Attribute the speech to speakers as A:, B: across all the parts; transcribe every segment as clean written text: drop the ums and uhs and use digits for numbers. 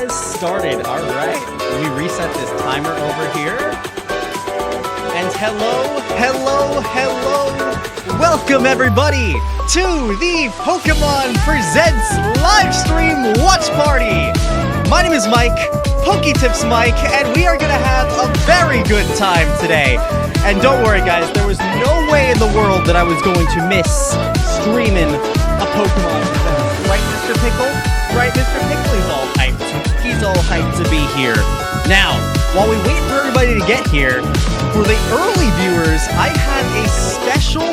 A: has started. All right. Let me reset this timer over here. And hello. Welcome, everybody, to the Pokemon Presents Livestream Watch Party. My name is Mike, PokeTips Mike, and we are going to have a very good time today. And don't worry, guys, there was no way in the world that I was going to miss streaming a Pokemon Presents. Right, Mr. Pickle? Right, Mr. Pickle is all hyped. He's all hyped to be here. Now, while we wait for everybody to get here, for the early viewers, I had a special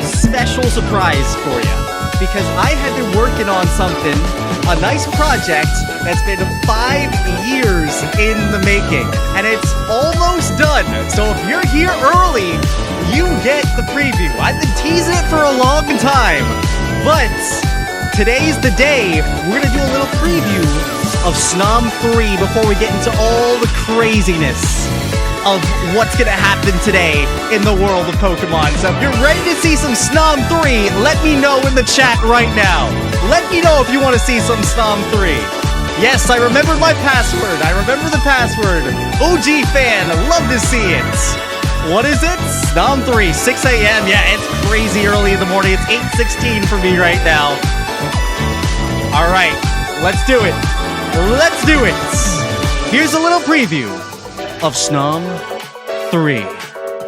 A: surprise for you. Because I have been working on something, a nice project that's been 5 years in the making. And it's almost done. So if you're here early, you get the preview. I've been teasing it for a long time. But today's the day. We're going to do a little preview of Snom 3 before we get into all the craziness of what's going to happen today in the world of Pokemon. So if you're ready to see some Snom 3, let me know in the chat right now. Let me know if you want to see some Snom 3. Yes, I remembered my password. I remember the password. OG fan, love to see it. What is it? Snom 3, 6 a.m. Yeah, it's crazy early in the morning. It's 8:16 for me right now. All right, let's do it. Let's do it. Here's a little preview of Snom 3.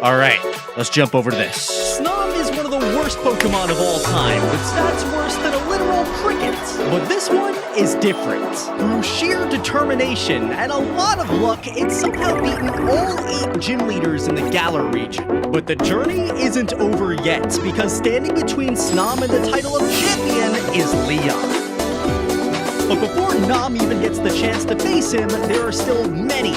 A: All right, let's jump over to this. Snom is one of the worst Pokemon of all time, with stats worse than a literal cricket. But this one is different. Through sheer determination and a lot of luck, it's somehow beaten all 8 gym leaders in the Galar region. But the journey isn't over yet, because standing between Snom and the title of champion is Leon. But before Snom even gets the chance to face him, there are still many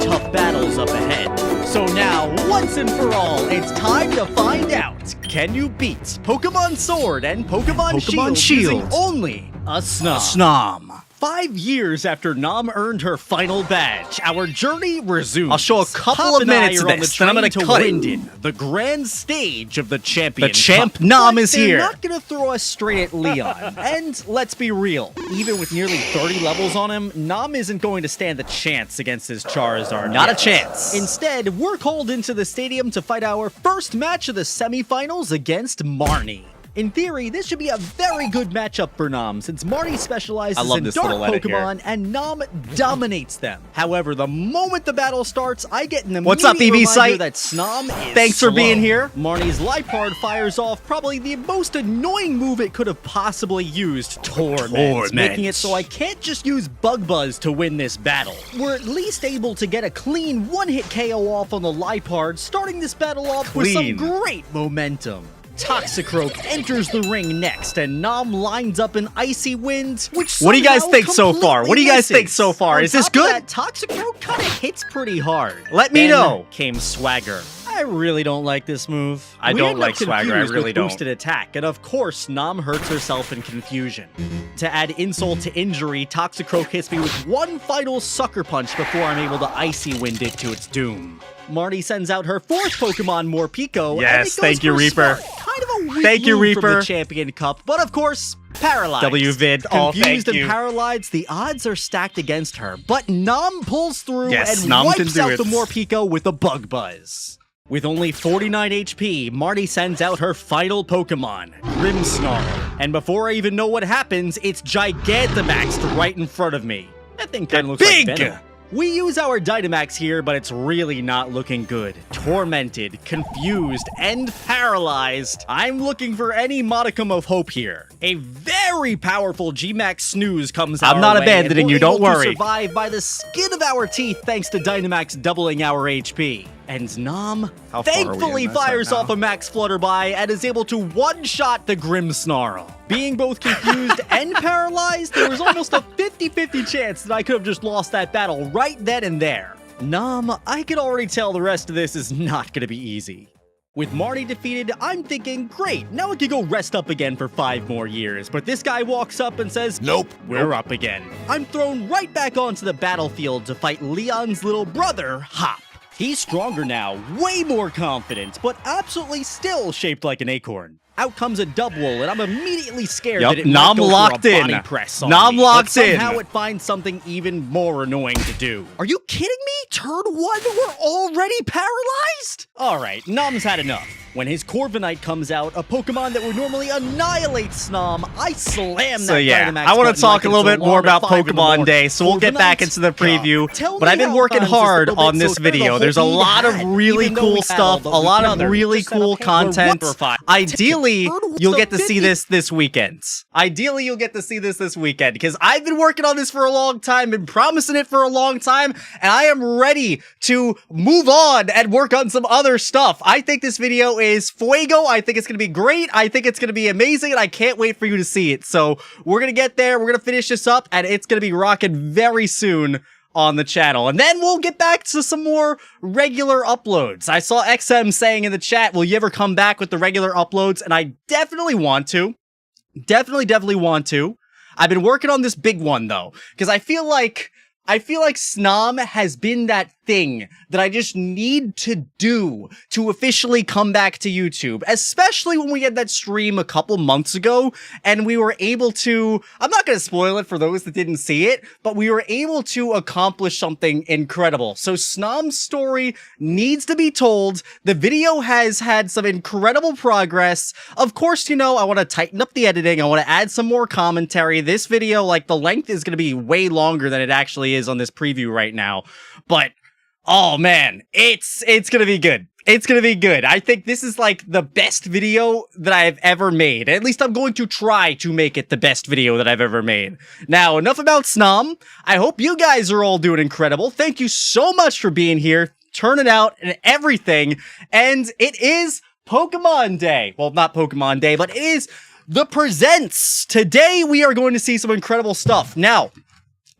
A: tough battles up ahead. So now, once and for all, it's time to find out. Can you beat Pokemon Sword and Pokemon Shield using only a Snom? 5 years after Snom earned her final badge, our journey resumes. I'll show a couple of minutes of this, then I'm going to cut it. The grand stage of the champion. The champ Snom is here. They're not going to throw us straight at Leon. And let's be real, even with nearly 30 levels on him, Snom isn't going to stand a chance against his Charizard. Not a chance. Instead, we're called into the stadium to fight our first match of the semifinals against Marnie. In theory, this should be a very good matchup for Snom, since Marnie specializes in dark Pokemon and Snom dominates them. However, the moment the battle starts, I get an immediate reminder that Snom is Thanks for being here. Marnie's Liepard fires off probably the most annoying move it could have possibly used, Torment, making it so I can't just use Bug Buzz to win this battle. We're at least able to get a clean one-hit KO off on the Liepard, starting this battle off with some great momentum. Toxicroak enters the ring next, and Snom lines up an Icy Wind, which what do you guys think so far? What do you guys think so far? Is this good? Toxicroak kind of hits pretty hard. Let me know. Came Swagger. I really don't like this move. I don't like Swagger, I really don't. Boosted attack, and of course, Snom hurts herself in confusion. To add insult to injury, Toxicroak hits me with one final Sucker Punch before I'm able to Icy Wind it to its doom. Marnie sends out her 4th Pokemon, Morpeko. Yes, thank you, Reaper. Kind of a weak move from the Champion Cup, but of course, paralyzed. WVid. Confused and paralyzed, the odds are stacked against her, but Snom pulls through and wipes out the Morpeko with a Bug Buzz. With only 49 HP, Marnie sends out her final Pokemon, Grimmsnarl. And before I even know what happens, it's Gigantamaxed right in front of me. That thing kind of looks like Venom. We use our Dynamax here, but it's really not looking good. Tormented, confused, and paralyzed. I'm looking for any modicum of hope here. A very powerful G-Max Snooze comes out. I'm not abandoning you, don't worry. Survive by the skin of our teeth thanks to Dynamax doubling our HP. And Snom thankfully fires off a Max Flutterby and is able to one-shot the Grimmsnarl. Being both confused and paralyzed, there was almost a 50-50 chance that I could have just lost that battle right then and there. Snom, I can already tell the rest of this is not going to be easy. With Marnie defeated, I'm thinking, great, now I can go rest up again for 5 more years. But this guy walks up and says, nope, we're up again. I'm thrown right back onto the battlefield to fight Leon's little brother, Hop. He's stronger now, way more confident, but absolutely still shaped like an acorn.
B: out comes a double, and I'm immediately scared
A: Yep,
B: that it might
A: Nom
B: go
A: locked
B: for a
A: in.
B: body press on
A: Nom
B: me,
A: locked
B: but
A: in.
B: somehow it finds something even more annoying to do.
A: Are you kidding me? Turn 1, we're already paralyzed?
B: Alright, Nom's had enough. When his Corviknight comes out, a Pokemon that would normally annihilate Snom, I slam that
A: So yeah,
B: Dynamax
A: I want
B: button
A: to talk
B: like
A: a little
B: it's
A: bit more
B: alarm at
A: about
B: 5 in the
A: Pokemon
B: morning.
A: Day, so we'll get back
B: Corviknight?
A: into the preview.
B: Tell
A: But
B: me
A: I've been
B: how
A: working
B: time's just a
A: hard
B: little
A: on
B: bit,
A: this
B: so there's a
A: video.
B: whole
A: There's a
B: beat
A: lot of
B: ahead.
A: really
B: Even though
A: cool
B: we've had
A: stuff,
B: all
A: a
B: the
A: lot of
B: other,
A: really
B: just set
A: cool
B: up, hey, we're
A: content.
B: rubber-fied.
A: Ideally,
B: What's
A: you'll
B: the
A: get to see
B: 50?
A: this weekend. Ideally, you'll get to see this weekend, because I've been working on this for a long time, been promising it for a long time, and I am ready to move on and work on some other stuff. I think this video is fuego. I think it's going to be great. I think it's going to be amazing, and I can't wait for you to see it. So we're going to get there. We're going to finish this up, and it's going to be rocking very soon on the channel. And then we'll get back to some more regular uploads. I saw XM saying in the chat, will you ever come back with the regular uploads? And I definitely want to. Definitely want to. I've been working on this big one, though, because I feel like Snom has been that thing that I just need to do to officially come back to YouTube, especially when we had that stream a couple months ago and we were able to, I'm not going to spoil it for those that didn't see it, but we were able to accomplish something incredible. So Snom's story needs to be told. The video has had some incredible progress. Of course, you know, I want to tighten up the editing. I want to add some more commentary. This video, like, the length is going to be way longer than it actually is on this preview right now, but oh man, it's gonna be good. It's gonna be good. I think this is like the best video that I've ever made. At least I'm going to try to make it the best video that I've ever made. Now, enough about Snom. I hope you guys are all doing incredible. Thank you so much for being here, turning out, and everything. And it is Pokemon Day. Well, not Pokemon Day, but it is the presents. Today, we are going to see some incredible stuff. Now,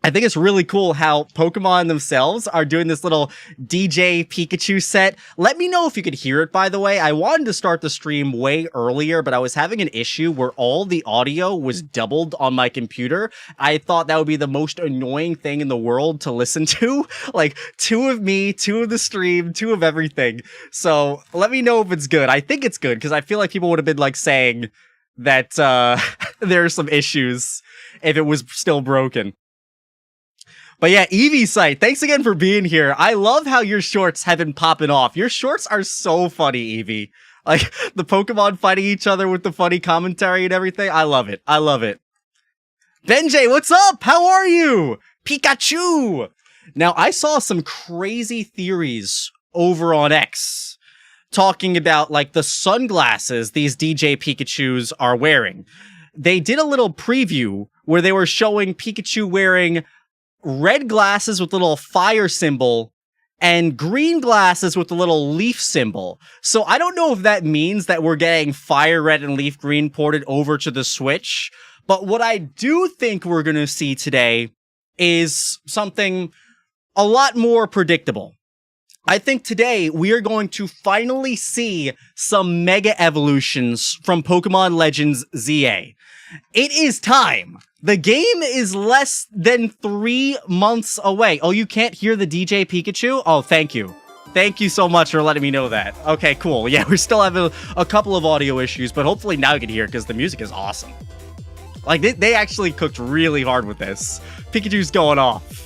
A: I think it's really cool how Pokemon themselves are doing this little DJ Pikachu set. Let me know if you could hear it, by the way. I wanted to start the stream way earlier, but I was having an issue where all the audio was doubled on my computer. I thought that would be the most annoying thing in the world to listen to. Like, 2 of me, 2 of the stream, 2 of everything. So let me know if it's good. I think it's good, because I feel like people would have been, like, saying that there are some issues if it was still broken. But yeah, Eevee Sight, thanks again for being here. I love how your shorts have been popping off. Your shorts are so funny, Eevee. Like, the Pokemon fighting each other with the funny commentary and everything. I love it. I love it. Benjay, what's up? How are you? Pikachu! Now, I saw some crazy theories over on X talking about, like, the sunglasses these DJ Pikachus are wearing. They did a little preview where they were showing Pikachu wearing red glasses with a little fire symbol and green glasses with a little leaf symbol. So I don't know if that means that we're getting fire red and leaf green ported over to the Switch, but what I do think we're going to see today is something a lot more predictable. I think today we are going to finally see some mega evolutions from Pokemon Legends ZA. It is time. The game is less than 3 months away. Oh, you can't hear the DJ Pikachu? Oh, thank you. Thank you so much for letting me know that. Okay, cool. Yeah, we still have a couple of audio issues, but hopefully now you can hear it because the music is awesome. Like, they actually cooked really hard with this. Pikachu's going off.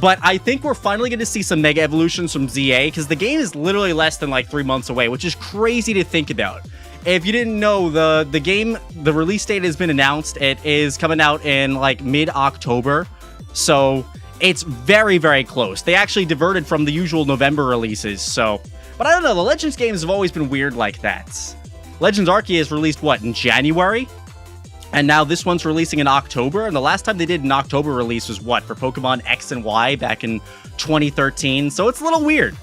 A: But I think we're finally going to see some Mega Evolutions from ZA, because the game is literally less than like 3 months away, which is crazy to think about. If you didn't know, the game, the release date has been announced. It is coming out in like mid-October, so it's very, very close. They actually diverted from the usual November releases, so... But I don't know, the Legends games have always been weird like that. Legends Arceus released, what, in January? And now this one's releasing in October, and the last time they did an October release was what, for Pokemon X and Y back in 2013, so it's a little weird.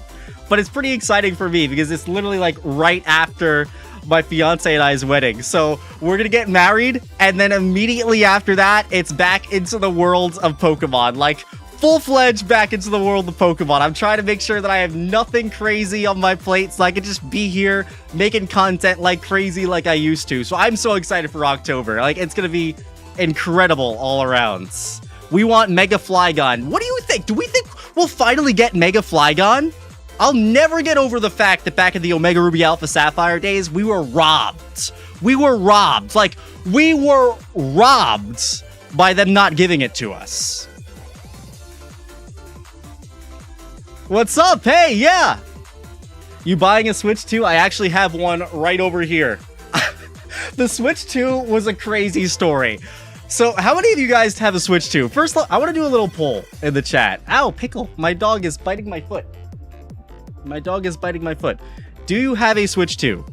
A: But it's pretty exciting for me, because it's literally like right after my fiance and I's wedding. So we're gonna get married, and then immediately after that, it's back into the world of Pokemon. Like, full-fledged back into the world of Pokemon. I'm trying to make sure that I have nothing crazy on my plate, so I can just be here making content like crazy like I used to. So I'm so excited for October. Like, it's gonna be incredible all around. We want Mega Flygon. What do you think? Do we think we'll finally get Mega Flygon?
B: I'll never get over the fact that back in the Omega Ruby Alpha Sapphire days, we were robbed. We were robbed. Like, we were robbed by them not giving it to us. What's up? Hey, yeah. You buying a Switch 2? I actually have one right over here. The Switch 2 was a crazy story. So, how many of you guys have a Switch 2? First, I want to do a little poll in the chat. Ow, Pickle. My dog is biting my foot. My dog is biting my foot. Do you have a Switch 2?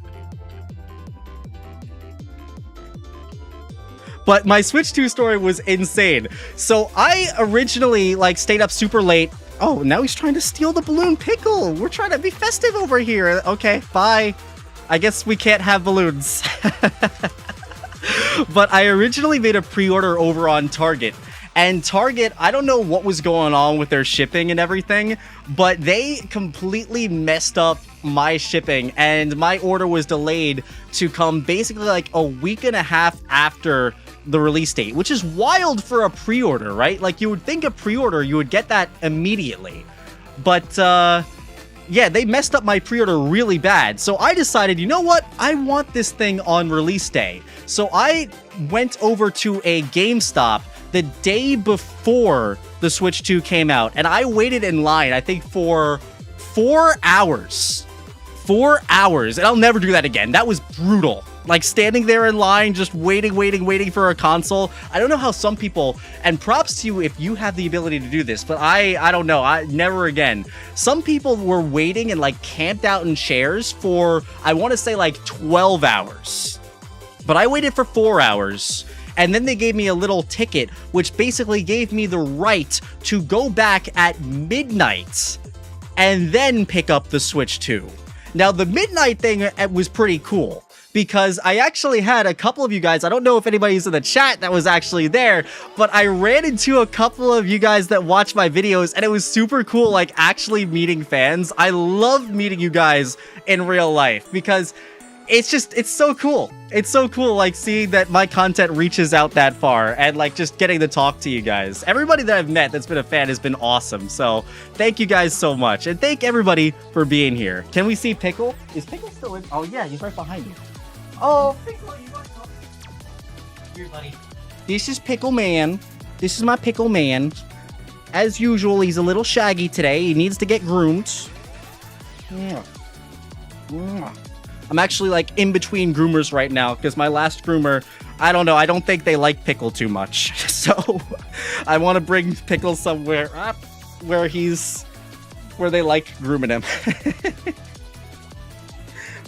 B: But my Switch 2 story was insane. So, I originally, like, stayed up super late. Oh, now he's trying to steal the balloon. Pickle, we're trying to be festive over here. Okay, bye. I guess we can't have balloons. But I originally made a pre-order over on Target. And Target, I don't know what was going on with their shipping and everything, but they completely messed up my shipping, and my order was delayed to come basically like a week and a half after the release date, which is wild for a pre-order, right? Like, you would think a pre-order, you would get that immediately. But, yeah, they messed up my pre-order really bad. So I decided, you know what? I want this thing on release day. So I went over to a GameStop the day before the Switch 2 came out, and I waited in line, I think, for 4 hours. 4 hours, and I'll never do that again. That was brutal. Like, standing there in line, just waiting for a console. I don't know how some people, and props to you if you have the ability to do this, but I don't know, never again. Some people were waiting and, like, camped out in chairs for, I want to say, like, 12 hours. But I waited for 4 hours, and then they gave me a little ticket, which basically gave me the right to go back at midnight and then pick up the Switch 2. Now, the midnight thing was pretty cool, because I actually had a couple of you guys, I don't know if anybody's in the chat that was actually there, but I ran into a couple of you guys that watch my videos, and it was super cool, like, actually meeting fans. I love meeting you guys in real life, because it's so cool. It's so cool, like, seeing that my content reaches out that far, and, like, just getting to talk to you guys. Everybody that I've met that's been a fan has been awesome, so thank you guys so much, and thank everybody for being here. Can we see Pickle? Is Pickle still in? Oh, yeah, he's right behind you. Oh, Pickle, you want to come? Here, buddy. This is Pickle Man. This is my Pickle Man. As usual, he's a little shaggy today. He needs to get groomed. Mwah. Mwah. I'm actually, like, in between groomers right now, because my last groomer, I don't know, I don't think they like Pickle too much. So, I want to bring Pickle somewhere up where they like grooming him.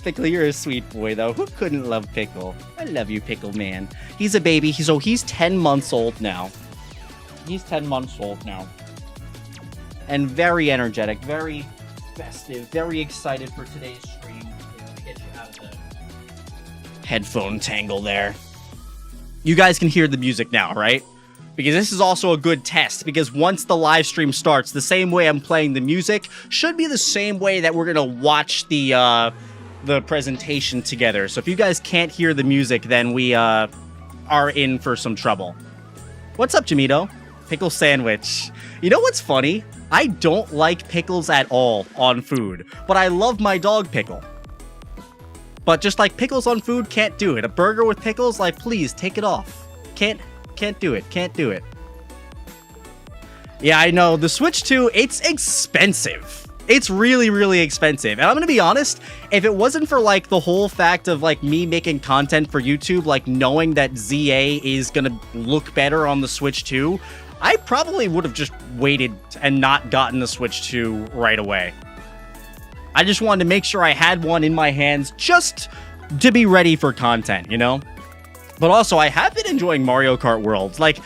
B: Pickle, you're a sweet boy, though. Who couldn't love Pickle? I love you, Pickle Man. He's a baby. He's 10 months old now. He's 10 months old now. And very energetic, very festive, very excited for today's stream. Get you out of the headphone tangle there. You guys can hear the music now, right? Because this is also a good test, because once the live stream starts, the same way I'm playing the music should be the same way that we're gonna watch the presentation together. So if you guys can't hear the music, then we are in for some trouble. What's up, Jamito? Pickle sandwich. You know what's funny? I don't like pickles at all on food, but I love my dog Pickle. But just like pickles on food, can't do it. A burger with pickles, like, please take it off. Can't do it. Can't do it. Yeah, I know. The Switch 2, it's expensive. It's really, really expensive. And I'm gonna be honest, if it wasn't for, like, the whole fact of, like, me making content for YouTube, like, knowing that ZA is gonna look better on the Switch 2, I probably would have just waited and not gotten the Switch 2 right away. I just wanted to make sure I had one in my hands just to be ready for content, you know? But also, I have been enjoying Mario Kart World. Like,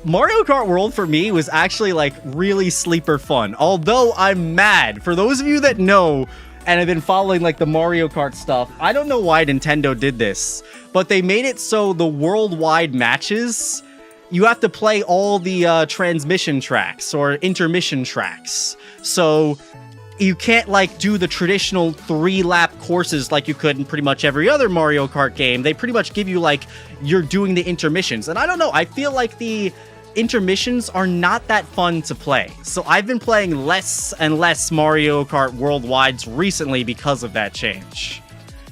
B: Mario Kart World for me was actually, like, really sleeper fun. Although I'm mad. For those of you that know and have been following, like, the Mario Kart stuff, I don't know why Nintendo did this, but they made it so the worldwide matches, you have to play all the transmission tracks or intermission tracks. So you can't, like, do the traditional 3-lap courses like you could in pretty much every other Mario Kart game. They pretty much give you, like, you're doing the intermissions. And I don't know, I feel like the intermissions are not that fun to play. So I've been playing less and less Mario Kart Worldwides recently because of that change.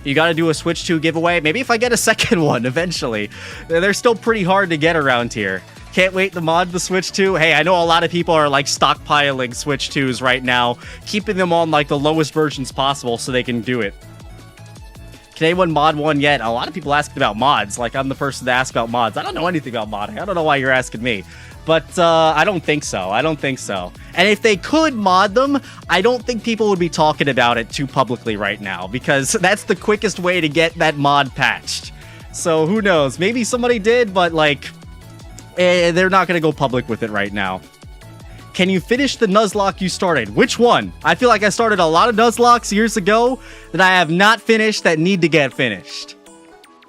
B: You gotta do a Switch 2 giveaway. Maybe if I get a second one eventually. They're still pretty hard to get around here. Can't wait to mod the Switch 2. Hey, I know a lot of people are like stockpiling Switch 2s right now, keeping them on like the lowest versions possible so they can do it. Can anyone mod one yet? A lot of people asking about mods. Like, I'm the person to ask about mods. I don't know anything about modding. I don't know why you're asking me. But I don't think so. I don't think so. And if they could mod them, I don't think people would be talking about it too publicly right now, because that's the quickest way to get that mod patched. So who knows? Maybe somebody did, but like, they're not going to go public with it right now. Can you finish the Nuzlocke you started? Which one? I feel like I started a lot of Nuzlockes years ago that I have not finished that need to get finished.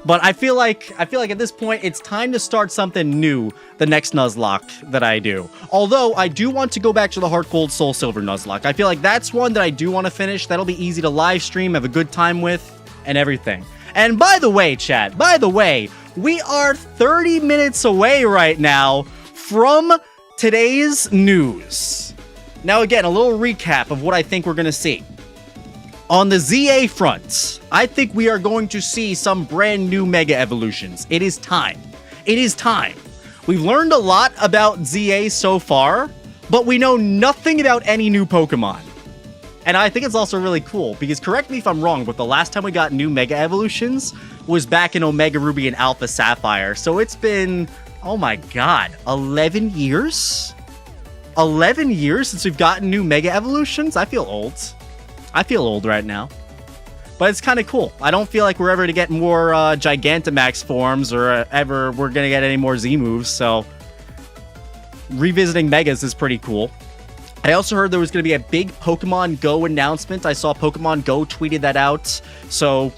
B: But I feel like at this point it's time to start something new the next Nuzlocke that I do. Although I do want to go back to the Heart Gold Soul Silver Nuzlocke. I feel like that's one that I do want to finish. That'll be easy to live stream, have a good time with, and everything. And by the way, chat, we are 30 minutes away right now from today's news. Now again, a little recap of what I think we're going to see. On the ZA front, I think we are going to see some brand new Mega Evolutions. It is time. It is time. We've learned a lot about ZA so far, but we know nothing about any new Pokemon. And I think it's also really cool, because correct me if I'm wrong, but the last time we got new Mega Evolutions was back in Omega Ruby and Alpha Sapphire. So it's been, oh my god, 11 years? 11 years since we've gotten new Mega Evolutions? I feel old. I feel old right now. But it's kind of cool. I don't feel like we're ever to get more Gigantamax forms or ever we're going to get any more Z moves, so revisiting Megas is pretty cool. I also heard there was going to be a big Pokemon Go announcement. I saw Pokemon Go tweeted that out, so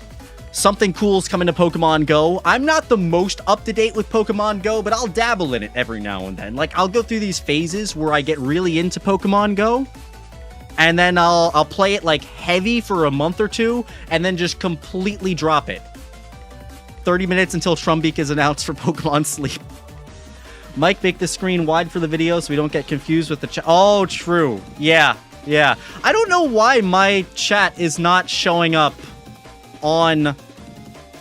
B: something cool is coming to Pokemon Go. I'm not the most up-to-date with Pokemon Go, but I'll dabble in it every now and then. Like, I'll go through these phases where I get really into Pokemon Go, and then I'll play it like heavy for a month or two, and then just completely drop it. 30 minutes until Trumbeak is announced for Pokemon Sleep. Mike, make the screen wide for the video so we don't get confused with the chat. Oh, true. Yeah. I don't know why my chat is not showing up on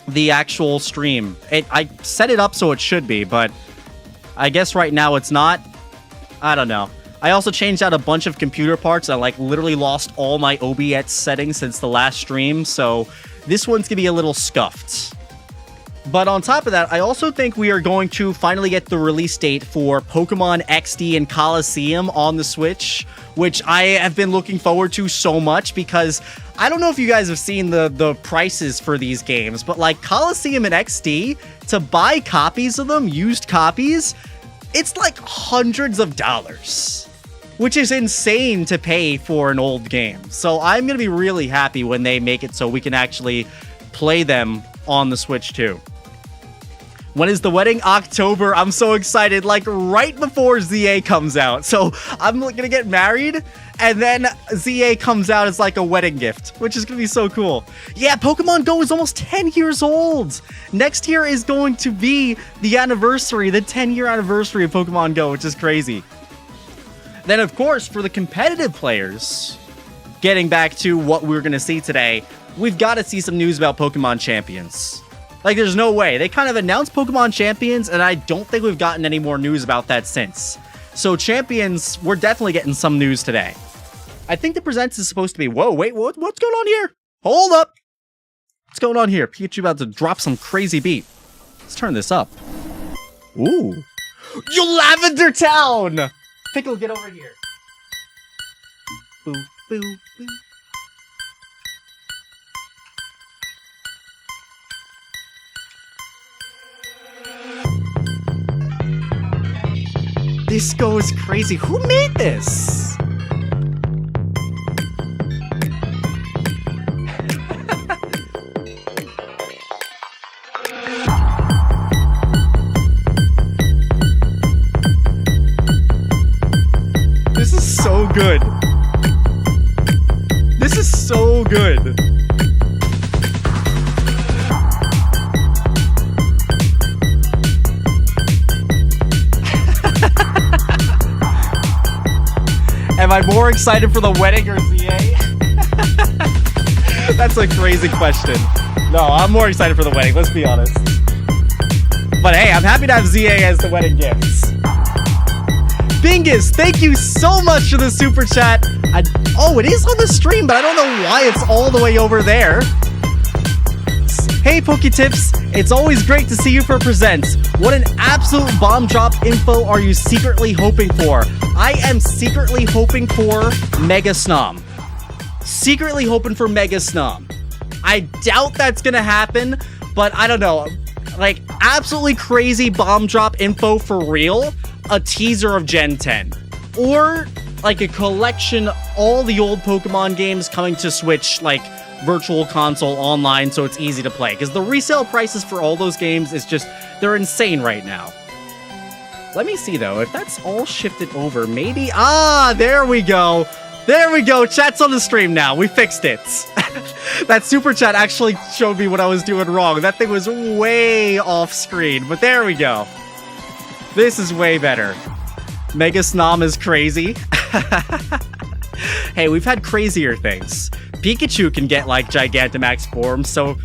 B: the actual stream. I set it up so it should be, but I guess right now it's not. I don't know. I also changed out a bunch of computer parts. I like literally lost all my OBS settings since the last stream, so this one's gonna be a little scuffed. But on top of that, I also think we are going to finally get the release date for Pokemon XD and Coliseum on the Switch, which I have been looking forward to so much, because I don't know if you guys have seen the prices for these games, but like Coliseum and XD, to buy copies of them, used copies, it's like hundreds of dollars, which is insane to pay for an old game. So I'm going to be really happy when they make it so we can actually play them on the Switch too. When is the wedding? October. I'm so excited, like right before ZA comes out. So I'm gonna get married, and then ZA comes out as like a wedding gift, which is gonna be so cool. Yeah, Pokemon Go is almost 10 years old. Next year is going to be the anniversary, the 10-year anniversary of Pokemon Go, which is crazy. Then, of course, for the competitive players, getting back to what we're gonna see today, we've got to see some news about Pokemon Champions. Like, there's no way. They kind of announced Pokemon Champions, and I don't think we've gotten any more news about that since. So, Champions, we're definitely getting some news today. I think the presents is supposed to be... Whoa, wait, what's going on here? Hold up! What's going on here? Pikachu about to drop some crazy beat. Let's turn this up. Ooh. You Lavender Town! Pickle, get over here. Boo, boo, boo. This goes crazy. Who made this? This is so good. This is so good. I more excited for the wedding or ZA? That's a crazy question. No, I'm more excited for the wedding, let's be honest. But hey, I'm happy to have ZA as the wedding gifts. Bingus, thank you so much for the super chat. Oh, it is on the stream, but I don't know why it's all the way over there. Hey, PokeTips, it's always great to see you for Presents. What an absolute bomb drop info are you secretly hoping for? I am secretly hoping for Mega Snom. Secretly hoping for Mega Snom. I doubt that's gonna happen, but I don't know. Like, absolutely crazy bomb drop info for real. A teaser of Gen 10. Or, like, a collection of all the old Pokemon games coming to Switch, like, Virtual Console online, so it's easy to play. Because the resale prices for all those games is just, they're insane right now. Let me see, though. If that's all shifted over, maybe... Ah, there we go. There we go. Chat's on the stream now. We fixed it. That super chat actually showed me what I was doing wrong. That thing was way off screen, but there we go. This is way better. Mega Snom is crazy. Hey, we've had crazier things. Pikachu can get, like, Gigantamax form, so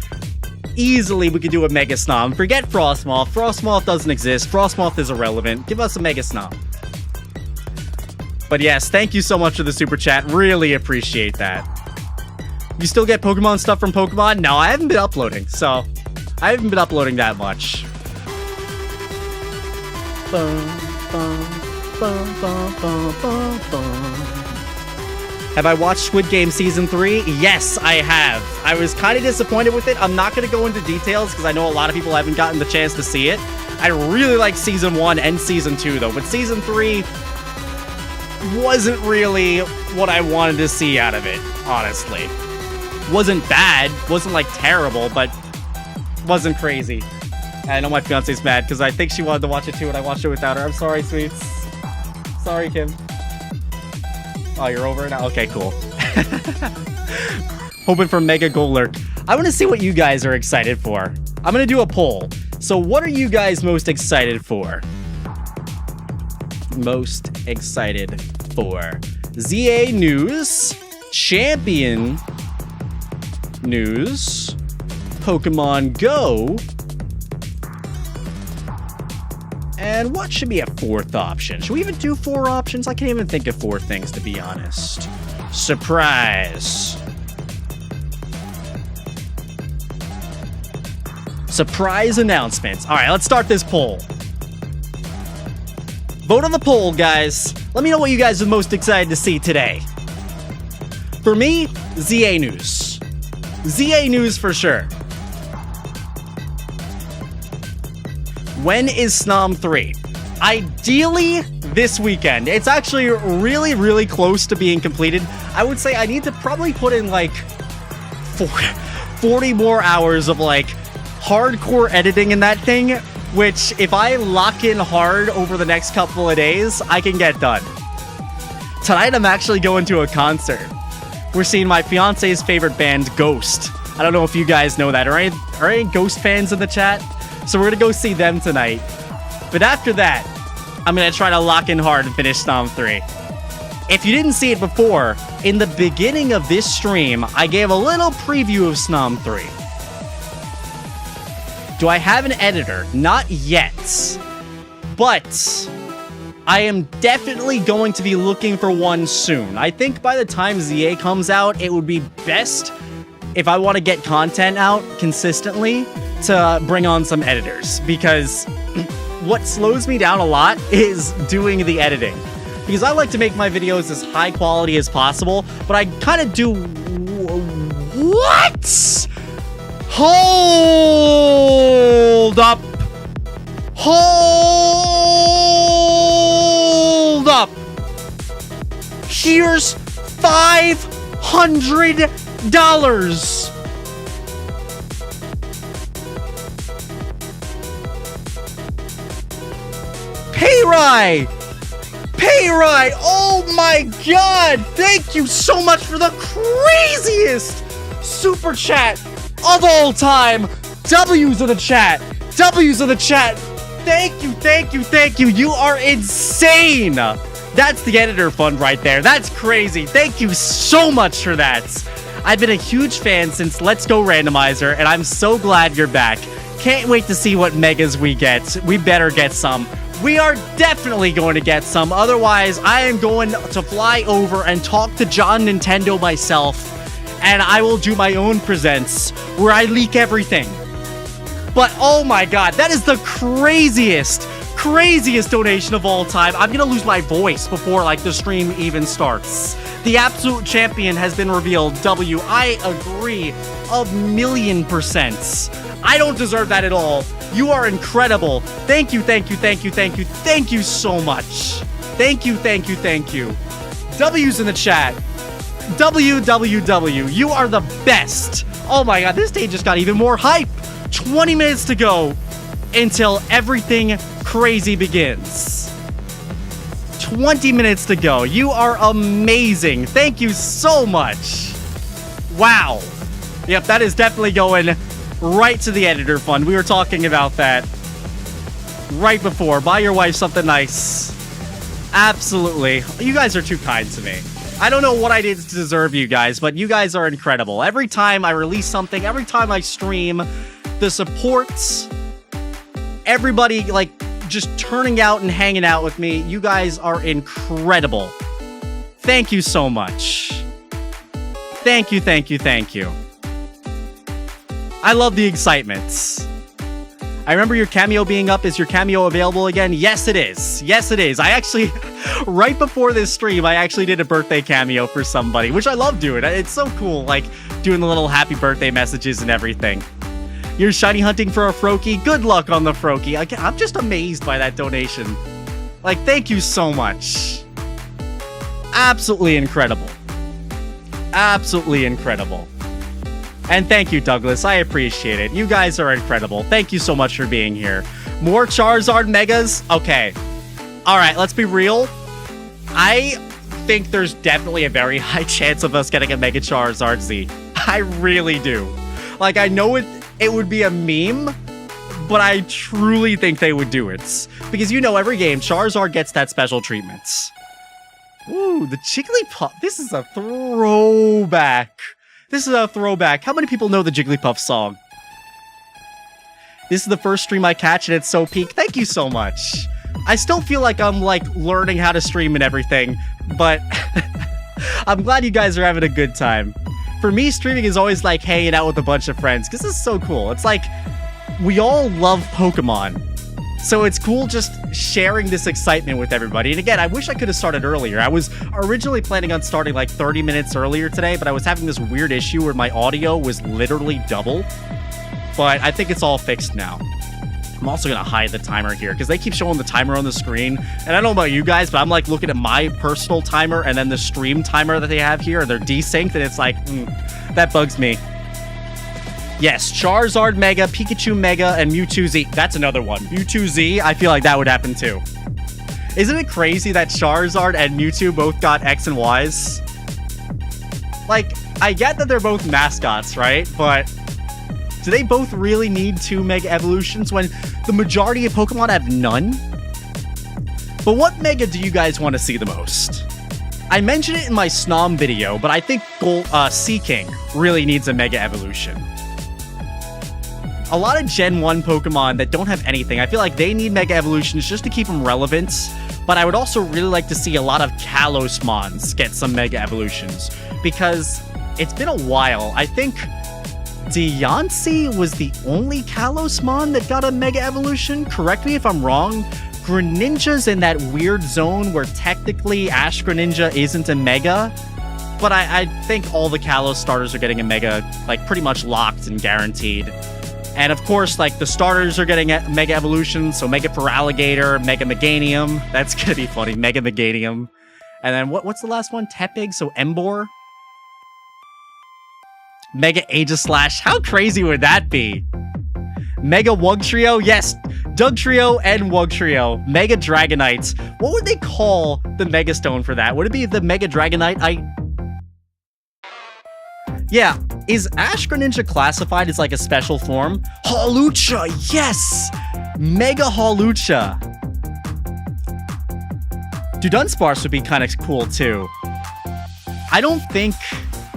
B: easily we could do a Mega Snom. Forget Frostmoth. Frostmoth doesn't exist. Frostmoth is irrelevant. Give us a Mega Snom. But yes, thank you so much for the super chat. Really appreciate that. You still get Pokemon stuff from Pokemon? No, I haven't been uploading, so I haven't been uploading that much. Have I watched Squid Game Season 3? Yes, I have. I was kind of disappointed with it. I'm not going to go into details because I know a lot of people haven't gotten the chance to see it. I really like Season 1 and Season 2, though, but Season 3 wasn't really what I wanted to see out of it, honestly. Wasn't bad, wasn't, like, terrible, but wasn't crazy. I know my fiance's mad because I think she wanted to watch it too and I watched it without her. I'm sorry, sweets. Sorry, Kim. Oh, you're over it now? Okay, cool. Hoping for Mega Golurk. I want to see what you guys are excited for. I'm going to do a poll. So what are you guys most excited for? Most excited for ZA News, Champion News, Pokemon Go, and what should be a fourth option? Should we even do 4 options? I can't even think of 4 things, to be honest. Surprise. Surprise announcements. All right, let's start this poll. Vote on the poll, guys. Let me know what you guys are most excited to see today. For me, ZA News. ZA News for sure. When is Snom 3? Ideally, this weekend. It's actually really, really close to being completed. I would say I need to probably put in, like, 40 more hours of, like, hardcore editing in that thing, which, if I lock in hard over the next couple of days, I can get done. Tonight, I'm actually going to a concert. We're seeing my fiance's favorite band, Ghost. I don't know if you guys know that. Are any Ghost fans in the chat? So we're gonna go see them tonight. But after that, I'm gonna try to lock in hard and finish Snom 3. If you didn't see it before, in the beginning of this stream, I gave a little preview of Snom 3. Do I have an editor? Not yet. But I am definitely going to be looking for one soon. I think by the time ZA comes out, it would be best if I want to get content out consistently to bring on some editors, because what slows me down a lot is doing the editing, because I like to make my videos as high quality as possible, but I kind of do what? Hold up. Hold up. Here's $500. Payrai! Oh my god! Thank you so much for the craziest super chat of all time! W's of the chat! W's of the chat! Thank you! You are insane! That's the editor fund right there. That's crazy. Thank you so much for that. I've been a huge fan since Let's Go Randomizer, and I'm so glad you're back. Can't wait to see what megas we get. We better get some. We are definitely going to get some. Otherwise, I am going to fly over and talk to John Nintendo myself, and I will do my own presents where I leak everything. But oh my god, that is the craziest donation of all time. I'm gonna lose my voice before like the stream even starts. The absolute champion has been revealed. W, I agree 1,000,000%. I don't deserve that at all. You are incredible. Thank you so much. Thank you. W's in the chat. WWW, you are the best. Oh my god, this day just got even more hype. 20 minutes to go until everything crazy begins. 20 minutes to go. You are amazing. Thank you so much. Wow. Yep, that is definitely going right to the editor fund. We were talking about that right before. Buy your wife something nice. Absolutely. You guys are too kind to me. I don't know what I did to deserve you guys, but you guys are incredible. Every time I release something, every time I stream, the supports, everybody like just turning out and hanging out with me, you guys are incredible. Thank you so much. Thank you. I love the excitement. I remember your cameo being up. Is your cameo available again? Yes, it is. I actually, right before this stream, I actually did a birthday cameo for somebody, which I love doing. It's so cool, like, doing the little happy birthday messages and everything. You're shiny hunting for a Froakie? Good luck on the Froakie. I'm just amazed by that donation. Like, thank you so much. Absolutely incredible. And thank you, Douglas. I appreciate it. You guys are incredible. Thank you so much for being here. More Charizard Megas? Okay. Alright, let's be real. I think there's definitely a very high chance of us getting a Mega Charizard Z. I really do. Like, I know it would be a meme, but I truly think they would do it. Because you know, every game, Charizard gets that special treatment. Ooh, the Jigglypuff. This is a throwback. How many people know the Jigglypuff song? This is the first stream I catch and it's so peak. Thank you so much. I still feel like I'm like learning how to stream and everything, but I'm glad you guys are having a good time. For me, streaming is always like hanging out with a bunch of friends because this is so cool. It's like we all love Pokemon. So it's cool just sharing this excitement with everybody. And again, I wish I could have started earlier. I was originally planning on starting like 30 minutes earlier today, but I was having this weird issue where my audio was literally double. But I think it's all fixed now. I'm also going to hide the timer here because they keep showing the timer on the screen. And I don't know about you guys, but I'm like looking at my personal timer and then the stream timer that they have here. They're desynced and it's like, that bugs me. Yes, Charizard Mega, Pikachu Mega, and Mewtwo Z. That's another one. Mewtwo Z, I feel like that would happen too. Isn't it crazy that Charizard and Mewtwo both got X and Ys? Like, I get that they're both mascots, right? But do they both really need 2 Mega Evolutions when the majority of Pokemon have none? But what Mega do you guys want to see the most? I mentioned it in my Snom video, but I think Seaking really needs a Mega Evolution. A lot of Gen 1 Pokemon that don't have anything, I feel like they need Mega Evolutions just to keep them relevant, but I would also really like to see a lot of Kalosmons get some Mega Evolutions, because it's been a while. I think Deontay was the only Kalosmon that got a Mega Evolution. Correct me if I'm wrong. Greninja's in that weird zone where technically Ash Greninja isn't a Mega, but I think all the Kalos starters are getting a Mega, like pretty much locked and guaranteed. And of course, like the starters are getting Mega Evolutions, so Mega Feraligatr, Mega Meganium. That's gonna be funny, Mega Meganium. And then what's the last one? Tepig, so Emboar. Mega Aegislash, how crazy would that be? Mega Wugtrio, yes, Dugtrio and Wugtrio. Mega Dragonite. What would they call the Mega Stone for that? Would it be the Mega Dragonite? Yeah, is Ash Greninja classified as like a special form? Hawlucha, yes! Mega Hawlucha. Dude, Dunsparce would be kind of cool too. I don't think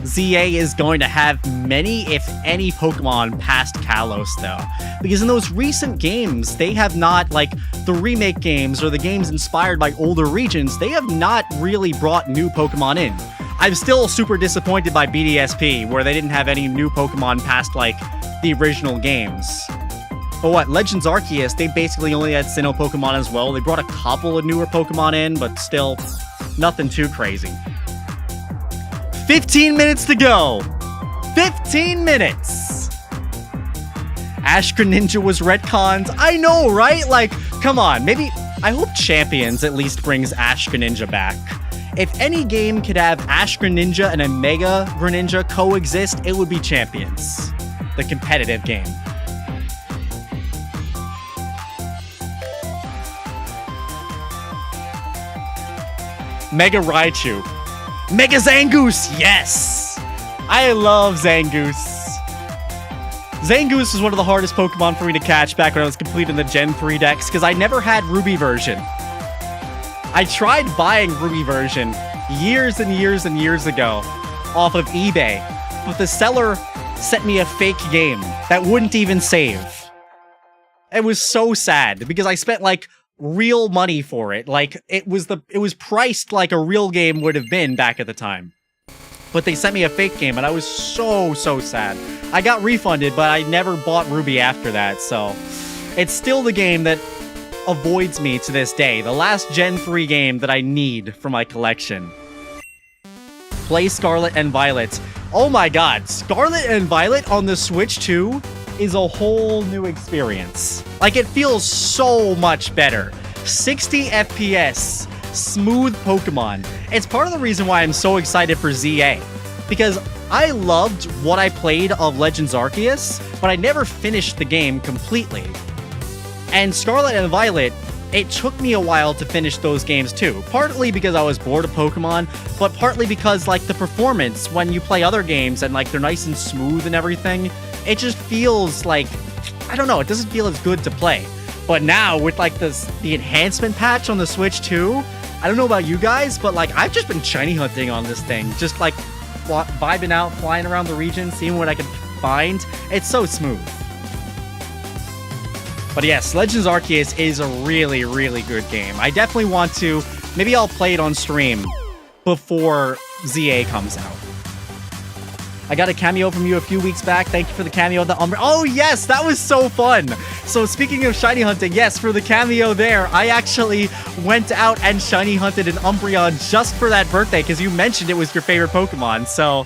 B: ZA is going to have many, if any, Pokemon past Kalos, though. Because in those recent games, they have not, like, the remake games or the games inspired by older regions, they have not really brought new Pokemon in. I'm still super disappointed by BDSP, where they didn't have any new Pokemon past, like, the original games. But what, Legends Arceus, they basically only had Sinnoh Pokemon as well. They brought a couple of newer Pokemon in, but still, nothing too crazy. 15 minutes to go! 15 minutes! Ash Greninja was retconned. I know, right? Like, come on, maybe... I hope Champions at least brings Ash Greninja back. If any game could have Ash Greninja and a Mega Greninja coexist, it would be Champions. The competitive game. Mega Raichu. Mega Zangoose, yes! I love Zangoose. Zangoose was one of the hardest Pokemon for me to catch back when I was completing the Gen 3 decks, because I never had Ruby version. I tried buying Ruby version years and years and years ago off of eBay, but the seller sent me a fake game that wouldn't even save. It was so sad, because I spent, like, real money for it. Like, it was priced like a real game would have been back at the time. But they sent me a fake game, and I was so sad. I got refunded, but I never bought Ruby after that, so... It's still the game that avoids me to this day. The last Gen 3 game that I need for my collection. Play Scarlet and Violet. Oh my god, Scarlet and Violet on the Switch 2 is a whole new experience. Like, it feels so much better. 60 FPS, smooth Pokemon. It's part of the reason why I'm so excited for ZA. Because I loved what I played of Legends Arceus, but I never finished the game completely. And Scarlet and Violet, it took me a while to finish those games too. Partly because I was bored of Pokemon, but partly because, like, the performance when you play other games and, like, they're nice and smooth and everything, it just feels like, I don't know, it doesn't feel as good to play. But now, with, like, the enhancement patch on the Switch 2, I don't know about you guys, but, like, I've just been shiny hunting on this thing. Just, like, vibing out, flying around the region, seeing what I can find. It's so smooth. But yes, Legends Arceus is a really, really good game. I definitely want to... Maybe I'll play it on stream before ZA comes out. I got a cameo from you a few weeks back. Thank you for the cameo of the Umbreon. Oh yes, that was so fun. So speaking of shiny hunting, yes, for the cameo there, I actually went out and shiny hunted an Umbreon just for that birthday because you mentioned it was your favorite Pokemon. So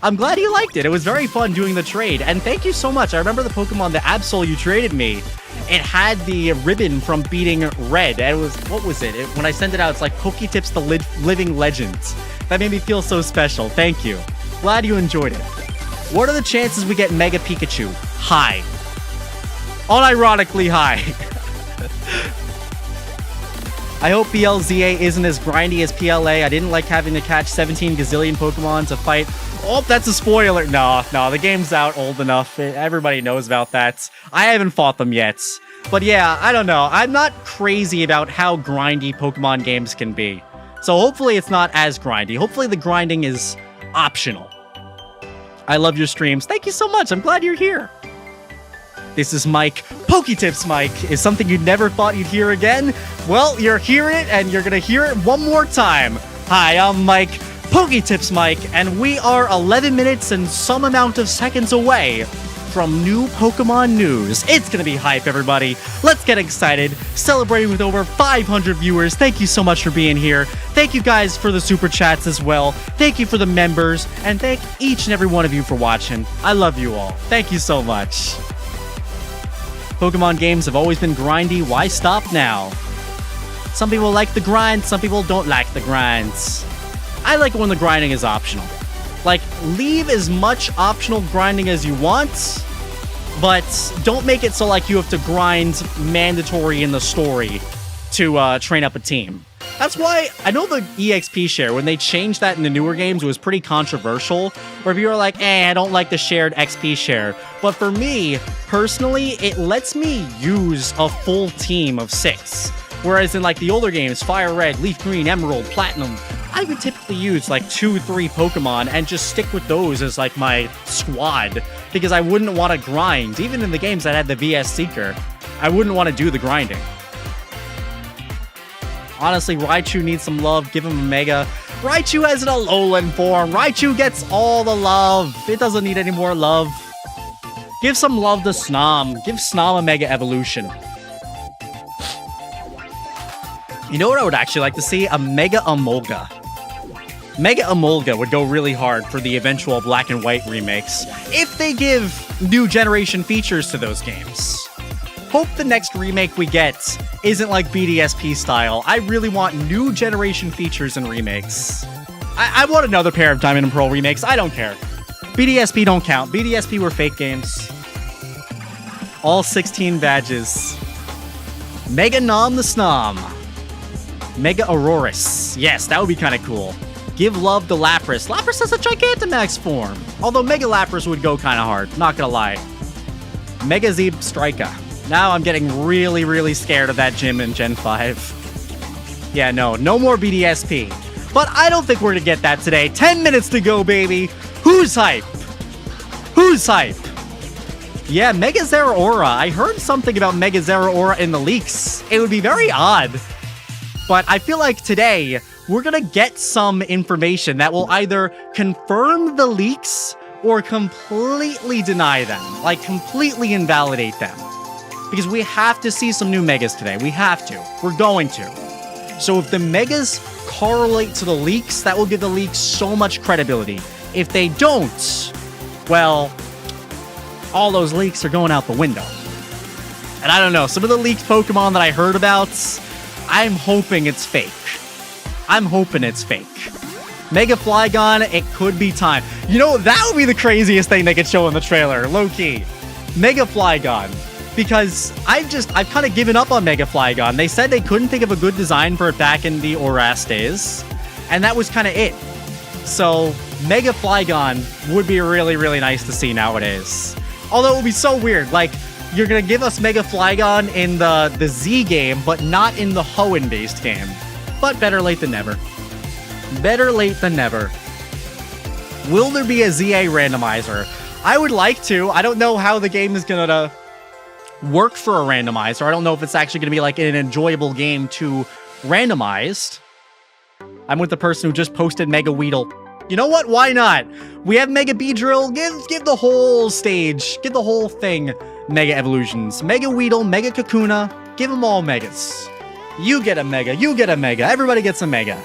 B: I'm glad you liked it. It was very fun doing the trade. And thank you so much. I remember the Pokemon, the Absol you traded me. It had the ribbon from beating Red. And it was, what was it? When I sent it out, it's like Poketips the Living Legends. That made me feel so special. Thank you. Glad you enjoyed it. What are the chances we get Mega Pikachu? High. Unironically high. I hope BLZA isn't as grindy as PLA. I didn't like having to catch 17 gazillion Pokemon to fight. Oh, that's a spoiler. No, the game's out old enough. Everybody knows about that. I haven't fought them yet. But yeah, I don't know. I'm not crazy about how grindy Pokemon games can be. So hopefully it's not as grindy. Hopefully the grinding is optional. I love your streams. Thank you so much. I'm glad you're here. This is Mike. Poketips Mike is something you never thought you'd hear again. Well, you're hearing it, and you're going to hear it one more time. Hi, I'm Mike. Poketips Mike, and we are 11 minutes and some amount of seconds away from new Pokemon news. It's going to be hype, everybody. Let's get excited. Celebrating with over 500 viewers. Thank you so much for being here. Thank you guys for the super chats as well. Thank you for the members, and thank each and every one of you for watching. I love you all. Thank you so much. Pokemon games have always been grindy. Why stop now? Some people like the grind, some people don't like the grinds. I like it when the grinding is optional. Like, leave as much optional grinding as you want, but don't make it so like you have to grind mandatory in the story to train up a team. That's why I know the EXP share, when they changed that in the newer games, it was pretty controversial, where people are like, I don't like the shared XP share. But for me, personally, it lets me use a full team of 6. Whereas in like the older games, Fire Red, Leaf Green, Emerald, Platinum, I would typically use like 2-3 Pokemon and just stick with those as like my squad, because I wouldn't want to grind. Even in the games that had the VS Seeker, I wouldn't want to do the grinding. Honestly, Raichu needs some love. Give him a Mega. Raichu has an Alolan form. Raichu gets all the love. It doesn't need any more love. Give some love to Snom. Give Snom a Mega Evolution. You know what I would actually like to see? A Mega Emolga. Mega Emolga would go really hard for the eventual Black and White remakes if they give new generation features to those games. Hope the next remake we get isn't like BDSP style. I really want new generation features and remakes. I want another pair of Diamond and Pearl remakes. I don't care. BDSP don't count. BDSP were fake games. All 16 badges. Mega Nom the Snom. Mega Aurorus. Yes, that would be kind of cool. Give love to Lapras. Lapras has a Gigantamax form. Although Mega Lapras would go kind of hard. Not gonna lie. Mega Zeb Striker. Now I'm getting really, really scared of that gym in Gen 5. Yeah, no more BDSP. But I don't think we're gonna get that today. 10 minutes to go, baby. Who's hype? Who's hype? Yeah, Mega Zeraora. I heard something about Mega Zeraora in the leaks. It would be very odd. But I feel like today, we're gonna get some information that will either confirm the leaks or completely deny them. Like, completely invalidate them. Because we have to see some new Megas today. We have to. We're going to. So if the Megas correlate to the leaks, that will give the leaks so much credibility. If they don't, well, all those leaks are going out the window. And I don't know, some of the leaked Pokemon that I heard about, I'm hoping it's fake. I'm hoping it's fake. Mega Flygon, it could be time. You know, that would be the craziest thing they could show in the trailer, low-key. Mega Flygon. Because I've kind of given up on Mega Flygon. They said they couldn't think of a good design for it back in the Oras days. And that was kind of it. So, Mega Flygon would be really, really nice to see nowadays. Although it would be so weird. Like, you're going to give us Mega Flygon in the Z game, but not in the Hoenn-based game. But better late than never. Better late than never. Will there be a ZA randomizer? I would like to. I don't know how the game is going to work for a randomizer. I don't know if it's actually going to be like an enjoyable game to randomized. I'm with the person who just posted Mega Weedle. You know what? Why not? We have Mega Beedrill. Give the whole stage. Give the whole thing Mega Evolutions. Mega Weedle, Mega Kakuna. Give them all Megas. You get a Mega. You get a Mega. Everybody gets a Mega.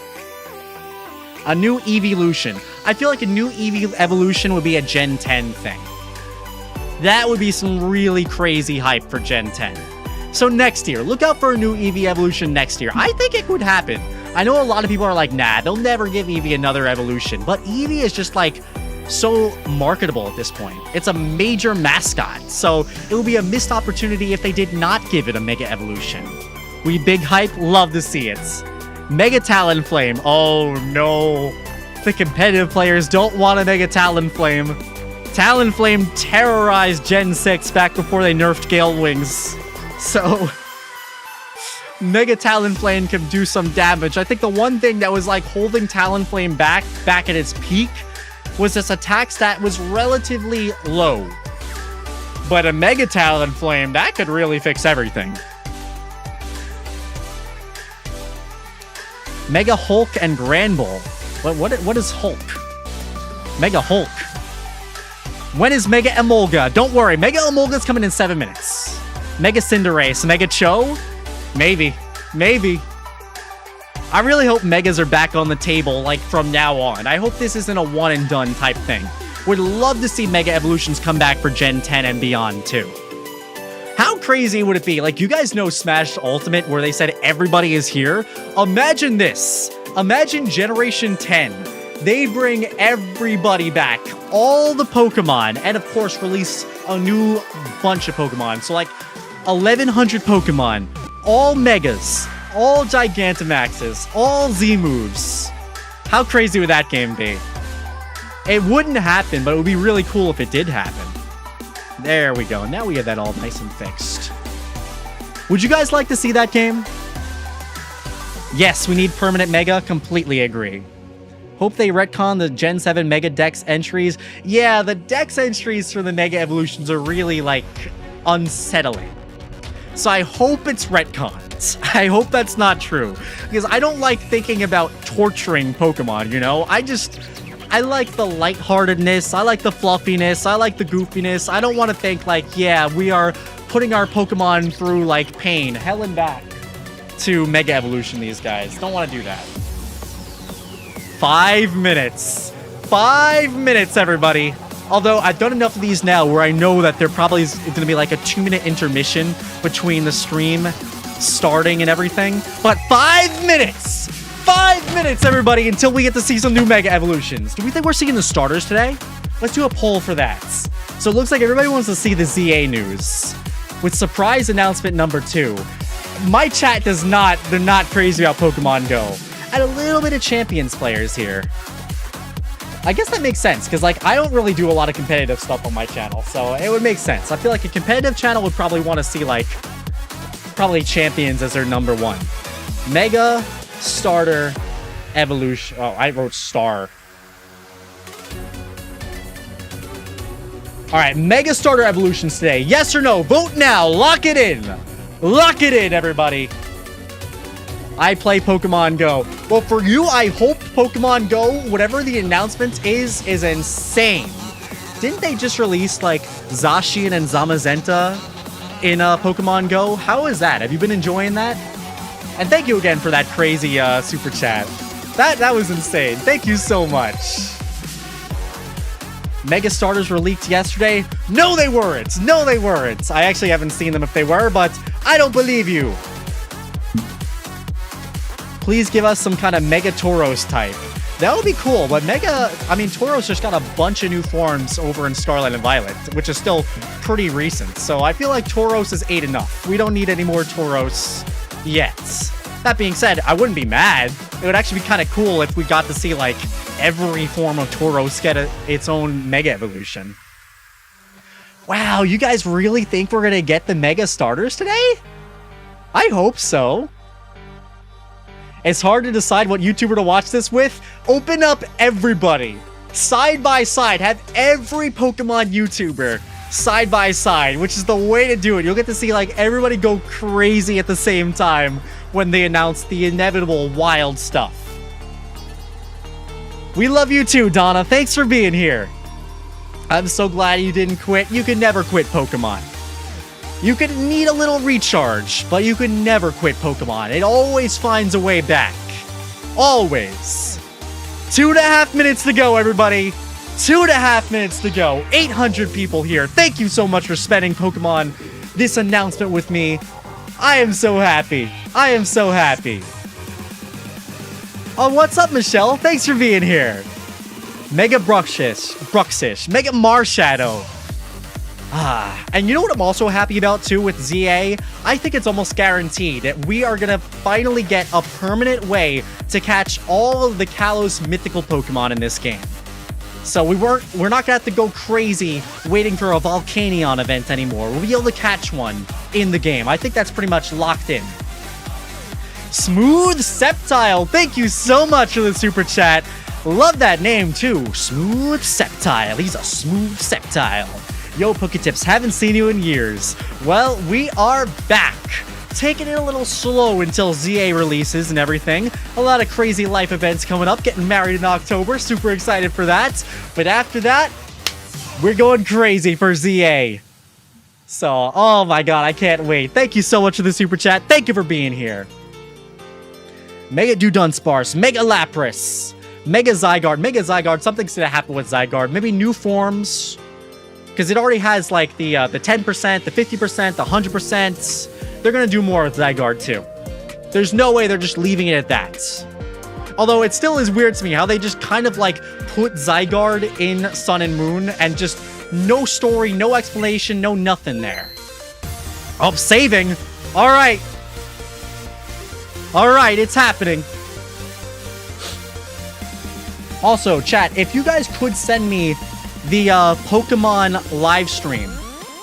B: A new evolution. I feel like a new evolution would be a Gen 10 thing. That would be some really crazy hype for Gen 10. So next year, look out for a new Eevee evolution next year. I think it could happen. I know a lot of people are like, nah, they'll never give Eevee another evolution. But Eevee is just like so marketable at this point. It's a major mascot. So it would be a missed opportunity if they did not give it a Mega Evolution. We big hype, love to see it. Mega Talonflame. Oh no. The competitive players don't want a Mega Talonflame. Talonflame terrorized Gen 6 back before they nerfed Gale Wings. So, Mega Talonflame can do some damage. I think the one thing that was like holding Talonflame back at its peak was this attack stat was relatively low. But a Mega Talonflame, that could really fix everything. Mega Hulk and Granbull. What is Hulk? Mega Hulk. When is Mega Emolga? Don't worry, Mega Emolga's coming in 7 minutes. Mega Cinderace, Mega Cho? Maybe. I really hope Megas are back on the table, like, from now on. I hope this isn't a one-and-done type thing. Would love to see Mega Evolutions come back for Gen 10 and beyond, too. How crazy would it be? Like, you guys know Smash Ultimate, where they said everybody is here? Imagine this. Imagine Generation 10. They bring everybody back. All the Pokemon. And, of course, release a new bunch of Pokemon. So, like, 1,100 Pokemon. All Megas. All Gigantamaxes. All Z-moves. How crazy would that game be? It wouldn't happen, but it would be really cool if it did happen. There we go. Now we have that all nice and fixed. Would you guys like to see that game? Yes, we need permanent Mega. Completely agree. Hope they retcon the Gen 7 Mega Dex entries. Yeah, the Dex entries for the Mega Evolutions are really, like, unsettling. So I hope it's retcons. I hope that's not true. Because I don't like thinking about torturing Pokemon, you know? I like the lightheartedness. I like the fluffiness. I like the goofiness. I don't want to think, like, yeah, we are putting our Pokemon through, like, pain. Hell and back to Mega Evolution, these guys. Don't want to do that. 5 minutes. 5 minutes, everybody. Although I've done enough of these now where I know that there probably is going to be like a 2-minute intermission between the stream starting and everything. But 5 minutes! 5 minutes, everybody, until we get to see some new Mega Evolutions. Do we think we're seeing the starters today? Let's do a poll for that. So it looks like everybody wants to see the ZA news. With surprise announcement number 2. My chat does not, they're not crazy about Pokemon Go. And a little bit of Champions players here. I guess that makes sense, because, like, I don't really do a lot of competitive stuff on my channel, so it would make sense. I feel like a competitive channel would probably want to see, like, probably Champions as their number 1. Mega, Starter, Evolution. Oh, I wrote Star. Alright, Mega Starter Evolutions today. Yes or no? Vote now. Lock it in. Lock it in, everybody. I play Pokemon Go. Well, for you, I hope Pokemon Go, whatever the announcement is insane. Didn't they just release, like, Zacian and Zamazenta in Pokemon Go? How is that? Have you been enjoying that? And thank you again for that crazy super chat. That was insane. Thank you so much. Mega Starters were leaked yesterday. No, they weren't. No, they weren't. I actually haven't seen them if they were, but I don't believe you. Please give us some kind of Mega Tauros type. That would be cool, but Tauros just got a bunch of new forms over in Scarlet and Violet, which is still pretty recent. So I feel like Tauros is 8 enough. We don't need any more Tauros yet. That being said, I wouldn't be mad. It would actually be kind of cool if we got to see, like, every form of Tauros get its own Mega Evolution. Wow, you guys really think we're going to get the Mega Starters today? I hope so. It's hard to decide what YouTuber to watch this with. Open up everybody. Side by side. Have every Pokemon YouTuber side by side, which is the way to do it. You'll get to see, like, everybody go crazy at the same time when they announce the inevitable wild stuff. We love you too, Donna. Thanks for being here. I'm so glad you didn't quit. You can never quit Pokemon. You could need a little recharge, but you could never quit Pokemon. It always finds a way back. Always. 2.5 minutes to go, everybody. 2.5 minutes to go. 800 people here. Thank you so much for spending Pokemon this announcement with me. I am so happy. I am so happy. Oh, what's up, Michelle? Thanks for being here. Mega Bruxish. Mega Marshadow. And you know what I'm also happy about too with ZA? I think it's almost guaranteed that we are gonna finally get a permanent way to catch all of the Kalos mythical Pokemon in this game. So we're not gonna have to go crazy waiting for a Volcanion event anymore. We'll be able to catch one in the game. I think that's pretty much locked in. Smooth Sceptile, thank you so much for the super chat. Love that name too. Smooth Sceptile. He's a smooth Sceptile. Yo, Poketips, haven't seen you in years. Well, we are back. Taking it a little slow until ZA releases and everything. A lot of crazy life events coming up. Getting married in October. Super excited for that. But after that, we're going crazy for ZA. So, oh my god, I can't wait. Thank you so much for the super chat. Thank you for being here. Mega Dudunsparce. Mega Lapras. Mega Zygarde. Mega Zygarde. Something's gonna happen with Zygarde. Maybe new forms. Because it already has, like, the 10%, the 50%, the 100%. They're going to do more with Zygarde, too. There's no way they're just leaving it at that. Although, it still is weird to me how they just kind of, like, put Zygarde in Sun and Moon and just no story, no explanation, no nothing there. Oh, saving. All right. All right, it's happening. Also, chat, if you guys could send me the Pokemon live stream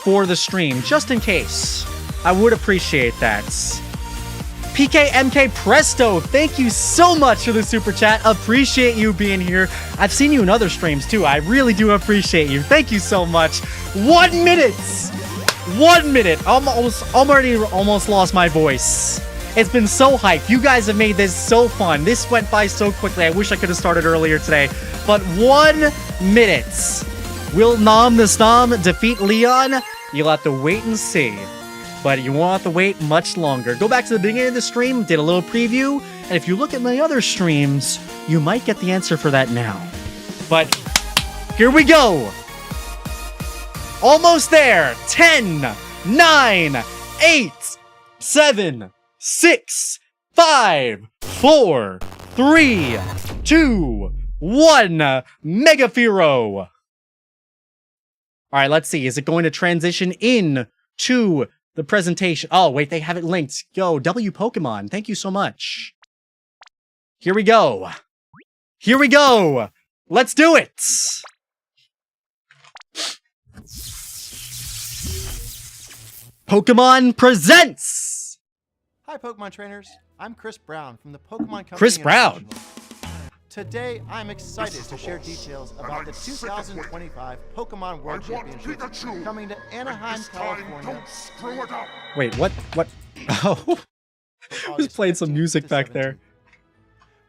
B: for the stream, just in case. I would appreciate that. PKMK Presto, thank you so much for the super chat. Appreciate you being here. I've seen you in other streams too. I really do appreciate you. Thank you so much. 1 minute. 1 minute. I'm already almost lost my voice. It's been so hyped. You guys have made this so fun. This went by so quickly. I wish I could have started earlier today. But 1 minute. Will Nom the Snom defeat Leon? You'll have to wait and see. But you won't have to wait much longer. Go back to the beginning of the stream, did a little preview, and if you look at my other streams, you might get the answer for that now. But here we go. Almost there. 10, 9, 8, 7, 6, 5, 4, 3, 2, 1. Mega Firo. All right, let's see. Is it going to transition in to the presentation? Oh, wait, they have it linked. Yo, W Pokemon, thank you so much. Here we go. Here we go. Let's do it. Pokemon presents.
C: Hi, Pokemon trainers. I'm Chris Brown from the Pokemon Company.
B: Chris Brown.
C: International. Today, I'm excited to share details about the 2025 Pokemon World Championship coming to Anaheim, California.
B: Wait, what? Oh, who's playing some music back there?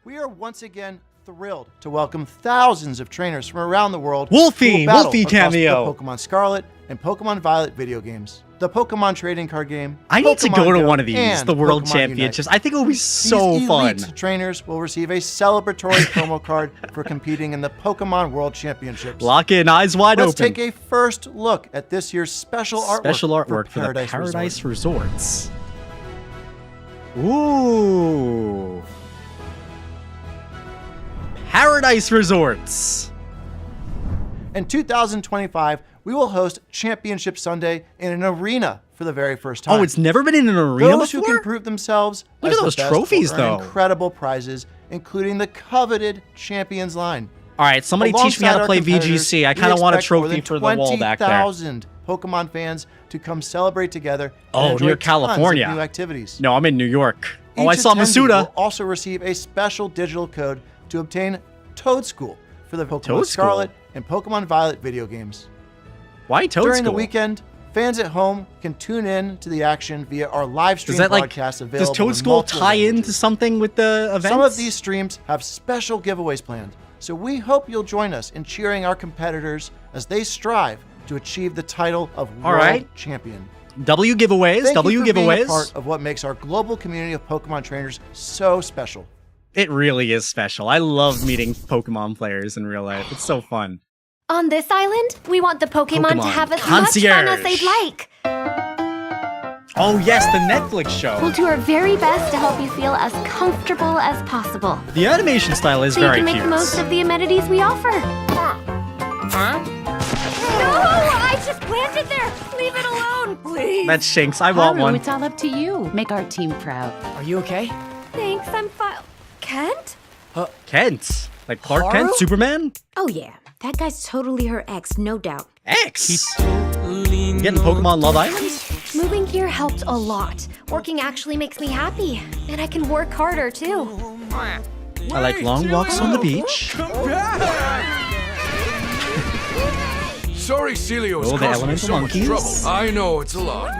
C: We are once again thrilled to welcome thousands of trainers from around the world.
B: Wolfie
C: across
B: cameo.
C: the Pokemon Scarlet and Pokemon Violet video games, the Pokemon trading card game.
B: I need to
C: Pokemon
B: go to
C: Go,
B: one of these, the World
C: Pokemon
B: Championships.
C: Unite.
B: I think it will be so
C: These
B: fun.
C: elite trainers will receive a celebratory promo card for competing in the Pokemon World Championships.
B: Lock in, eyes wide
C: Let's
B: open.
C: take a first look at this year's special artwork
B: for the Paradise
C: Resort.
B: Resorts. Ooh. Paradise Resorts.
C: In 2025, we will host Championship Sunday in an arena for the very first time.
B: Oh, it's never been in an arena
C: Those
B: before?
C: who can prove themselves
B: Look
C: as
B: at
C: the
B: those
C: best
B: trophies,
C: will earn
B: though.
C: incredible prizes, including the coveted Champions line.
B: All right, somebody teach me how to play VGC. I kind of want a trophy for the wall back there.
C: 20,000 Pokemon fans to come celebrate together.
B: Oh,
C: and enjoy
B: near
C: tons of
B: California.
C: new activities.
B: No, I'm in New York. Oh, I
C: Each
B: saw
C: attendee
B: Masuda.
C: will also receive a special digital code to obtain Toad School for the Pokemon
B: Toad School?
C: Scarlet and Pokemon Violet video games.
B: Why Toad
C: During
B: School?
C: the weekend, fans at home can tune in to the action via our live stream
B: Does that
C: broadcast available
B: does Toad
C: in
B: School
C: multiple
B: tie into
C: languages.
B: something with the event?
C: Some of these streams have special giveaways planned, so we hope you'll join us in cheering our competitors as they strive to achieve the title of
B: All
C: World
B: right.
C: Champion.
B: W giveaways,
C: Thank
B: W
C: you for being a
B: giveaways.
C: part of what makes our global community of Pokemon trainers so special.
B: It really is special. I love meeting Pokemon players in real life. It's so fun.
D: On this island, we want the Pokemon to
B: Pokemon
D: have as
B: Concierge.
D: much fun as they'd like.
B: Oh yes, the Netflix show.
D: We'll do our very best to help you feel as comfortable as possible,
B: The animation style is
D: so you
B: very
D: can make
B: cute.
D: the most of the amenities we offer.
E: Huh?
D: No, I just planted there. Leave it alone, please.
B: That's Shanks. I want
E: Haru,
B: one.
E: it's all up to you. Make our team proud.
F: Are you okay?
D: Thanks, I'm fine. Kent?
B: Kent. Like Clark
F: Haru?
B: Kent, Superman?
G: Oh yeah, that guy's totally her ex, no doubt.
B: X. Getting Pokemon Love Island?
D: Moving here helped a lot. Working actually makes me happy, and I can work harder too.
B: I like long walks on the beach.
H: Sorry, Celio's
B: Oh, the
H: causing me
B: elemental
H: so much
B: monkeys.
H: trouble. I know, it's a lot.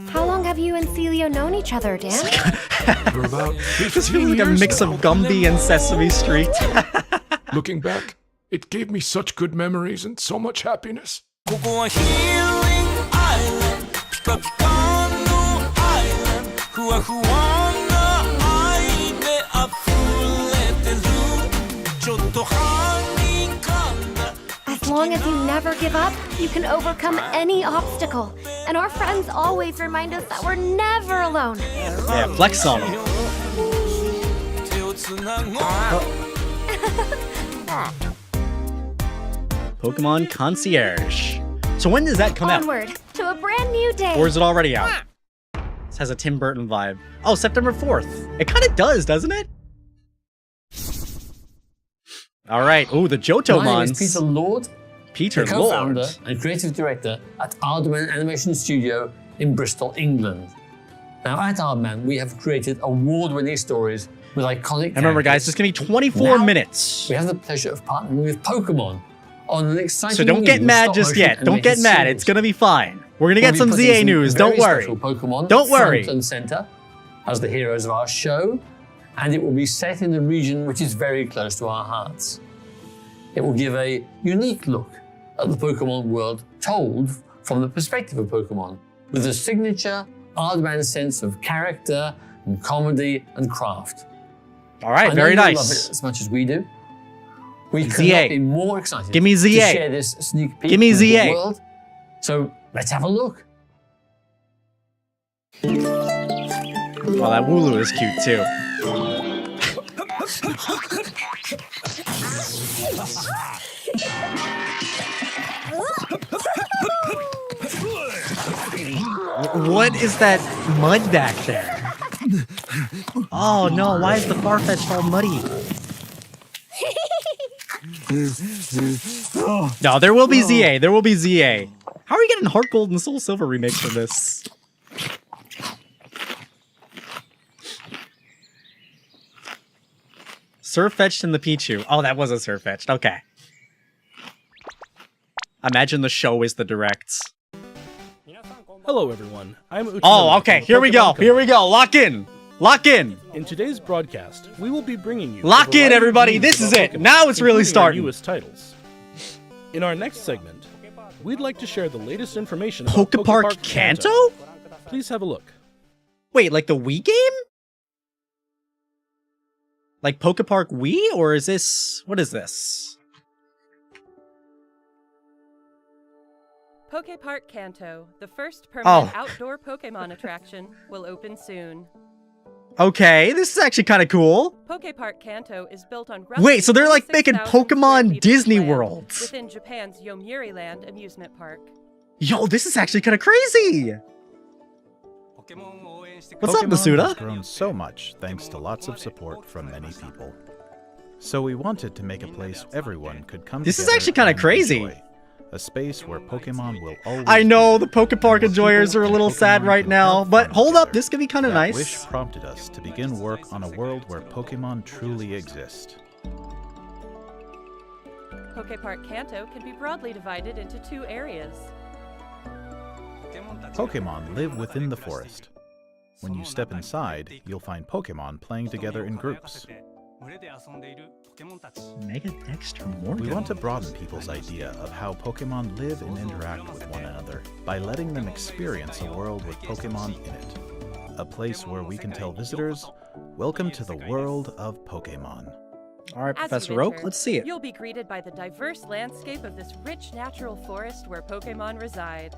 D: How long have you and Celio known each other, Dan?
H: For about
B: This
H: 15
B: feels like a
H: years
B: mix
H: now.
B: of Gumby and Sesame Street.
H: Looking back, it gave me such good memories and so much happiness.
D: As long as you never give up, you can overcome any obstacle. And our friends always remind us that we're never alone.
B: Yeah, flex on them. Pokemon Concierge. So when does that come out?
D: Onward to a brand new day.
B: Or is it already out? This has a Tim Burton vibe. Oh, September 4th. It kind of does, doesn't it? All right. Oh, the Johto
I: My name is
B: Mons.
I: Peter Lord,
B: Peter
I: the co-founder
B: Lord.
I: and creative director at Alderman Animation Studio in Bristol, England.
F: Now, at Aardman, we have created award-winning stories with iconic
B: And remember, guys, it's gonna be 24
F: Now,
B: minutes.
F: We have the pleasure of partnering with Pokemon on an exciting
B: So don't get
F: new
B: mad just
F: stop-motion
B: yet. Don't get
F: animated
B: mad.
F: series.
B: It's gonna be fine. We're gonna
F: We'll
B: get
F: be
B: some
F: putting
B: ZA news. Don't
F: very
B: worry.
F: special Pokemon
B: Don't worry.
F: front and center as the heroes of our show, and it will be set in a region which is very close to our hearts. It will give a unique look at the Pokemon world told from the perspective of Pokemon, with a signature Aardman sense of character and comedy and craft.
B: All right,
F: I know
B: very
F: you love
B: nice.
F: it as much as we do. We could
B: ZA.
F: not be more excited
B: Give me
F: to
B: ZA.
F: share this sneak peek
B: Give me
F: with
B: ZA.
F: the world. So let's have a look.
B: Oh, that Wooloo is cute too. What is that mud back there? Oh no, why is the Farfetch'd all muddy? No, there will be ZA. There will be ZA. How are you getting Heart Gold and Soul Silver remakes for this? Surfetched and the Pichu. Oh, that was a Surfetched. Okay. Imagine the show is the directs.
I: Hello, everyone. I'm Uchinami
B: Oh, okay.
I: from
B: Here we go.
I: Pokemon
B: Here we go. Lock in. Lock in.
I: In today's broadcast, we will be bringing you
B: Lock
I: a
B: in,
I: variety of
B: everybody.
I: news
B: This is
I: about
B: it.
I: Pokemon,
B: Now it's really
I: including our
B: starting.
I: newest titles. In our next segment, we'd like to share the latest information about
B: Pokepark Kanto?
I: Please have a look.
B: Wait, like the Wii game? Like Pokepark Wii? Or is this... What is this?
J: Pokepark Kanto, the first permanent
B: Oh.
J: outdoor Pokemon attraction, will open soon.
B: Okay, this is actually kind of cool.
J: Pokepark Kanto is built on
B: Wait, so they're like making
J: 26,000 square
B: Pokemon
J: feet of
B: Disney
J: land
B: World.
J: within Japan's Yomiuri Land amusement park.
B: Yo, this is actually kind of crazy. What's up,
K: Pokemon has
B: Masuda?
K: grown so much thanks to lots of support from many people. So we wanted to make a place everyone could come
B: This is
K: together
B: actually kinda
K: and
B: crazy.
K: enjoy. A space where Pokemon will always
B: I know
K: be.
B: the Pokepark enjoyers are a little sad right now, but hold up, this could be kind of
K: That
B: nice.
K: wish prompted us to begin work on a world where Pokemon truly exist.
J: Pokepark Kanto can be broadly divided into two areas.
K: Pokemon live within the forest. When you step inside, you'll find Pokemon playing together in groups.
B: Mega Extra Morgan.
K: We want to broaden people's idea of how Pokemon live and interact with one another by letting them experience a world with Pokemon in it. A place where we can tell visitors, welcome to the world of Pokemon.
B: All right,
J: As
B: Professor
J: you
B: Oak,
J: enter,
B: let's see it.
J: You'll be greeted by the diverse landscape of this rich natural forest where Pokemon reside.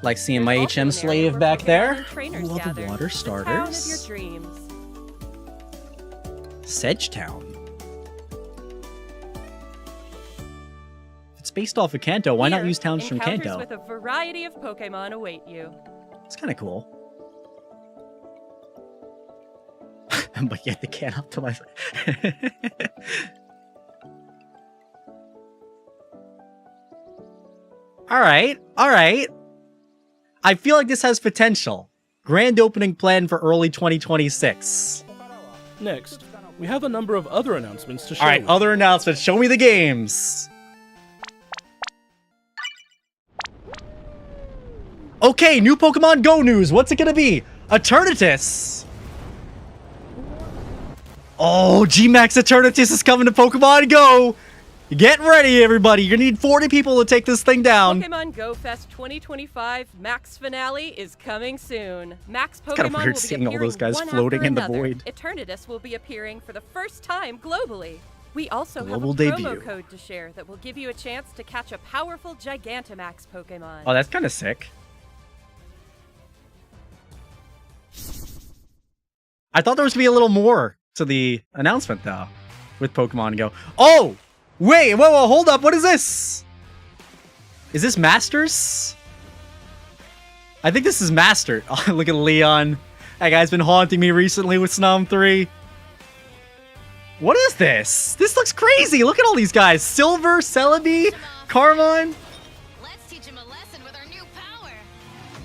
B: Like seeing my
J: There's also
B: HM
J: an area
B: slave
J: where
B: back
J: Pokemon
B: there.
J: and trainers
B: Ooh, all
J: gather,
B: the water
J: the town of your
B: starters.
J: dreams.
B: Sedgetown. If it's based off of Kanto, why not
J: Here,
B: use towns from
J: encounters
B: Kanto?
J: with a variety of Pokemon await you.
B: It's kind of cool. But yet they can't optimize it. Alright, alright. I feel like this has potential. Grand opening plan for early 2026.
I: Next, we have a number of other announcements to share.
B: Alright,
I: with
B: other announcements. Show me the games. Okay, new Pokemon Go news. What's it gonna be? Eternatus. Oh, G-Max Eternatus is coming to Pokemon Go. Get ready, everybody. You're gonna need 40 people to take this thing down.
J: Pokemon Go Fest 2025 Max Finale is coming soon. Max
B: It's kinda
J: Pokemon
B: weird
J: will be
B: seeing all
J: appearing
B: those guys
J: one
B: floating
J: after
B: in the
J: another.
B: void.
J: Eternatus will be appearing for the first time globally. We also
B: Global
J: have a
B: debut.
J: promo code to share that will give you a chance to catch a powerful Gigantamax Pokemon.
B: Oh, that's kind of sick. I thought there was gonna be a little more to the announcement, though, with Pokemon Go. Oh! Wait, whoa, hold up. What is this? Is this Masters? I think this is Master. Oh, look at Leon. That guy's been haunting me recently with Snom 3. What is this? This looks crazy. Look at all these guys. Silver, Celebi, Carmine.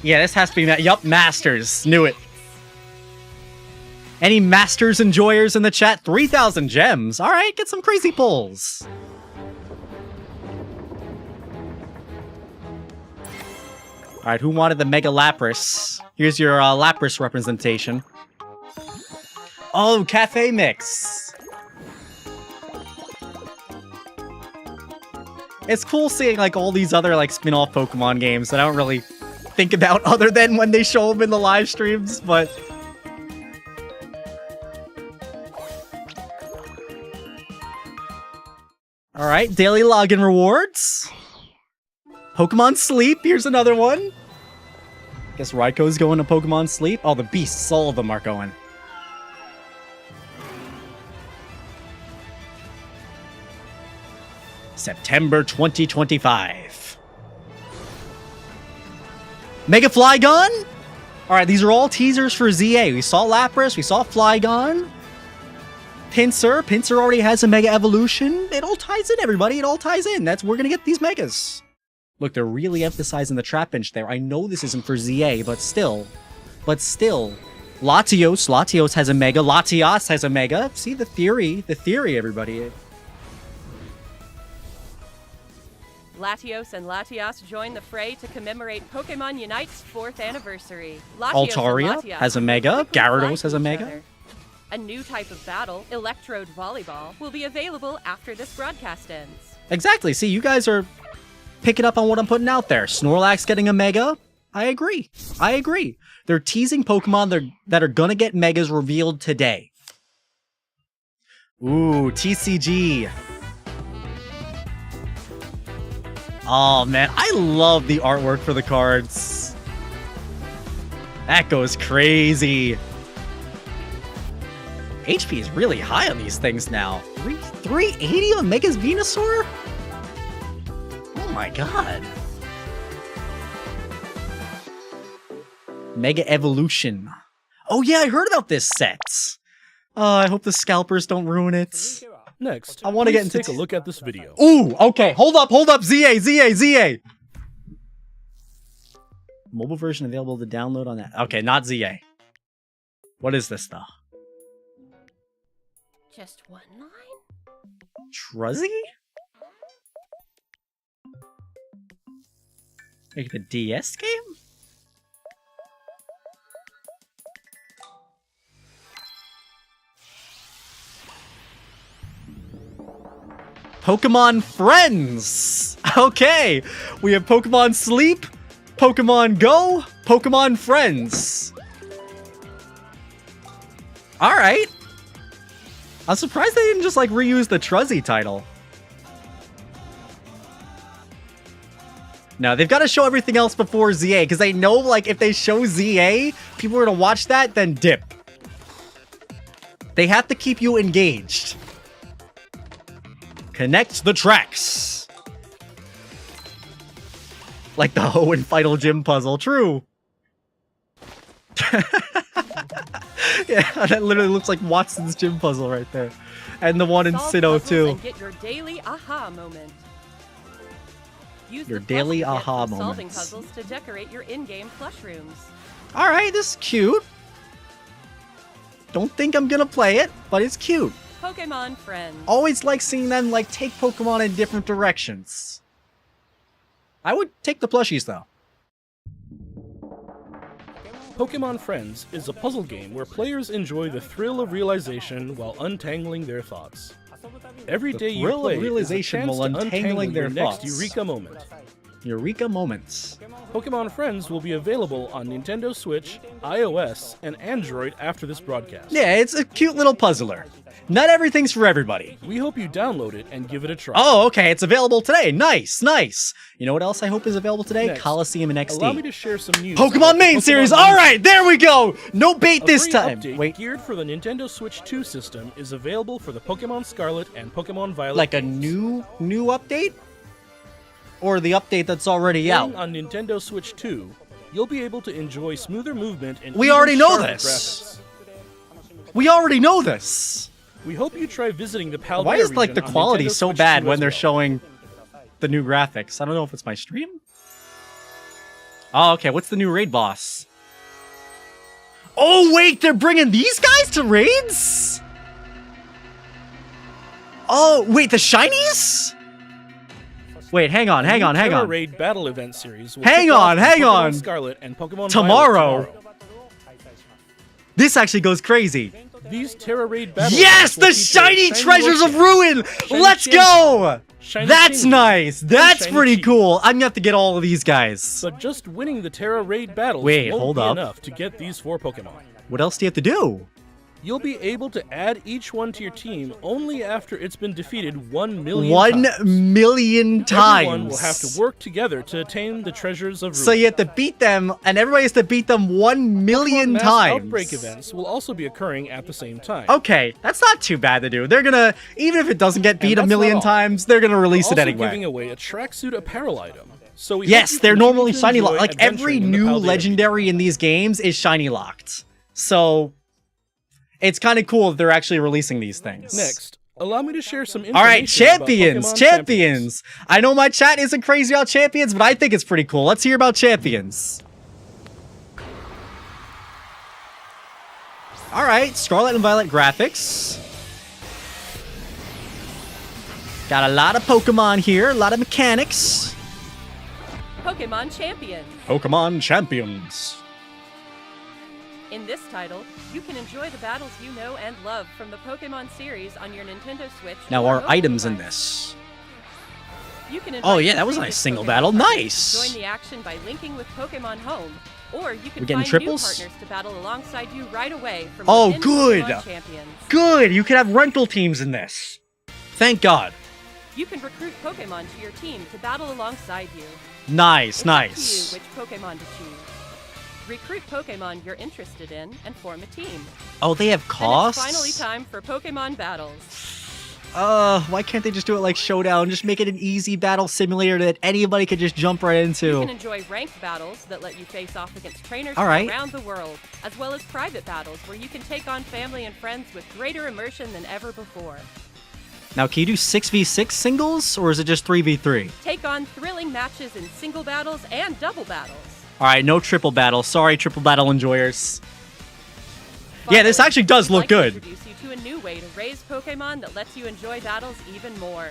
B: Yeah, this has to be... Yup, Masters. Knew it. Any Masters enjoyers in the chat? 3,000 gems. All right, get some crazy pulls. All right, who wanted the Mega Lapras? Here's your Lapras representation. Oh, Cafe Mix. It's cool seeing like all these other like spin-off Pokemon games that I don't really think about other than when they show them in the live streams, but... All right, daily login rewards. Pokemon Sleep, here's another one. Guess Raiko's going to Pokemon Sleep. Oh, the beasts, all of them are going. September 2025. Mega Flygon? Alright, these are all teasers for ZA. We saw Lapras, we saw Flygon. Pinsir already has a Mega Evolution. It all ties in, everybody. It all ties in. We're gonna get these Megas. Look, they're really emphasizing the Trapinch there. I know this isn't for ZA, but still. Latios has a Mega. Latias has a Mega. See the theory, everybody.
J: Latios and Latias join the fray to commemorate Pokemon Unite's 4th anniversary. Latios
B: Altaria has a Mega. Gyarados has a Mega.
J: A new type of battle, Electrode Volleyball, will be available after this broadcast ends.
B: Exactly. See, you guys are picking up on what I'm putting out there. Snorlax getting a Mega. I agree. They're teasing Pokemon that are gonna get Megas revealed today. Ooh, TCG. Oh man, I love the artwork for the cards. That goes crazy. HP is really high on these things now. 380 on Mega's Venusaur? Oh my god. Mega Evolution. Oh yeah, I heard about this set. I hope the scalpers don't ruin it.
I: Next,
B: I want to get into
I: take a look at this video.
B: Ooh, okay, hold up, ZA. Mobile version available to download on that. Okay, not ZA. What is this though?
J: Just one line?
B: Truzzy? Like the DS game? Pokemon Friends! Okay, we have Pokemon Sleep, Pokemon Go, Pokemon Friends. Alright. I'm surprised they didn't just like reuse the Truzzy title. No, they've got to show everything else before ZA, because they know like if they show ZA, people are going to watch that, then dip. They have to keep you engaged. Connect the tracks. Like the Hoenn Final Gym puzzle. True. Yeah, that literally looks like Watson's gym puzzle right there. And the one in Sinnoh too.
J: And get your daily aha moment. Use
B: Your
J: the
B: daily
J: puzzle kit
B: aha
J: for solving
B: moments.
J: puzzles to decorate your in-game plush rooms.
B: Alright, this is cute. Don't think I'm gonna play it, but it's cute.
J: Pokemon Friends.
B: Always like seeing them like take Pokemon in different directions. I would take the plushies though.
I: Pokemon Friends is a puzzle game where players enjoy the thrill of realization while untangling their thoughts. Every day you
B: thrill of
I: play is a
B: realization
I: chance
B: while
I: to
B: untangling
I: untangle
B: their
I: your next
B: thoughts.
I: Eureka moment.
B: Eureka moments.
I: Pokemon Friends will be available on Nintendo Switch, iOS, and Android after this broadcast.
B: Yeah, it's a cute little puzzler. Not everything's for everybody.
I: We hope you download it and give it a try.
B: Oh, okay, it's available today. Nice, nice. You know what else I hope is available today?
I: Next,
B: Coliseum and XD.
I: Allow me to share some news.
B: Pokemon
I: about
B: main
I: the
B: series.
I: Pokemon
B: All right, there we go. No bait
I: A
B: this
I: free
B: time.
I: update
B: Wait,
I: geared for the Nintendo Switch 2 system is available for the Pokemon Scarlet and Pokemon Violet.
B: like a
I: games.
B: new update, or the update that's already out?
I: Playing on Nintendo Switch 2, you'll be able to enjoy smoother movement and
B: We
I: even
B: already know
I: sharper
B: this.
I: graphics.
B: We already know this.
I: We hope you try visiting the Paldea
B: Why is like the
I: region on
B: quality
I: Nintendo
B: so
I: Switch
B: bad
I: 2
B: when
I: as
B: they're
I: well.
B: showing the new graphics? I don't know if it's my stream. Oh, okay. What's the new raid boss? Oh, wait, they're bringing these guys to raids? Oh, wait, the shinies? Wait, hang on.
I: Terra Raid Battle Event Series will
B: Hang
I: kick off
B: on.
I: with Pokemon Scarlet and Pokemon
B: Tomorrow.
I: Violet tomorrow.
B: This actually goes crazy.
I: These Terra Raid Battle
B: Yes,
I: events will
B: the
I: feature
B: shiny treasures of ruin.
I: Shiny
B: Let's go.
I: Shiny
B: That's
I: Shiny,
B: nice.
I: and
B: That's
I: Shiny
B: pretty
I: Cheat.
B: cool. I'm gonna have to get all of these guys.
I: But just winning the Terra Raid battles
B: Wait,
I: won't
B: hold
I: be
B: up.
I: enough to get these 4 Pokemon.
B: What else do you have to do?
I: You'll be able to add each one to your team only after it's been defeated 1 million
B: 1
I: times.
B: million times.
I: Everyone will have to work together to attain the treasures of ruin.
B: So you have to beat them, and everybody has to beat them 1 million
I: Mass
B: times.
I: Outbreak events will also be occurring at the same time.
B: Okay, that's not too bad to do. They're gonna, even if it doesn't get beat a
I: that's
B: million
I: not all.
B: times, they're gonna release
I: We're
B: it
I: also
B: anyway.
I: giving away a tracksuit apparel item. So we hope
B: Yes,
I: you
B: they're
I: continue
B: normally
I: to
B: shiny
I: enjoy
B: locked. Like every
I: adventuring in the
B: new
I: Paldea
B: legendary in these games is shiny locked. So it's kind of cool that they're actually releasing these things.
I: Next, allow me to share some information
B: All right,
I: about
B: champions,
I: Pokemon
B: champions. I know my chat isn't crazy about champions, but I think it's pretty cool. Let's hear about champions. All right, Scarlet and Violet graphics. Got a lot of Pokemon here, a lot of mechanics.
J: Pokemon Champions.
B: Pokemon champions.
J: In this title, you can enjoy the battles you know and love from the Pokemon series on your Nintendo Switch.
B: Now,
J: or
B: are
J: mobile
B: items in
J: device.
B: this?
J: You can
B: Oh,
J: invite
B: yeah,
J: your
B: that was a nice
J: previous
B: single
J: Pokemon
B: battle.
J: partners to
B: Nice.
J: Join the action by linking with Pokemon Home, or you can
B: We getting
J: find
B: triples?
J: new partners to battle alongside you right away from
B: Oh,
J: within
B: good.
J: Pokemon Champions.
B: Good, you can have rental teams in this. Thank God.
J: You can recruit Pokemon to your team to battle alongside you.
B: Nice,
J: It's
B: nice.
J: up to you which Pokemon to choose. Recruit Pokemon you're interested in and form a team.
B: Oh, they have costs?
J: And it's finally time for Pokemon battles.
B: Why can't they just do it like Showdown? Just make it an easy battle simulator that anybody could just jump right
J: You
B: into.
J: can enjoy ranked battles that let you face off against trainers
B: All
J: from
B: right.
J: around the world, as well as private battles where you can take on family and friends with greater immersion than ever before.
B: Now, can you do 6v6 singles, or is it just 3v3?
J: Take on thrilling matches in single battles and double battles.
B: All right, no triple battle. Sorry, triple battle enjoyers. Yeah, this actually does look
J: I'd like to
B: good.
J: introduce you to a new way to raise Pokemon that lets you enjoy battles even more.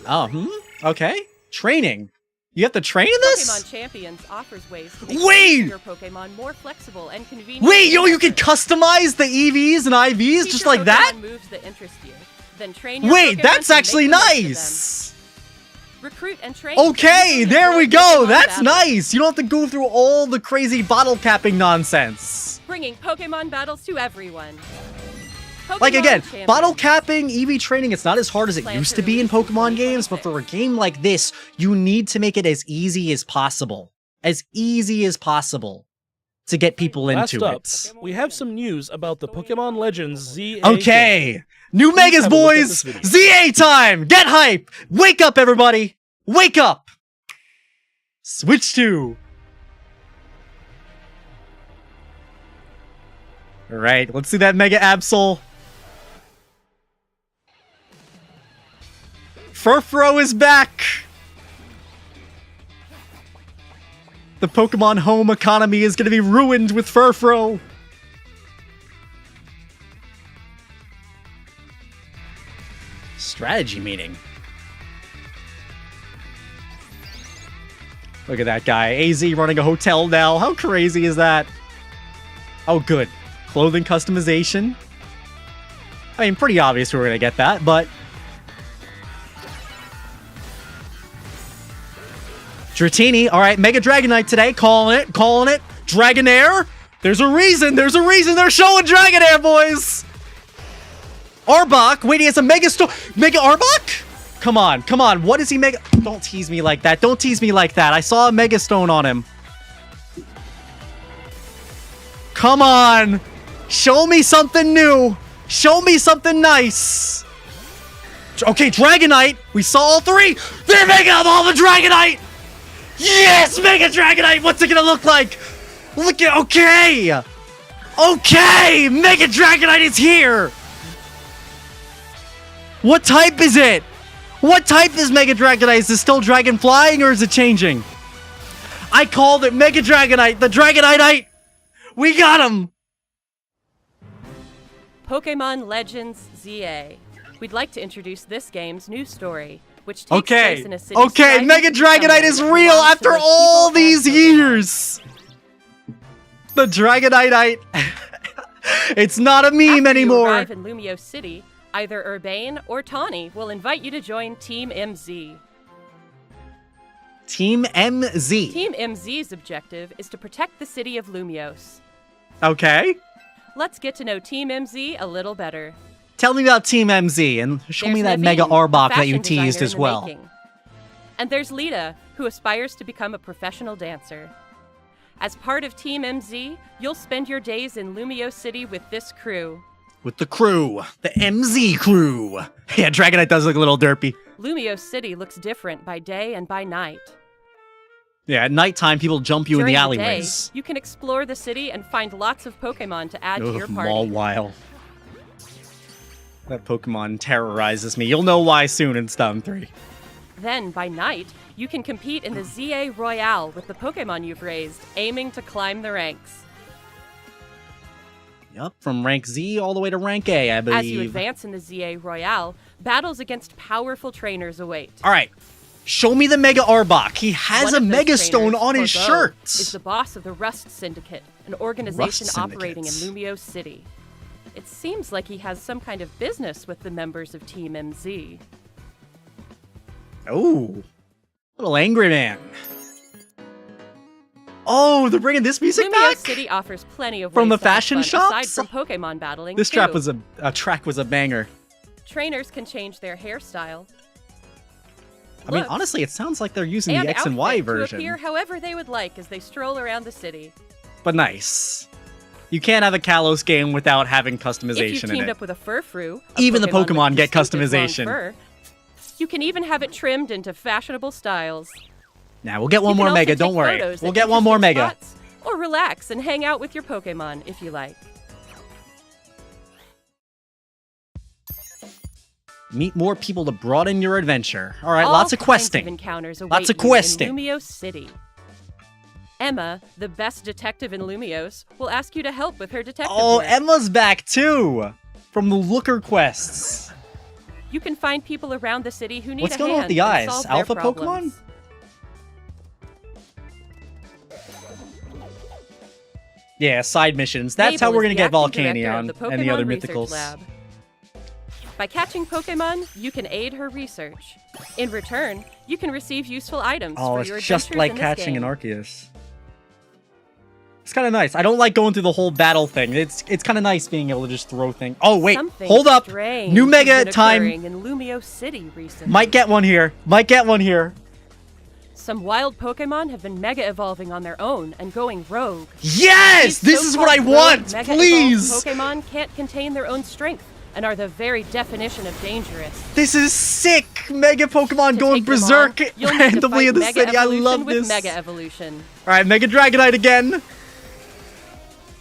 B: Oh, okay. Training. You have to train in this?
J: Pokemon Champions offers ways to make
B: Wait!
J: your Pokemon more flexible and convenient.
B: Wait, yo, you can customize the EVs and IVs
J: Teach
B: just
J: your
B: like that?
J: Pokemon moves that interest you. Then train your
B: Wait,
J: Pokemon
B: that's
J: to make
B: actually
J: the most of them.
B: nice.
J: Recruit and train.
B: Okay,
J: to
B: there we
J: enjoy
B: go.
J: Pokemon
B: That's
J: battles.
B: nice. You don't have to go through all the crazy bottle capping nonsense.
J: Bringing Pokemon battles to everyone.
B: Like
J: Pokemon
B: again,
J: Champions.
B: bottle capping, EV training, it's not as hard as it used to be in Pokemon games, but for a game like this, you need to make it as easy as possible. As easy as possible to get people
I: Last
B: into
I: up,
B: it.
I: we have some news about the Pokemon Legends ZA.
B: Okay. New
I: Please
B: Megas,
I: have a look at
B: boys!
I: this video.
B: ZA time! Get hype! Wake up, everybody! Wake up! Switch to. Alright, let's see that Mega Absol. Furfro is back! The Pokemon home economy is gonna be ruined with Furfro! Strategy meeting. Look at that guy. AZ running a hotel now. How crazy is that? Oh, good. Clothing customization. I mean, pretty obvious we were going to get that, but... Dratini. All right, Mega Dragonite today. Calling it. Dragonair. There's a reason they're showing Dragonair, boys. Arbok. Wait, he has a Mega Arbok? Come on. What is he Mega? Don't tease me like that. I saw a Mega Stone on him. Come on. Show me something new. Show me something nice. Okay, Dragonite. We saw all three. They're Mega Evolve a Dragonite. Yes, Mega Dragonite. What's it gonna look like? Okay, Mega Dragonite is here. What type is it? What type is Mega Dragonite? Is it still Dragon Flying or is it changing? I called it, Mega Dragonite, the Dragonite! We got him!
J: Pokemon Legends ZA. We'd like to introduce this game's new story, which takes place in a city.
B: Okay, Mega Dragonite is real after all these years! The Dragonite. It's not a meme anymore.
J: After you arrive in Lumio City, either Urbane or Tawny will invite you to join Team MZ.
B: Team MZ.
J: Team MZ's objective is to protect the city of Lumios.
B: Okay.
J: Let's get to know Team MZ a little better.
B: Tell me about Team MZ and show me that Mega Arbok that you teased as well.
J: And there's Lita, who aspires to become a professional dancer. As part of Team MZ, you'll spend your days in Lumio City with this crew.
B: With the crew. The MZ crew. Yeah, Dragonite does look a little derpy.
J: Lumio City looks different by day and by night.
B: Yeah, at nighttime, people jump you in the
J: During
B: alleyways.
J: Day, you can explore the city and find lots of Pokemon to add to your party.
B: Mawile. That Pokemon terrorizes me. You'll know why soon in Snom 3.
J: Then, by night, you can compete in the ZA Royale with the Pokemon you've raised, aiming to climb the ranks.
B: Yup, from rank Z all the way to rank A, I believe.
J: As you advance in the ZA Royale, battles against powerful trainers await.
B: Alright, show me the Mega Arbok. He has a Mega Stone on his shirt.
J: Is the boss of the Rust Syndicate, an organization operating in Lumio City. It seems like he has some kind of business with the members of Team MZ.
B: Oh, little angry man. Oh, they're bringing this music
J: Lumio
B: back?
J: City offers plenty of
B: from the
J: ways to have
B: fashion
J: fun,
B: shops?
J: aside from Pokemon battling.
B: This
J: too.
B: track was a banger.
J: Trainers can change their hairstyle.
B: I mean, honestly, it sounds like they're using
J: and
B: the X and Y
J: outfit
B: version.
J: to appear however they would like as they stroll around the city.
B: But nice. You can't have a Kalos game without having
J: If
B: customization
J: you've
B: in
J: teamed
B: it.
J: up with a Furfrou,
B: Even the
J: with
B: Pokemon get
J: distinctive long
B: customization.
J: fur, you can even have it trimmed into fashionable styles.
B: Nah, we'll get one
J: You can
B: more
J: also
B: Mega,
J: take
B: don't worry.
J: photos
B: We'll
J: at
B: get one more
J: interesting
B: Mega.
J: spots, or relax and hang out with your Pokemon if you like.
B: Meet more people to broaden your adventure. All right,
J: All
B: lots of
J: kinds
B: questing.
J: Of encounters
B: Lots of
J: await you
B: questing.
J: in Lumio City. Emma, the best detective in Lumios, will ask you to help with her detective
B: Oh,
J: work.
B: Emma's back too! From the Looker quests.
J: You can find people around the city who need
B: What's
J: a
B: going on with
J: hand
B: the
J: and
B: eyes?
J: solve
B: Alpha
J: their
B: Pokemon?
J: problems.
B: Yeah, side missions. That's how
J: Mabel
B: we're
J: is
B: gonna
J: the
B: get
J: acting director
B: Volcanion
J: of the
B: and the other
J: Pokemon Research
B: mythicals.
J: Lab. By catching Pokemon, you can aid her research. In return, you can receive useful items
B: Oh,
J: for
B: it's
J: your
B: just
J: adventures
B: like
J: in this
B: catching an
J: game.
B: Arceus. It's kind of nice. I don't like going through the whole battle thing. It's kind of nice being able to just throw things. Oh wait,
J: Something
B: hold up.
J: strange
B: New Mega
J: has been
B: time.
J: occurring in Lumio City recently.
B: Might get one here. Might get one here.
J: Some wild Pokemon have been mega evolving on their own and going rogue.
B: Yes!
J: These
B: This is what I
J: so-called
B: want!
J: rogue mega
B: Please!
J: evolved Pokemon can't contain their own strength and are the very definition of dangerous.
B: This is sick! Mega Pokemon going
J: take them
B: berserk
J: on, you'll need to
B: randomly
J: fight
B: in the
J: Mega
B: city. I
J: Evolution
B: love
J: with
B: this.
J: Mega Evolution.
B: Alright, Mega Dragonite again.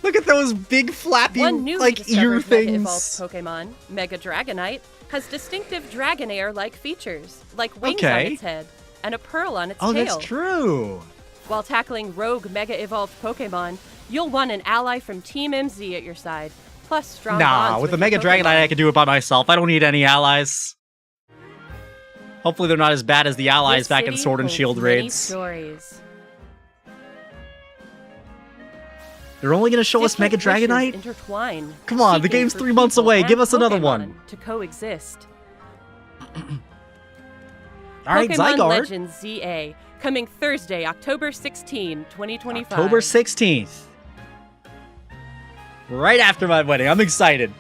B: Look at those big flappy
J: One newly
B: like ear
J: discovered Mega
B: things.
J: evolved Pokemon, Mega Dragonite, has distinctive Dragonair-like features, like wings on
B: Okay.
J: its head and a pearl on its
B: Oh,
J: tail.
B: that's true.
J: While tackling rogue Mega evolved Pokemon, you'll want an ally from Team MZ at your side, plus strong
B: Nah,
J: bonds
B: with the
J: your
B: Mega
J: Pokemon.
B: Dragonite I can do it by myself. I don't need any allies. Hopefully they're not as bad as the allies
J: This
B: back in
J: city
B: Sword and
J: holds
B: Shield
J: many
B: raids.
J: stories.
B: They're only gonna show us Mega
J: Different wishes
B: Dragonite?
J: intertwine,
B: Come on, the
J: seeking
B: game's
J: for
B: 3 months
J: people
B: away.
J: and
B: Give us another
J: Pokemon
B: one.
J: to coexist.
B: Alright,
J: Pokemon
B: Zygarde.
J: Legends ZA, coming Thursday, October 16, 2025.
B: October 16th. Right after my wedding. I'm excited.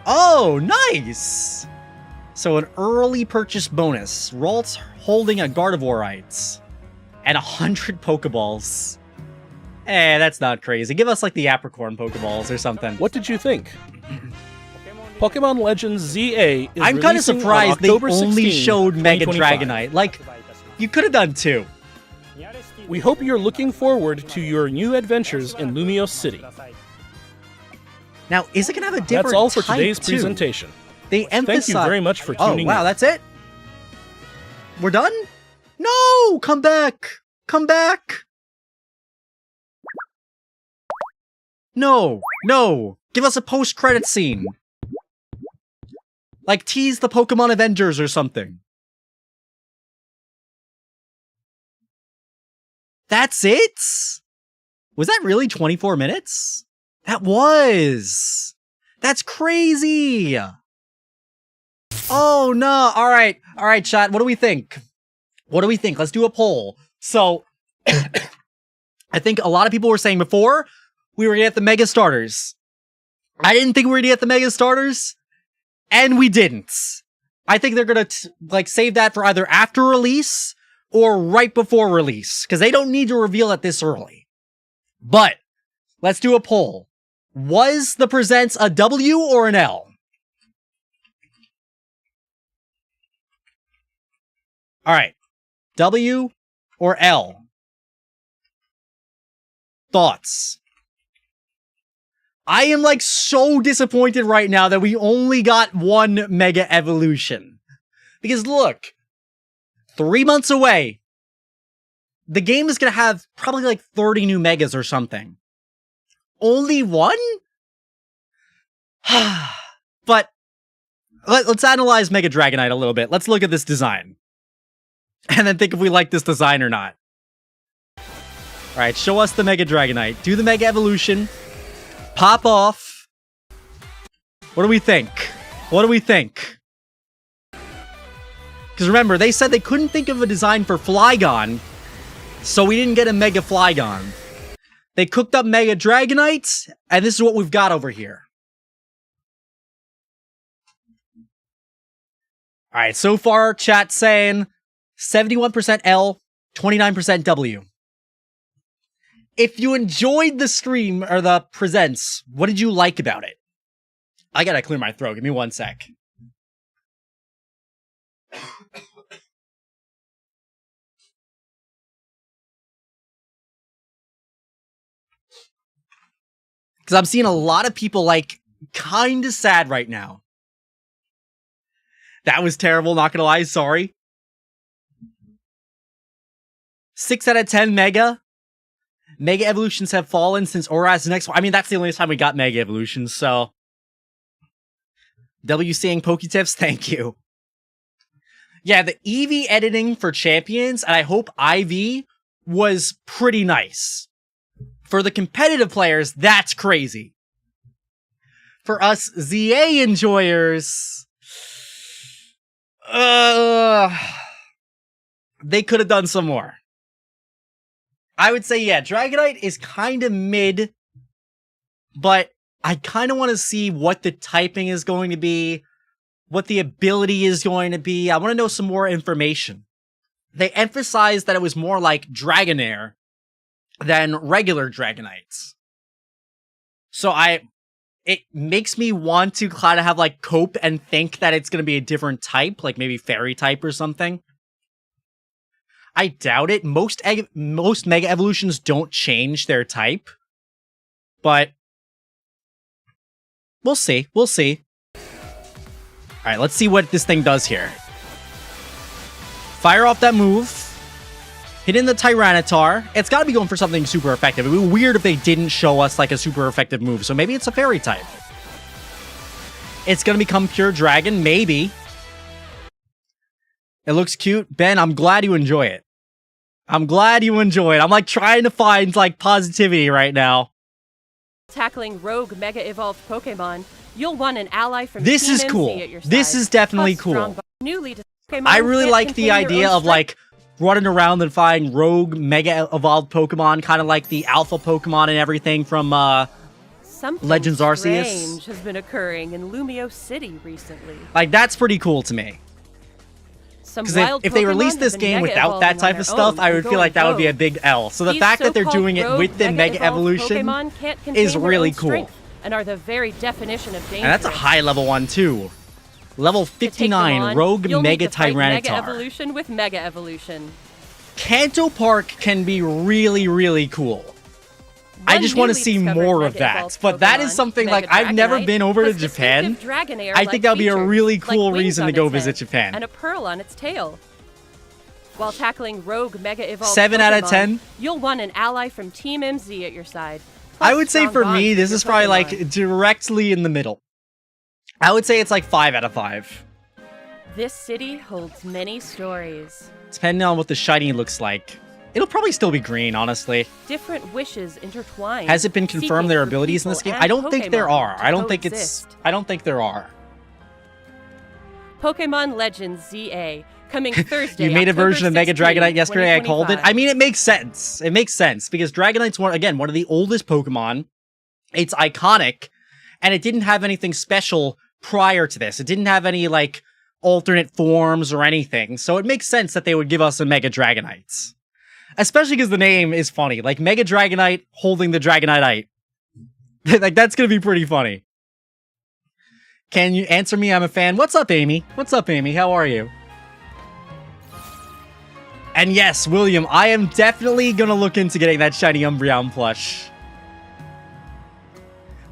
B: Oh, nice! So an early purchase bonus. Ralt's holding a Gardevoirites. And 100 Pokeballs. Eh, that's not crazy. Give us like the Apricorn Pokeballs or something.
I: What did you think? Pokemon Legends ZA is
B: I'm kind of
I: releasing on
B: surprised they
I: October
B: only
I: 16,
B: showed Mega
I: 2025.
B: Dragonite. Like, you could have done 2.
I: We hope you're looking forward to your new adventures in Lumio City.
B: Now, is it going to have a different
I: That's all for
B: type,
I: today's
B: too?
I: presentation.
B: They emphasize...
I: Thank you very much for tuning
B: Oh, wow,
I: in.
B: that's it? We're done? No! Come back! Come back! No! No! Give us a post-credit scene. Like, tease the Pokemon Avengers or something. That's it? Was that really 24 minutes? That was! That's crazy! Oh no! Alright, chat, what do we think? What do we think? Let's do a poll. So, I think a lot of people were saying before, we were gonna get the Mega Starters. I didn't think we were gonna get the Mega Starters, and we didn't. I think they're gonna, save that for either after release, or right before release, because they don't need to reveal it this early. But, let's do a poll. Was the Presents a W or an L? Alright. W or L? Thoughts? I am so disappointed right now that we only got one Mega Evolution. Because look, 3 months away, the game is gonna have probably 30 new Megas or something. Only one? But let's analyze Mega Dragonite a little bit. Let's look at this design. And then think if we like this design or not. Alright, show us the Mega Dragonite. Do the Mega Evolution. Pop off. What do we think? What do we think? Because remember, they said they couldn't think of a design for Flygon, so we didn't get a Mega Flygon. They cooked up Mega Dragonite, and this is what we've got over here. Alright, so far, chat saying 71% L, 29% W. If you enjoyed the stream, or the presents, what did you like about it? I gotta clear my throat, give me 1 sec. Because I'm seeing a lot of people, kinda sad right now. That was terrible, not gonna lie, sorry. 6 out of 10 Mega. Mega Evolutions have fallen since Auraz's next one. I mean, that's the only time we got Mega Evolutions, so... W saying Poketips, thank you. Yeah, the EV editing for Champions, and I hope IV, was pretty nice. For the competitive players, that's crazy. For us ZA enjoyers... they could have done some more. I would say, yeah, Dragonite is kind of mid, but I kind of want to see what the typing is going to be, what the ability is going to be. I want to know some more information. They emphasized that it was more like Dragonair than regular Dragonites. So it makes me want to kind of have cope and think that it's going to be a different type, like maybe Fairy type or something. I doubt it. Most Mega Evolutions don't change their type. But we'll see. We'll see. Alright, let's see what this thing does here. Fire off that move. Hit in the Tyranitar. It's got to be going for something super effective. It would be weird if they didn't show us a super effective move. So maybe it's a Fairy type. It's going to become Pure Dragon. Maybe. It looks cute. Ben, I'm glad you enjoy it. I'm glad you enjoy it. I'm trying to find positivity right now.
J: Tackling rogue Mega Evolved Pokemon, you'll want an ally from
B: This
J: Team
B: is
J: MC
B: cool.
J: at your side.
B: This is definitely cool. I really like the idea of running around and finding rogue Mega Evolved Pokemon, kind of like the Alpha Pokemon and everything from Legends Arceus.
J: Something strange has been occurring in Lumio City recently.
B: That's pretty cool to me. Because if they released this game without that type of stuff, I would feel like that would be a big L. So the fact that they're doing it with the Mega Evolution is really cool.
J: And are the very definition of danger.
B: And that's a high level one too. Level 59, Rogue Mega Tyranitar.
J: Mega Evolution with Mega Evolution.
B: Kanto Park can be really, really cool. I just want to see more of that. But that is something I've never been over to Japan. I think that would be a really cool reason to go visit Japan.
J: And a pearl on its tail. While tackling rogue Mega Evolved
B: 7 out of
J: Pokemon,
B: 10?
J: You'll want an ally from Team MZ at your side.
B: I would say
J: strong
B: for
J: bonds
B: me,
J: with
B: this
J: your
B: is probably
J: Pokemon.
B: like directly in the middle. I would say it's like 5 out of 5.
J: This city holds many stories.
B: Depending on what the shiny looks like. It'll probably still be green, honestly.
J: Different wishes intertwine.
B: Has it been confirmed
J: seeking
B: there are
J: for
B: abilities in this
J: people
B: game?
J: and
B: I don't think there
J: Pokemon
B: are.
J: to
B: I don't think
J: coexist.
B: I don't think there are.
J: Pokemon Legends ZA coming Thursday.
B: You made a
J: October
B: version of Mega
J: 16,
B: Dragonite yesterday. I called it.
J: 2025.
B: I mean, it makes sense. It makes sense because Dragonite's one of the oldest Pokemon. It's iconic, and it didn't have anything special prior to this. It didn't have any like alternate forms or anything, so it makes sense that they would give us a Mega Dragonites. Especially because the name is funny, like Mega Dragonite holding the Dragonite. Like that's gonna be pretty funny. Can you answer me? I'm a fan. What's up, Amy? What's up, Amy? How are you? And yes, William, I am definitely gonna look into getting that shiny Umbreon plush.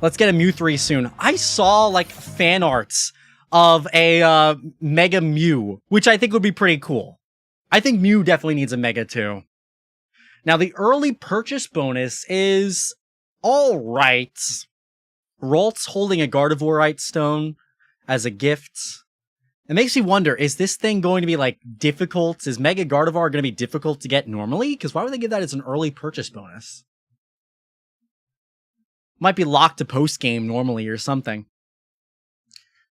B: Let's get a Mew 3 soon. I saw like fan arts of a Mega Mew, which I think would be pretty cool. I think Mew definitely needs a Mega too. Now the early purchase bonus is alright. Ralt's holding a Gardevoirite stone as a gift. It makes me wonder, is this thing going to be like difficult? Is Mega Gardevoir going to be difficult to get normally? Because why would they give that as an early purchase bonus? Might be locked to post-game normally or something.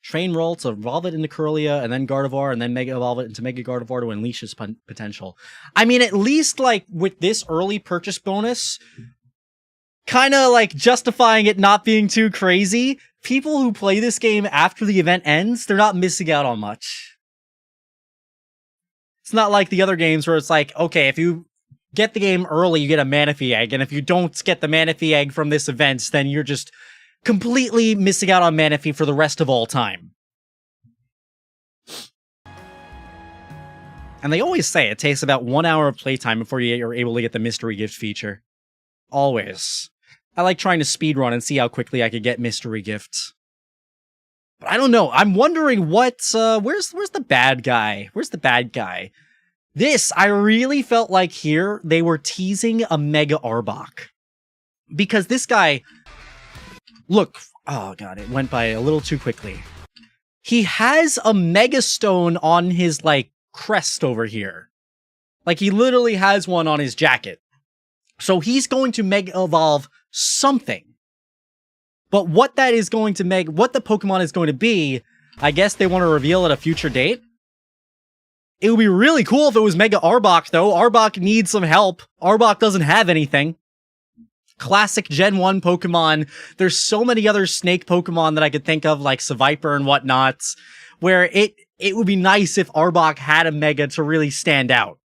B: Train Ralt to evolve it into Kirlia, and then Gardevoir, and then Mega Evolve it into Mega Gardevoir to unleash its potential. I mean, at least, like, with this early purchase bonus, kind of, like, justifying it not being too crazy, people who play this game after the event ends, they're not missing out on much. It's not like the other games where it's like, okay, if you get the game early, you get a Manaphy Egg, and if you don't get the Manaphy Egg from this event, then you're just completely missing out on Manaphy for the rest of all time. And they always say it takes about 1 hour of playtime before you're able to get the mystery gift feature. Always. I like trying to speedrun and see how quickly I could get mystery gifts. But I don't know. I'm wondering what, where's the bad guy? Where's the bad guy? This, I really felt like here, they were teasing a Mega Arbok. Because this guy, look, oh god, it went by a little too quickly. He has a Mega Stone on his, like, crest over here. Like, he literally has one on his jacket. So he's going to Mega Evolve something. But what that is going to make, what the Pokemon is going to be, I guess they want to reveal at a future date. It would be really cool if it was Mega Arbok, though. Arbok needs some help. Arbok doesn't have anything. Classic Gen 1 Pokemon. There's so many other snake Pokemon that I could think of, like Seviper and whatnot, where it would be nice if Arbok had a Mega to really stand out.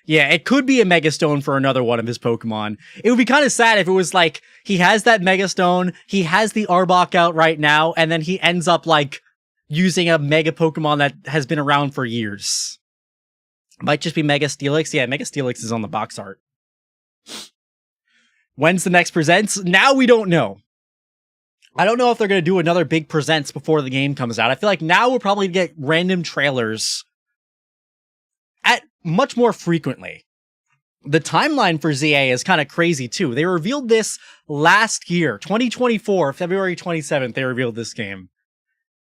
B: Yeah, it could be a Mega Stone for another one of his Pokemon. It would be kind of sad if it was like, he has that Mega Stone, he has the Arbok out right now, and then he ends up, like, using a Mega Pokemon that has been around for years. Might just be Mega Steelix. Yeah, Mega Steelix is on the box art. When's the next Presents? Now we don't know. I don't know if they're going to do another big Presents before the game comes out. I feel like now we'll probably get random trailers at much more frequently. The timeline for ZA is kind of crazy too. They revealed this last year, 2024, February 27th, they revealed this game.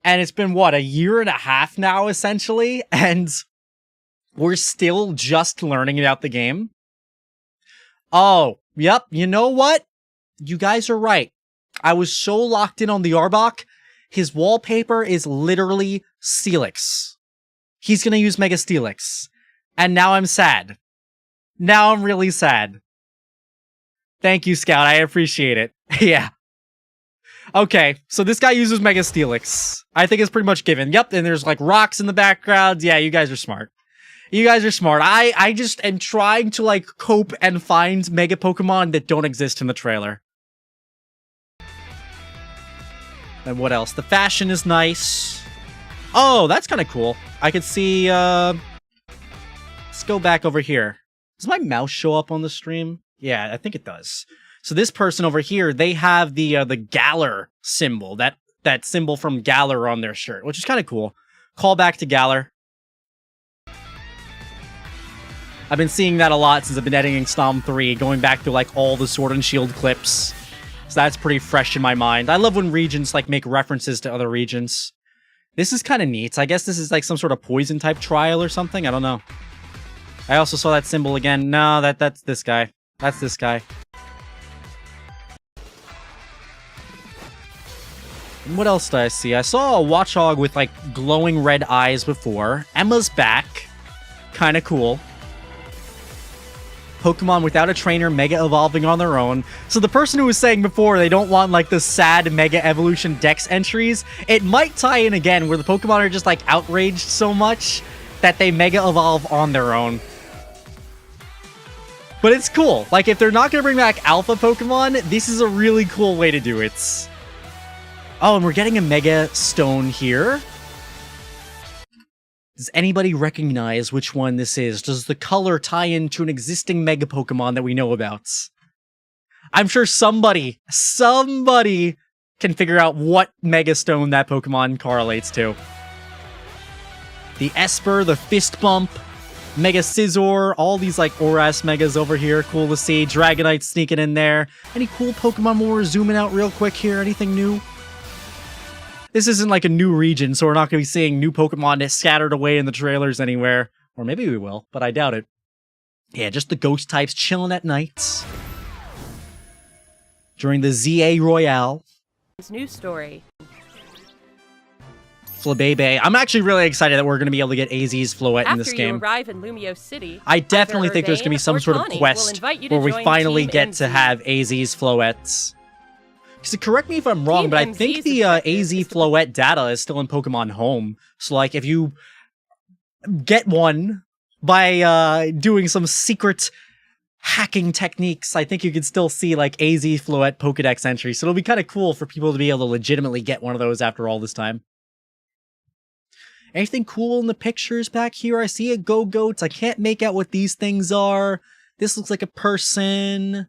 B: And it's been, what, a year and a half now, essentially? And we're still just learning about the game. Oh, yep, you know what? You guys are right. I was so locked in on the Arbok, his wallpaper is literally Steelix. He's gonna use Mega Steelix. And now I'm sad. Now I'm really sad. Thank you, Scout. I appreciate it. Yeah. Okay, so this guy uses Mega Steelix. I think it's pretty much given. Yep, and there's like rocks in the background. Yeah, you guys are smart. You guys are smart. I just am trying to like cope and find Mega Pokemon that don't exist in the trailer. And what else? The fashion is nice. Oh, that's kind of cool. I could see, let's go back over here. Does my mouse show up on the stream? Yeah, I think it does. So this person over here, they have the Galar symbol, that symbol from Galar on their shirt, which is kind of cool. Call back to Galar. I've been seeing that a lot since I've been editing Snom 3, going back through like all the Sword and Shield clips. So that's pretty fresh in my mind. I love when regions like make references to other regions. This is kind of neat. I guess this is like some sort of poison type trial or something. I don't know. I also saw that symbol again. No, that's this guy. That's this guy. And what else did I see? I saw a Watchog with like glowing red eyes before. Emma's back. Kind of cool. Pokemon without a trainer Mega Evolving on their own. So the person who was saying before they don't want like the sad Mega Evolution Dex entries, it might tie in again where the Pokemon are just like outraged so much that they Mega Evolve on their own. But it's cool. Like if they're not going to bring back Alpha Pokemon, this is a really cool way to do it. Oh, and we're getting a Mega Stone here. Does anybody recognize which one this is? Does the color tie into an existing Mega Pokemon that we know about? I'm sure somebody can figure out what Mega Stone that Pokemon correlates to. The Esper, the Fist Bump, Mega Scizor, all these like Oras Megas over here. Cool to see. Dragonite sneaking in there. Any cool Pokemon more? Zooming out real quick here. Anything new? This isn't like a new region, so we're not going to be seeing new Pokemon scattered away in the trailers anywhere. Or maybe we will, but I doubt it. Yeah, just the ghost types chilling at night. During the ZA Royale.
J: New story.
B: Flabebe. I'm actually really excited that we're going to be able to get AZ's Floette in this game.
J: After you arrive in Lumio City,
B: I definitely think there's going to be some sort of quest where we finally get to have AZ's Floettes. So correct me if I'm wrong, but I think the AZ Floette data is still in Pokemon Home. So like if you get one by doing some secret hacking techniques, I think you can still see like AZ Floette Pokedex entries. So it'll be kind of cool for people to be able to legitimately get one of those after all this time. Anything cool in the pictures back here? I see a Go-Goats. I can't make out what these things are. This looks like a person.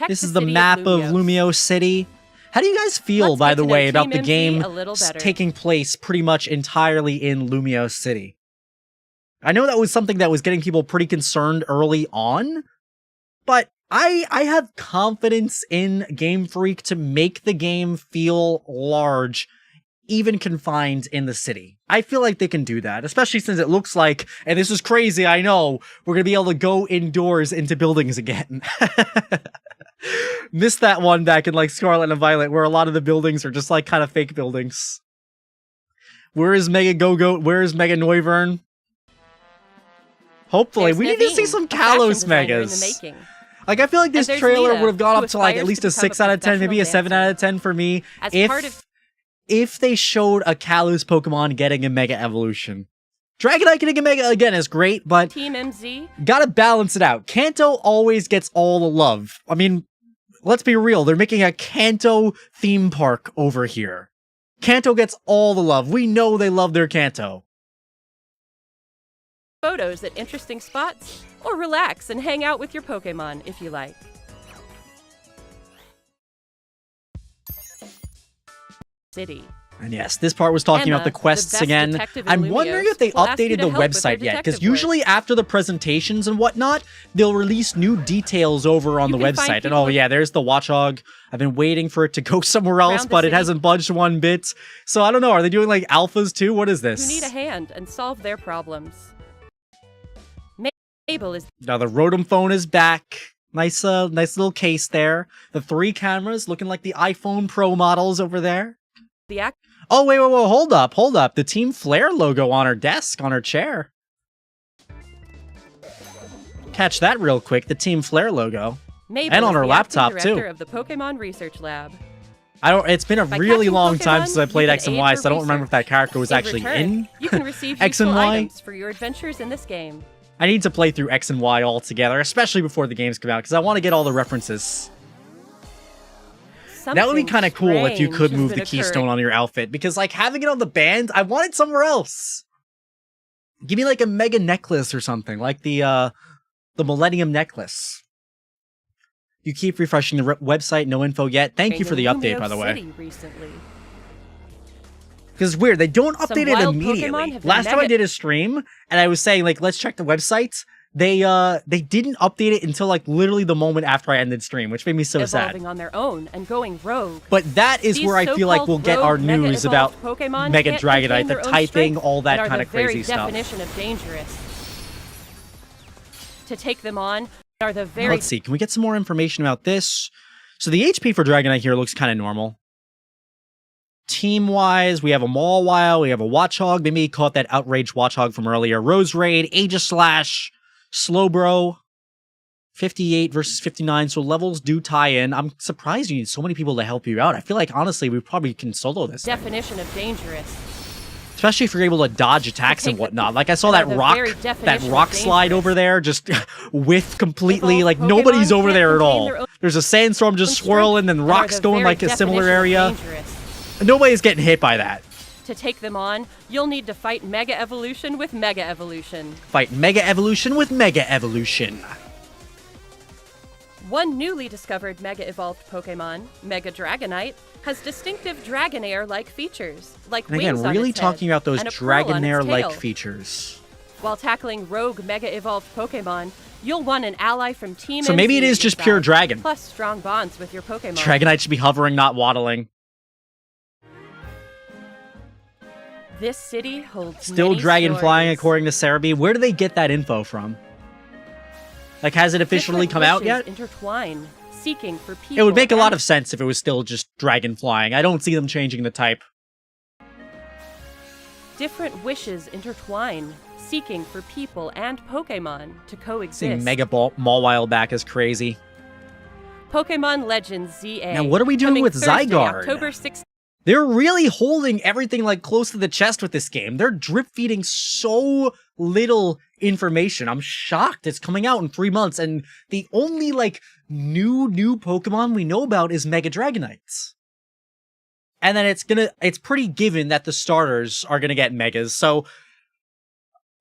B: This is the map of Lumio City. How do you guys feel, by the way, about the game taking place pretty much entirely in Lumio City? I know that was something that was getting people pretty concerned early on, but I have confidence in Game Freak to make the game feel large, even confined in the city. I feel like they can do that, especially since it looks like, and this is crazy, I know, we're going to be able to go indoors into buildings again. Missed that one back in like Scarlet and Violet, where a lot of the buildings are just like kind of fake buildings. Where is Mega Go-Goat? Where is Mega Noivern? Hopefully, we need to see some Kalos Megas. Like, I feel like this trailer would have gone up to like at least a 6 out of 10, maybe a 7 out of 10 for me, if they showed a Kalos Pokemon getting a Mega Evolution. Dragonite getting a Mega again is great, but
J: Team MZ
B: gotta balance it out. Kanto always gets all the love. I mean, let's be real, they're making a Kanto theme park over here. Kanto gets all the love. We know they love their Kanto.
J: Photos at interesting spots, or relax and hang out with your Pokemon if you like. City.
B: And yes, this part was talking about the quests again. I'm wondering if they updated the website yet, because usually after the presentations and whatnot, they'll release new details over on the website. And oh yeah, there's the Watchog. I've been waiting for it to go somewhere else, but it hasn't budged one bit. So I don't know, are they doing like alphas too? What is this?
J: Who need a hand and solve their problems. Mabel is...
B: Now the Rotom phone is back. Nice little case there. The 3 cameras looking like the iPhone Pro models over there. Oh, wait, hold up. The Team Flare logo on her desk, on her chair. Catch that real quick, the Team Flare logo.
J: Mabel
B: and on her laptop, too.
J: Of the Pokemon Research Lab.
B: It's been a really long time since I played X and Y, so I don't remember if that character was actually in
J: you can receive
B: X and Y.
J: Items for your adventures in this game.
B: I need to play through X and Y all together, especially before the games come out, because I want to get all the references. That would be kind of cool if you could move the keystone on your outfit, because like having it on the band, I want it somewhere else. Give me like a mega necklace or something, like the Millennium necklace. You keep refreshing the website, no info yet. Thank you for the update, by the way. Because it's weird, they don't
J: Some
B: update it
J: wild
B: immediately.
J: Pokemon have been
B: Last time I
J: mega-
B: did a stream, and I was saying, like, let's check the websites, they didn't update it until, like, literally the moment after I ended stream, which made me so
J: evolving
B: sad.
J: on their own and going rogue.
B: But that is
J: These
B: where I feel like
J: so-called
B: we'll get our
J: rogue Mega
B: news about
J: Evolved Pokemon
B: Mega
J: can't
B: Dragonite,
J: contain
B: the
J: their own
B: typing,
J: strength
B: all that
J: and are
B: kind
J: the
B: of crazy
J: very
B: stuff.
J: definition of dangerous. To take them on are the very
B: Let's see, can we get some more information about this? So the HP for Dragonite here looks kind of normal. Team-wise, we have a Mawile, we have a Watchog, maybe he caught that outraged Watchog from earlier. Rose Raid, Aegislash, Slowbro, 58 versus 59, so levels do tie in. I'm surprised you need so many people to help you out. I feel like, honestly, we probably can solo this thing.
J: definition of dangerous.
B: Especially if you're able to dodge attacks and whatnot. Like, I saw that rock slide over there, just whiff completely, like, nobody's over there at all. There's a sandstorm just swirling and rocks going like a similar area. Nobody's getting hit by that.
J: To take them on, you'll need to fight Mega Evolution with Mega Evolution.
B: Fight Mega Evolution with Mega Evolution.
J: One newly discovered Mega Evolved Pokemon, Mega Dragonite, has distinctive Dragonair-like features, like
B: And
J: wings
B: again,
J: on
B: really
J: its
B: talking
J: head
B: about those
J: and a pearl on its
B: Dragonair-like
J: tail.
B: features.
J: While tackling rogue Mega Evolved Pokemon, you'll want an ally from Team
B: So maybe
J: MZ
B: it is
J: at
B: just
J: your
B: pure
J: side,
B: dragon.
J: plus strong bonds with your Pokemon.
B: Dragonite should be hovering, not waddling.
J: This city holds
B: Still
J: many
B: dragon flying,
J: stories.
B: according to Cerebi. Where do they get that info from? Like, has it officially
J: Different
B: come out
J: wishes
B: yet?
J: Intertwine, seeking for people
B: It would make a lot
J: and
B: of sense if it was still just dragon flying. I don't see them changing the type.
J: different wishes intertwine, seeking for people and Pokemon to coexist.
B: Seeing Mega Mawile back is crazy.
J: Pokemon Legends ZA.
B: Now, what are we doing
J: coming
B: with
J: Thursday,
B: Zygarde?
J: October 6th.
B: They're really holding everything, like, close to the chest with this game. They're drip-feeding so little information. I'm shocked. It's coming out in 3 months, and the only, like, new Pokemon we know about is Mega Dragonites. And then it's pretty given that the starters are gonna get Megas, so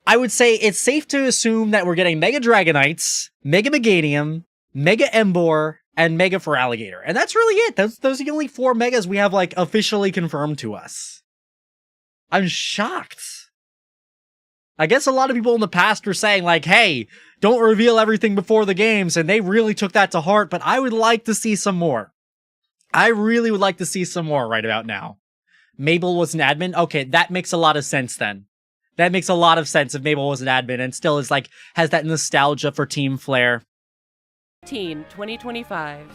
B: I would say it's safe to assume that we're getting Mega Dragonites, Mega Meganium, Mega Emboar, and Mega for Alligator. And that's really it. Those are the only 4 Megas we have, like, officially confirmed to us. I'm shocked. I guess a lot of people in the past were saying, like, hey, don't reveal everything before the games, and they really took that to heart, but I would like to see some more. I really would like to see some more right about now. Mabel was an admin? Okay, that makes a lot of sense then. That makes a lot of sense if Mabel was an admin and still is, like, has that nostalgia for Team Flare.
J: 2025.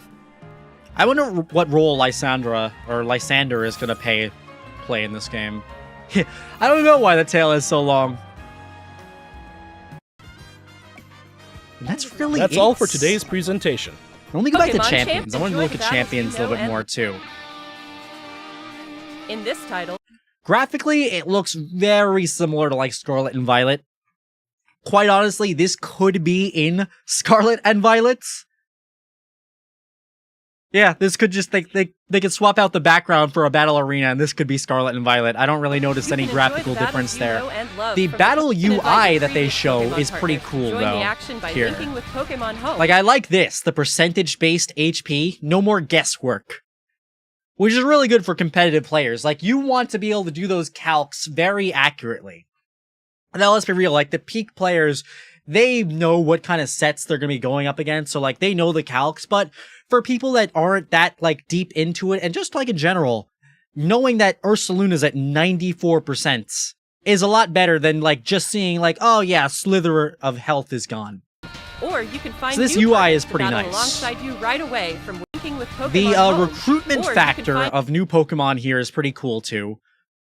B: I wonder what role Lysander is gonna play in this game. I don't know why the tail is so long. That's
I: all for today's presentation.
B: Let me go back to
J: Pokemon
B: champions.
J: champs
B: I want to
J: enjoy
B: look
J: the
B: at
J: battles
B: champions
J: you
B: a little
J: know
B: bit more
J: and-
B: too.
J: In this title,
B: Graphically, it looks very similar to, like, Scarlet and Violet. Quite honestly, this could be in Scarlet and Violet. Yeah, this could just, they could swap out the background for a battle arena, and this could be Scarlet and Violet. I don't really notice
J: you
B: any
J: can enjoy
B: graphical
J: the battles
B: difference
J: you
B: there.
J: know and love
B: The
J: from
B: battle
J: and invite
B: UI
J: your
B: that they
J: previous
B: show
J: Pokemon
B: is pretty
J: partners.
B: cool,
J: Join
B: though.
J: the action by
B: Here.
J: linking with Pokemon Home.
B: Like, I like this, the percentage-based HP, no more guesswork. Which is really good for competitive players. Like, you want to be able to do those calcs very accurately. Now, let's be real, like, the peak players, they know what kind of sets they're going to be going up against, so, like, they know the calcs, but for people that aren't that, like, deep into it, and just, like, in general, knowing that Ursaluna's at 94% is a lot better than, like, just seeing, like, oh yeah, Slither of health is gone.
J: Or you can find
B: So this
J: new
B: UI
J: partners
B: is
J: to
B: pretty
J: battle
B: nice.
J: alongside you right away from linking with Pokemon
B: The
J: Home.
B: recruitment
J: Or you can
B: factor
J: find
B: of new Pokemon here is pretty cool, too.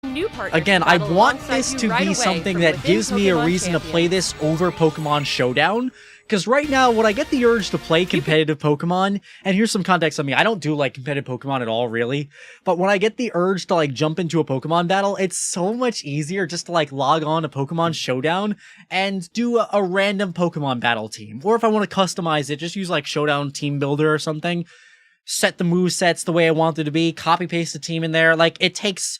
J: new partners
B: Again,
J: to
B: I
J: battle
B: want
J: alongside
B: this
J: you
B: to
J: right
B: be
J: away
B: something
J: from
B: that
J: within
B: gives me a
J: Pokemon
B: reason to play
J: Champions.
B: this over Pokemon Showdown. Because right now, when I get the urge to play competitive Pokemon, and here's some context on me, I don't do, like, competitive Pokemon at all, really. But when I get the urge to, like, jump into a Pokemon battle, it's so much easier just to, like, log on to Pokemon Showdown and do a random Pokemon battle team. Or if I want to customize it, just use, like, Showdown Team Builder or something. Set the movesets the way I want it to be, copy-paste the team in there. Like, it takes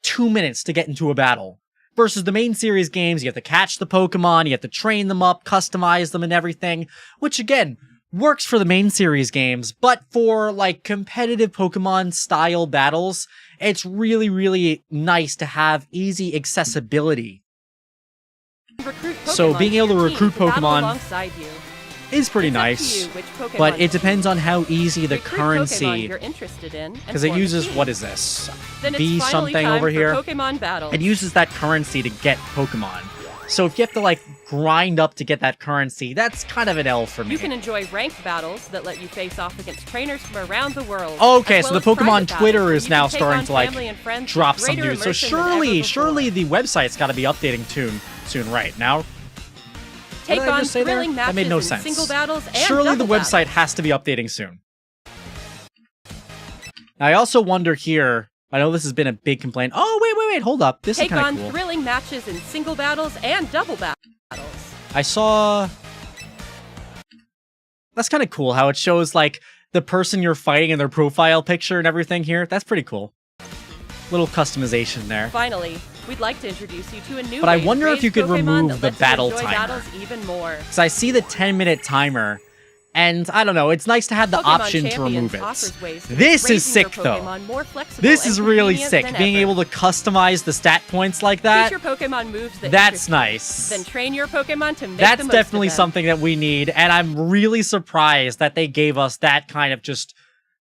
B: 2 minutes to get into a battle. Versus the main series games, you have to catch the Pokemon, you have to train them up, customize them and everything. Which, again, works for the main series games, but for like competitive Pokemon style battles, it's really, really nice to have easy accessibility. So being able to recruit Pokemon is pretty nice, but it depends on how easy the currency, because it uses, what is this? B something over here. It uses that currency to get Pokemon. So if you have to like grind up to get that currency, that's kind of an L for me.
J: You can enjoy ranked battles that let you face off against trainers from around the world.
B: Okay, so the Pokemon Twitter is now starting to like drop some news. So surely the website's got to be updating soon, right? Now?
J: Take on thrilling matches
B: that made no
J: in
B: sense.
J: Single battles and
B: surely the
J: double
B: website
J: battles.
B: has to be updating soon. Now, I also wonder here, I know this has been a big complaint. Oh, wait, hold up. This is kind of cool.
J: Take on thrilling matches in single battles and double battles.
B: I saw... That's kind of cool how it shows, like, the person you're fighting in their profile picture and everything here. That's pretty cool. Little customization there.
J: Finally, we'd like to introduce you to a new
B: But I wonder if you could remove the battle
J: timer.
B: timer.
J: Even more.
B: Because I see the 10-minute timer, and I don't know, it's nice to have the option to remove it. This is sick, though. This is really sick. Being able to customize the stat points like that,
J: Choose your Pokemon moves that
B: that's nice.
J: Then train your Pokemon to make
B: That's
J: the most
B: definitely
J: of them.
B: something that we need, and I'm really surprised that they gave us that kind of just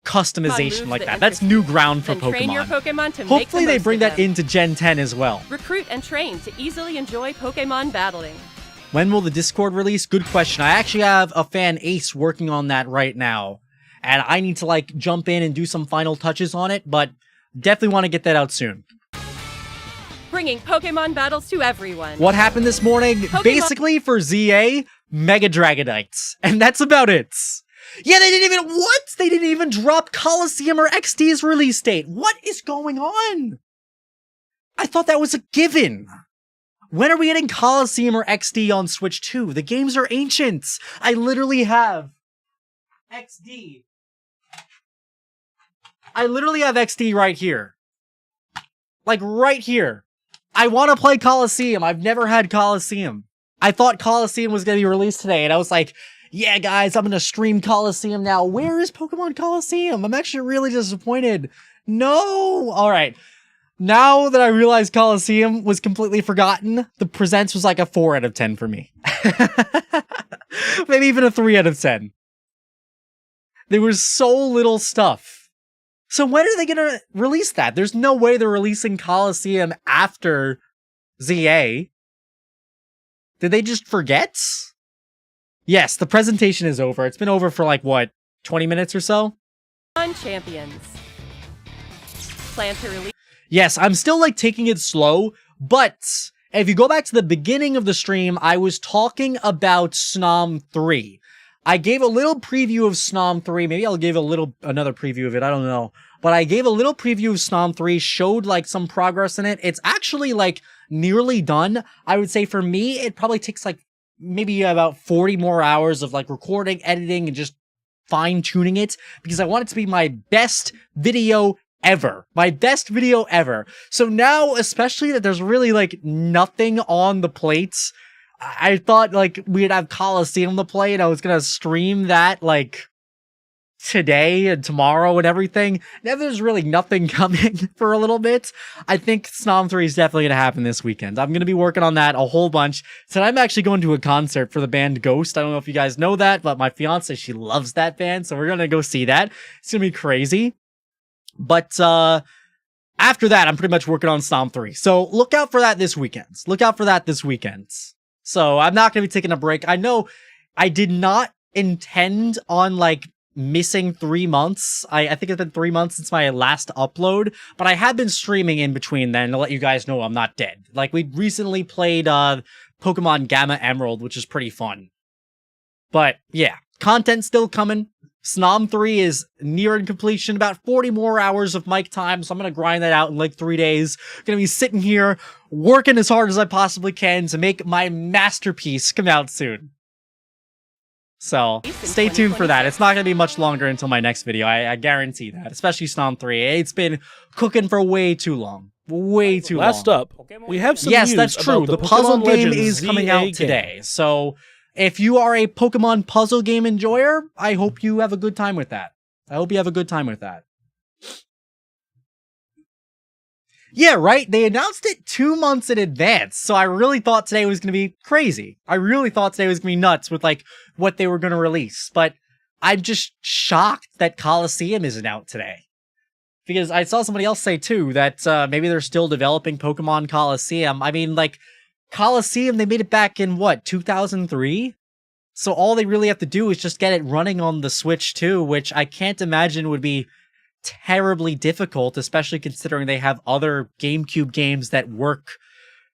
B: customization like that. That's new ground for
J: Then train your
B: Pokemon.
J: Pokemon to make
B: Hopefully
J: the
B: they
J: most
B: bring
J: of
B: that
J: them.
B: into Gen 10 as well.
J: Recruit and train to easily enjoy Pokemon battling.
B: When will the Discord release? Good question. I actually have a fan, Ace, working on that right now. And I need to, like, jump in and do some final touches on it, but definitely want to get that out soon.
J: Bringing Pokemon battles to everyone.
B: What happened this morning? Basically, for ZA, Mega Dragonites. And that's about it. Yeah, they didn't even... What? They didn't even drop Coliseum or XD's release date. What is going on? I thought that was a given. When are we getting Coliseum or XD on Switch 2? The games are ancient. I literally have XD. I literally have XD right here. Like, right here. I want to play Coliseum. I've never had Coliseum. I thought Coliseum was going to be released today, and I was like, yeah, guys, I'm going to stream Coliseum now. Where is Pokemon Coliseum? I'm actually really disappointed. No! Alright. Now that I realize Coliseum was completely forgotten, the Presents was like a 4 out of 10 for me. Maybe even a 3 out of 10. There was so little stuff. So when are they going to release that? There's no way they're releasing Coliseum after ZA. Did they just forget? Yes, the presentation is over. It's been over for like, what, 20 minutes or so?
J: Champions. Plan to release.
B: Yes, I'm still like taking it slow, but if you go back to the beginning of the stream, I was talking about Snom 3. I gave a little preview of Snom 3. Maybe I'll give another preview of it. I don't know. But I gave a little preview of Snom 3, showed like some progress in it. It's actually like nearly done. I would say for me, it probably takes like maybe about 40 more hours of like recording, editing, and just fine-tuning it because I want it to be my best video ever. My best video ever. So now, especially that there's really like nothing on the plates, I thought like we'd have Coliseum to play and I was gonna stream that like today and tomorrow and everything. Now there's really nothing coming for a little bit. I think Snom 3 is definitely gonna happen this weekend. I'm gonna be working on that a whole bunch. Tonight I'm actually going to a concert for the band Ghost. I don't know if you guys know that, but my fiance, she loves that band, so we're gonna go see that. It's gonna be crazy. But after that, I'm pretty much working on Snom 3. So look out for that this weekend. Look out for that this weekend. So I'm not going to be taking a break. I know I did not intend on like missing 3 months. I think it's been 3 months since my last upload, but I have been streaming in between then to let you guys know I'm not dead. Like we recently played Pokemon Gamma Emerald, which is pretty fun. But yeah, content still coming. Snom 3 is nearing completion, about 40 more hours of mic time, so I'm going to grind that out in like 3 days. Going to be sitting here, working as hard as I possibly can to make my masterpiece come out soon. So, stay tuned for that. It's not going to be much longer until my next video, I guarantee that, especially Snom 3. It's been cooking for way too long. Way too long.
I: Last up, we have some
B: Yes,
I: news
B: that's true.
I: about
B: The
I: the
B: puzzle
I: Pokemon
B: game
I: Legends
B: is coming
I: ZA
B: out
I: game.
B: today, so If you are a Pokemon puzzle game enjoyer, I hope you have a good time with that. Yeah, right? They announced it 2 months in advance, so I really thought today was going to be crazy. I really thought today was going to be nuts with, like, what they were going to release. But I'm just shocked that Coliseum isn't out today. Because I saw somebody else say, too, that maybe they're still developing Pokemon Coliseum. I mean, like, Coliseum, they made it back in, 2003? So all they really have to do is just get it running on the Switch, too, which I can't imagine would be terribly difficult, especially considering they have other GameCube games that work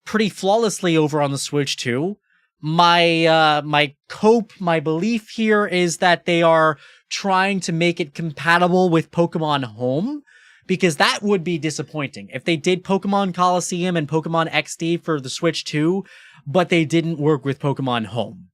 B: pretty flawlessly over on the Switch too. My belief here is that they are trying to make it compatible with Pokemon Home, because that would be disappointing if they did Pokemon Coliseum and Pokemon XD for the Switch too, but they didn't work with Pokemon Home.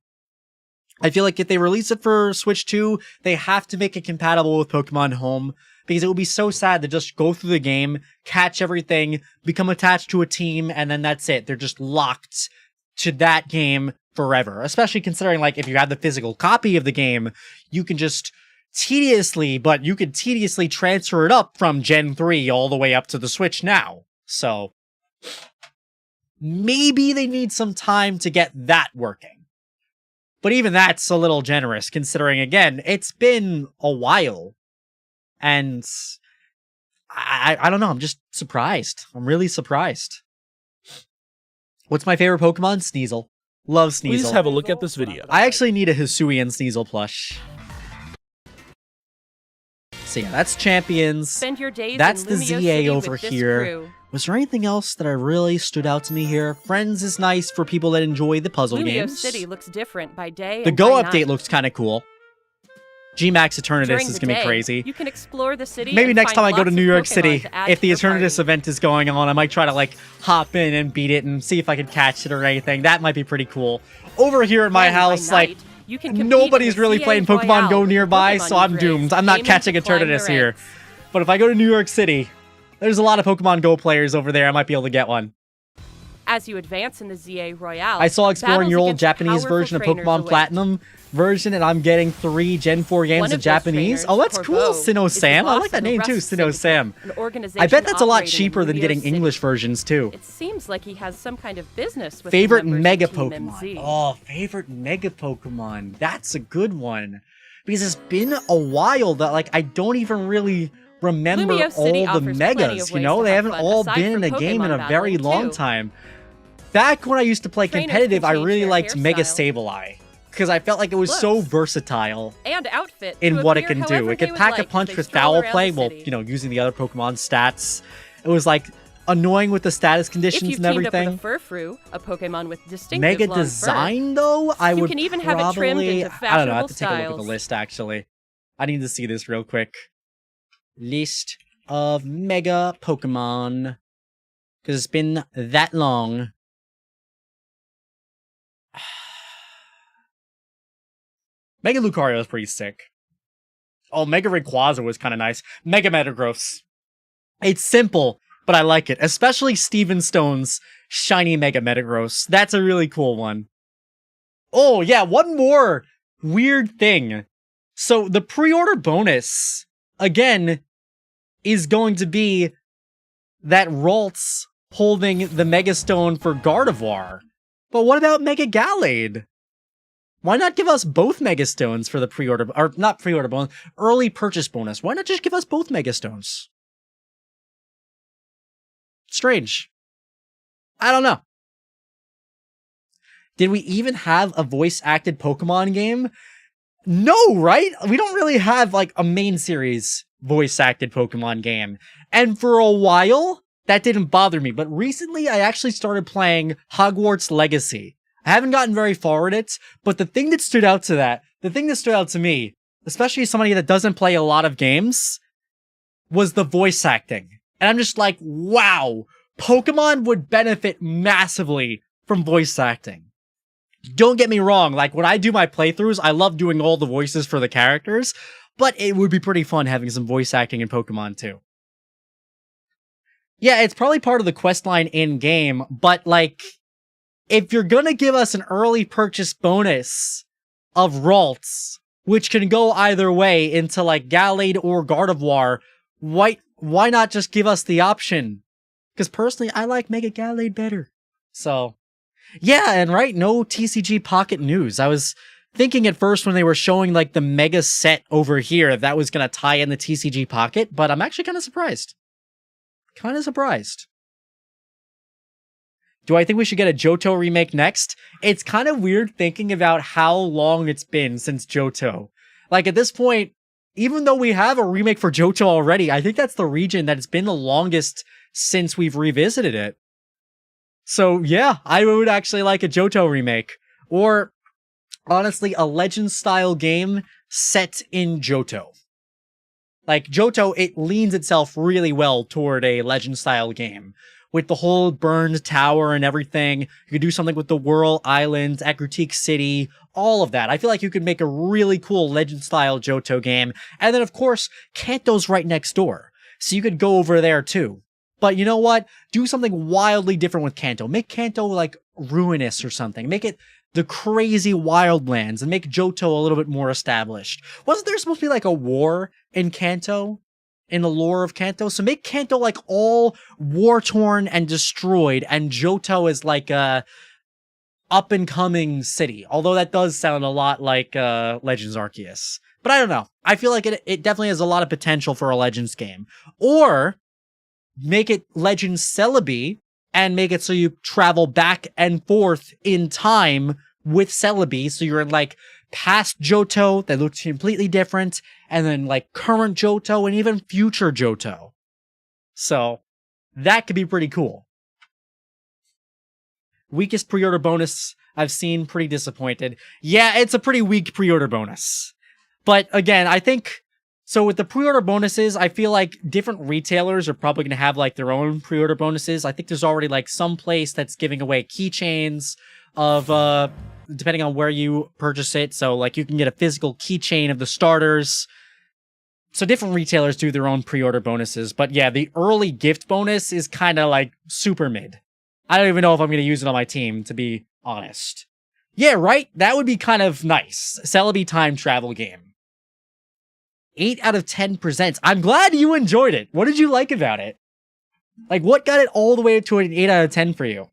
B: I feel like if they release it for Switch 2, they have to make it compatible with Pokemon Home, because it would be so sad to just go through the game, catch everything, become attached to a team, and then that's it. They're just locked to that game forever. Especially considering, like, if you have the physical copy of the game, you can just tediously transfer it up from Gen 3 all the way up to the Switch now. So, maybe they need some time to get that working. But even that's a little generous, considering, again, it's been a while. And I don't know, I'm just surprised. I'm really surprised. What's my favorite Pokemon? Sneasel. Love Sneasel.
I: Please have a look at this video.
B: I actually need a Hisuian Sneasel plush. So yeah, that's Champions.
J: Spend your days
B: that's
J: in
B: the
J: Lumio
B: ZA
J: City
B: over
J: with this
B: here.
J: crew.
B: Was there anything else that really stood out to me here? Friends is nice for people that enjoy the puzzle
J: Lumio
B: games.
J: City looks different by day
B: The
J: and
B: Go
J: by
B: update
J: night.
B: looks kind of cool. G-Max Eternatus
J: During
B: is
J: the
B: going to be
J: day,
B: crazy.
J: You can explore the city.
B: Maybe
J: and
B: next
J: find
B: time I go to
J: lots
B: New
J: of
B: York
J: Pokemon
B: City,
J: to add
B: if
J: to
B: the
J: your
B: Eternatus
J: party.
B: event is going on, I might try to, like, hop in and beat it and see if I can catch it or anything. That might be pretty cool. Over here at my
J: Then by
B: house,
J: night,
B: like,
J: you can compete in
B: nobody's
J: the
B: really
J: CA
B: playing Pokemon
J: Royale
B: Go
J: with the
B: nearby,
J: Pokemon
B: so I'm
J: you've
B: doomed.
J: raised,
B: I'm not
J: aiming
B: catching
J: to climb the
B: Eternatus here.
J: ranks.
B: But if I go to New York City, there's a lot of Pokemon Go players over there. I might be able to get one.
J: As you advance in the ZA Royale,
B: I saw exploring
J: battles
B: your old
J: against
B: Japanese
J: powerful
B: version of
J: trainers
B: Pokemon
J: await.
B: Platinum version, and I'm getting 3 Gen 4 games
J: One
B: of
J: of those
B: Japanese.
J: trainers,
B: Oh, that's cool.
J: Corbeau,
B: Sinnoh
J: is the
B: Sam. I
J: boss
B: like that
J: of the
B: name too,
J: Rust
B: Sinnoh
J: Syndicate,
B: Sam.
J: an organization
B: I bet that's a lot
J: operating in
B: cheaper than
J: Lumio
B: getting
J: City.
B: English versions too.
J: It seems like he has some kind of business with
B: Favorite
J: the members
B: Mega
J: of Team
B: Pokemon.
J: MZ.
B: Oh, favorite Mega Pokemon. That's a good one. Because it's been a while that, like, I don't even really remember
J: Lumio City
B: all the
J: offers plenty
B: Megas,
J: of
B: you know?
J: ways to
B: They
J: have
B: haven't
J: fun,
B: all
J: aside
B: been in
J: from
B: a game in a
J: Pokemon
B: very
J: battling,
B: long
J: too.
B: time. Back when I used to play
J: Trainers
B: competitive,
J: can
B: I
J: change
B: really
J: their
B: liked Mega
J: hairstyle.
B: Sableye. Because I felt like it was so
J: Looks.
B: versatile
J: And outfit
B: in
J: to
B: what it
J: appear
B: can do.
J: however
B: It
J: they
B: could
J: would
B: pack
J: like
B: a
J: as
B: punch
J: they
B: with
J: stroll
B: foul
J: around
B: play
J: the
B: while,
J: city.
B: you know, using the other Pokemon stats. It was like annoying with the status
J: If
B: conditions
J: you've
B: and
J: teamed up
B: everything.
J: with a Furfrou, a Pokemon with distinctive
B: Mega
J: long fur,
B: design though, I
J: you
B: would
J: can even have it trimmed
B: probably-
J: into
B: I don't know, I have
J: fashionable
B: to take a look at the
J: styles.
B: list actually. I need to see this real quick. List of Mega Pokemon. Because it's been that long. Mega Lucario is pretty sick. Oh, Mega Rayquaza was kind of nice. Mega Metagross. It's simple, but I like it. Especially Steven Stone's shiny Mega Metagross. That's a really cool one. Oh, yeah, one more weird thing. So, the pre-order bonus, again, is going to be that Ralts holding the Mega Stone for Gardevoir. But what about Mega Gallade? Why not give us both Mega Stones for the pre-order, or not pre-order bonus, early purchase bonus? Why not just give us both Mega Stones? Strange. I don't know. Did we even have a voice-acted Pokemon game? No, right? We don't really have, like, a main series voice-acted Pokemon game. And for a while, that didn't bother me. But recently, I actually started playing Hogwarts Legacy. I haven't gotten very far in it, but the thing that stood out to me, especially as somebody that doesn't play a lot of games, was the voice acting. And I'm just like, wow, Pokemon would benefit massively from voice acting. Don't get me wrong, like when I do my playthroughs, I love doing all the voices for the characters, but it would be pretty fun having some voice acting in Pokemon too. Yeah, it's probably part of the questline in-game, but like, if you're gonna give us an early purchase bonus of Ralts, which can go either way into like Gallade or Gardevoir, why not just give us the option? Because personally, I like Mega Gallade better. So, yeah, and right, no TCG Pocket news. I was thinking at first when they were showing like the Mega set over here, that was going to tie in the TCG Pocket, but I'm actually kind of surprised. Do I think we should get a Johto remake next? It's kind of weird thinking about how long it's been since Johto. Like at this point, even though we have a remake for Johto already, I think that's the region that it's been the longest since we've revisited it. So yeah, I would actually like a Johto remake. Or, honestly, a Legend-style game set in Johto. Like, Johto, it leans itself really well toward a Legend-style game. With the whole burned tower and everything, you could do something with the Whirl Islands, Agritique City, all of that. I feel like you could make a really cool Legend-style Johto game. And then, of course, Kanto's right next door. So you could go over there, too. But you know what? Do something wildly different with Kanto. Make Kanto, like, ruinous or something. Make it the crazy wildlands and make Johto a little bit more established. Wasn't there supposed to be, like, a war in Kanto? In the lore of Kanto? So make Kanto, like, all war-torn and destroyed, and Johto is, like, a up-and-coming city. Although that does sound a lot like, Legends Arceus. But I don't know. I feel like it definitely has a lot of potential for a Legends game. Or make it Legends Celebi and make it so you travel back and forth in time with Celebi. So you're in like past Johto that looks completely different, and then like current Johto and even future Johto. So that could be pretty cool. Weakest pre-order bonus I've seen, pretty disappointed. Yeah, it's a pretty weak pre-order bonus. But again, I think so with the pre-order bonuses, I feel like different retailers are probably going to have like their own pre-order bonuses. I think there's already like some place that's giving away keychains of, depending on where you purchase it. So like you can get a physical keychain of the starters. So different retailers do their own pre-order bonuses. But yeah, the early gift bonus is kind of like super mid. I don't even know if I'm going to use it on my team, to be honest. Yeah, right? That would be kind of nice. Celebi time travel game. 8 out of 10 presents. I'm glad you enjoyed it. What did you like about it? Like, what got it all the way to an 8 out of 10 for you?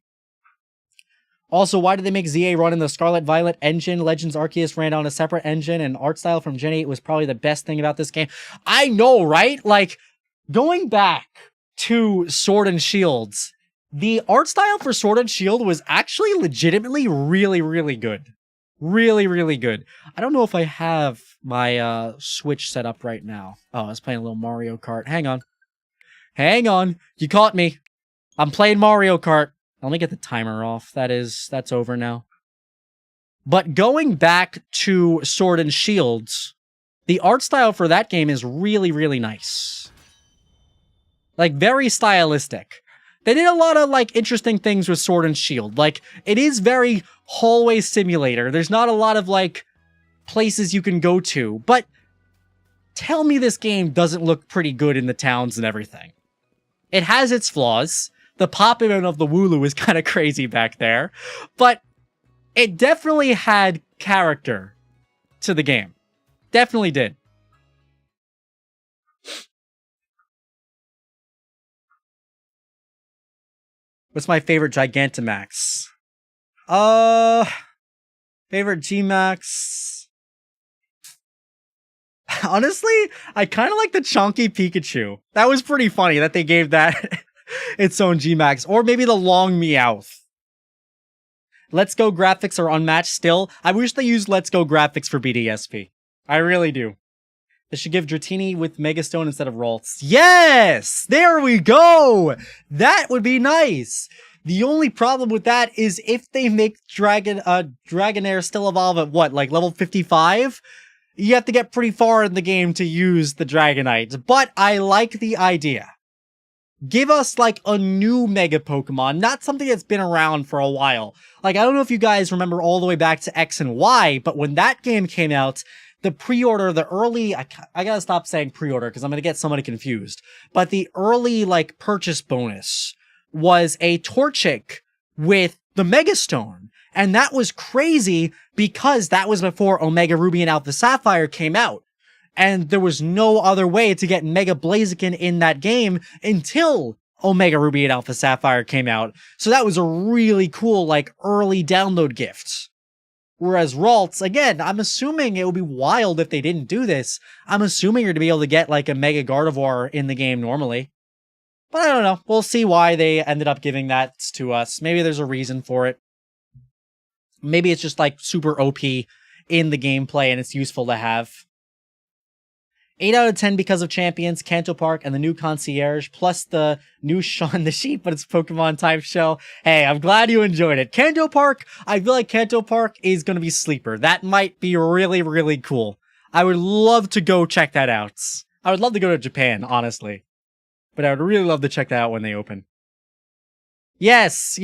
B: Also, why did they make ZA run in the Scarlet Violet engine? Legends Arceus ran on a separate engine, and art style from Gen 8 was probably the best thing about this game. I know, right? Like, going back to Sword and Shields, the art style for Sword and Shield was actually legitimately really, really good. Really, really good. I don't know if I have my Switch set up right now. Oh, I was playing a little Mario Kart. Hang on. Hang on. You caught me. I'm playing Mario Kart. Let me get the timer off. That's over now. But going back to Sword and Shields, the art style for that game is really, really nice. Like, very stylistic. They did a lot of, like, interesting things with Sword and Shield. Like, it is very hallway simulator. There's not a lot of, like, places you can go to. But tell me this game doesn't look pretty good in the towns and everything. It has its flaws. The popping of the Wooloo is kind of crazy back there. But it definitely had character to the game. Definitely did. What's my favorite Gigantamax? Favorite G-Max? Honestly, I kind of like the Chonky Pikachu. That was pretty funny that they gave that its own G-Max. Or maybe the Long Meowth. Let's Go graphics are unmatched still. I wish they used Let's Go graphics for BDSP. I really do. They should give Dratini with Megastone instead of Ralts. Yes! There we go! That would be nice! The only problem with that is if they make Dragonair still evolve at what, like level 55? You have to get pretty far in the game to use the Dragonite. But I like the idea. Give us like a new Mega Pokemon, not something that's been around for a while. Like, I don't know if you guys remember all the way back to X and Y, but when that game came out, the pre-order, the early, I gotta stop saying pre-order because I'm gonna get somebody confused. But the early, like, purchase bonus was a Torchic with the Mega Stone. And that was crazy because that was before Omega Ruby and Alpha Sapphire came out. And there was no other way to get Mega Blaziken in that game until Omega Ruby and Alpha Sapphire came out. So that was a really cool, like, early download gift. Whereas Ralts, again, I'm assuming it would be wild if they didn't do this. I'm assuming you're to be able to get, like, a Mega Gardevoir in the game normally. But I don't know. We'll see why they ended up giving that to us. Maybe there's a reason for it. Maybe it's just, like, super OP in the gameplay and it's useful to have. 8 out of 10 because of Champions, Kanto Park, and the new Concierge, plus the new Shaun the Sheep, but it's a Pokemon type show. Hey, I'm glad you enjoyed it. Kanto Park, I feel like Kanto Park is going to be sleeper. That might be really, really cool. I would love to go check that out. I would love to go to Japan, honestly. But I would really love to check that out when they open. Yes,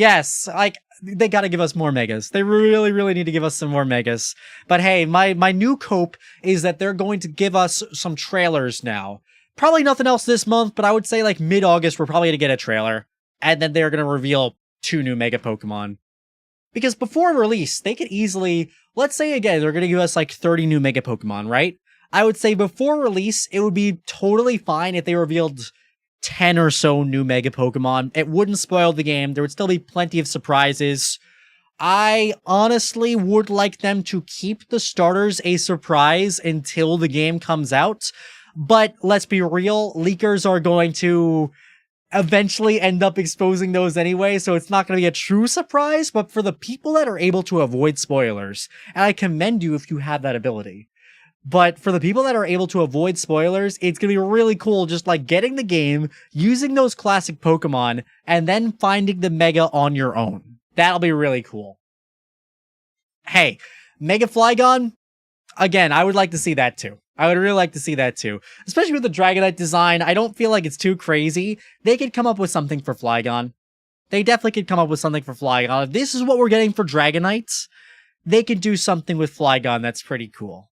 B: like, they gotta give us more Megas. They really need to give us some more Megas. But hey, my new cope is that they're going to give us some trailers now. Probably nothing else this month, but I would say like mid-August we're probably gonna get a trailer. And then they're gonna reveal 2 new Mega Pokemon. Because before release, they could easily, let's say again, they're gonna give us like 30 new Mega Pokemon, right? I would say before release, it would be totally fine if they revealed 10 or so new Mega Pokemon. It wouldn't spoil the game. There would still be plenty of surprises. I honestly would like them to keep the starters a surprise until the game comes out. But let's be real, leakers are going to eventually end up exposing those anyway, so it's not going to be a true surprise. But for the people that are able to avoid spoilers, and I commend you if you have that ability, but for the people that are able to avoid spoilers, it's going to be really cool just like getting the game, using those classic Pokemon, and then finding the Mega on your own. That'll be really cool. Hey, Mega Flygon? Again, I would like to see that too. I would really like to see that too. Especially with the Dragonite design, I don't feel like it's too crazy. They could come up with something for Flygon. They definitely could come up with something for Flygon. If this is what we're getting for Dragonites, they could do something with Flygon that's pretty cool.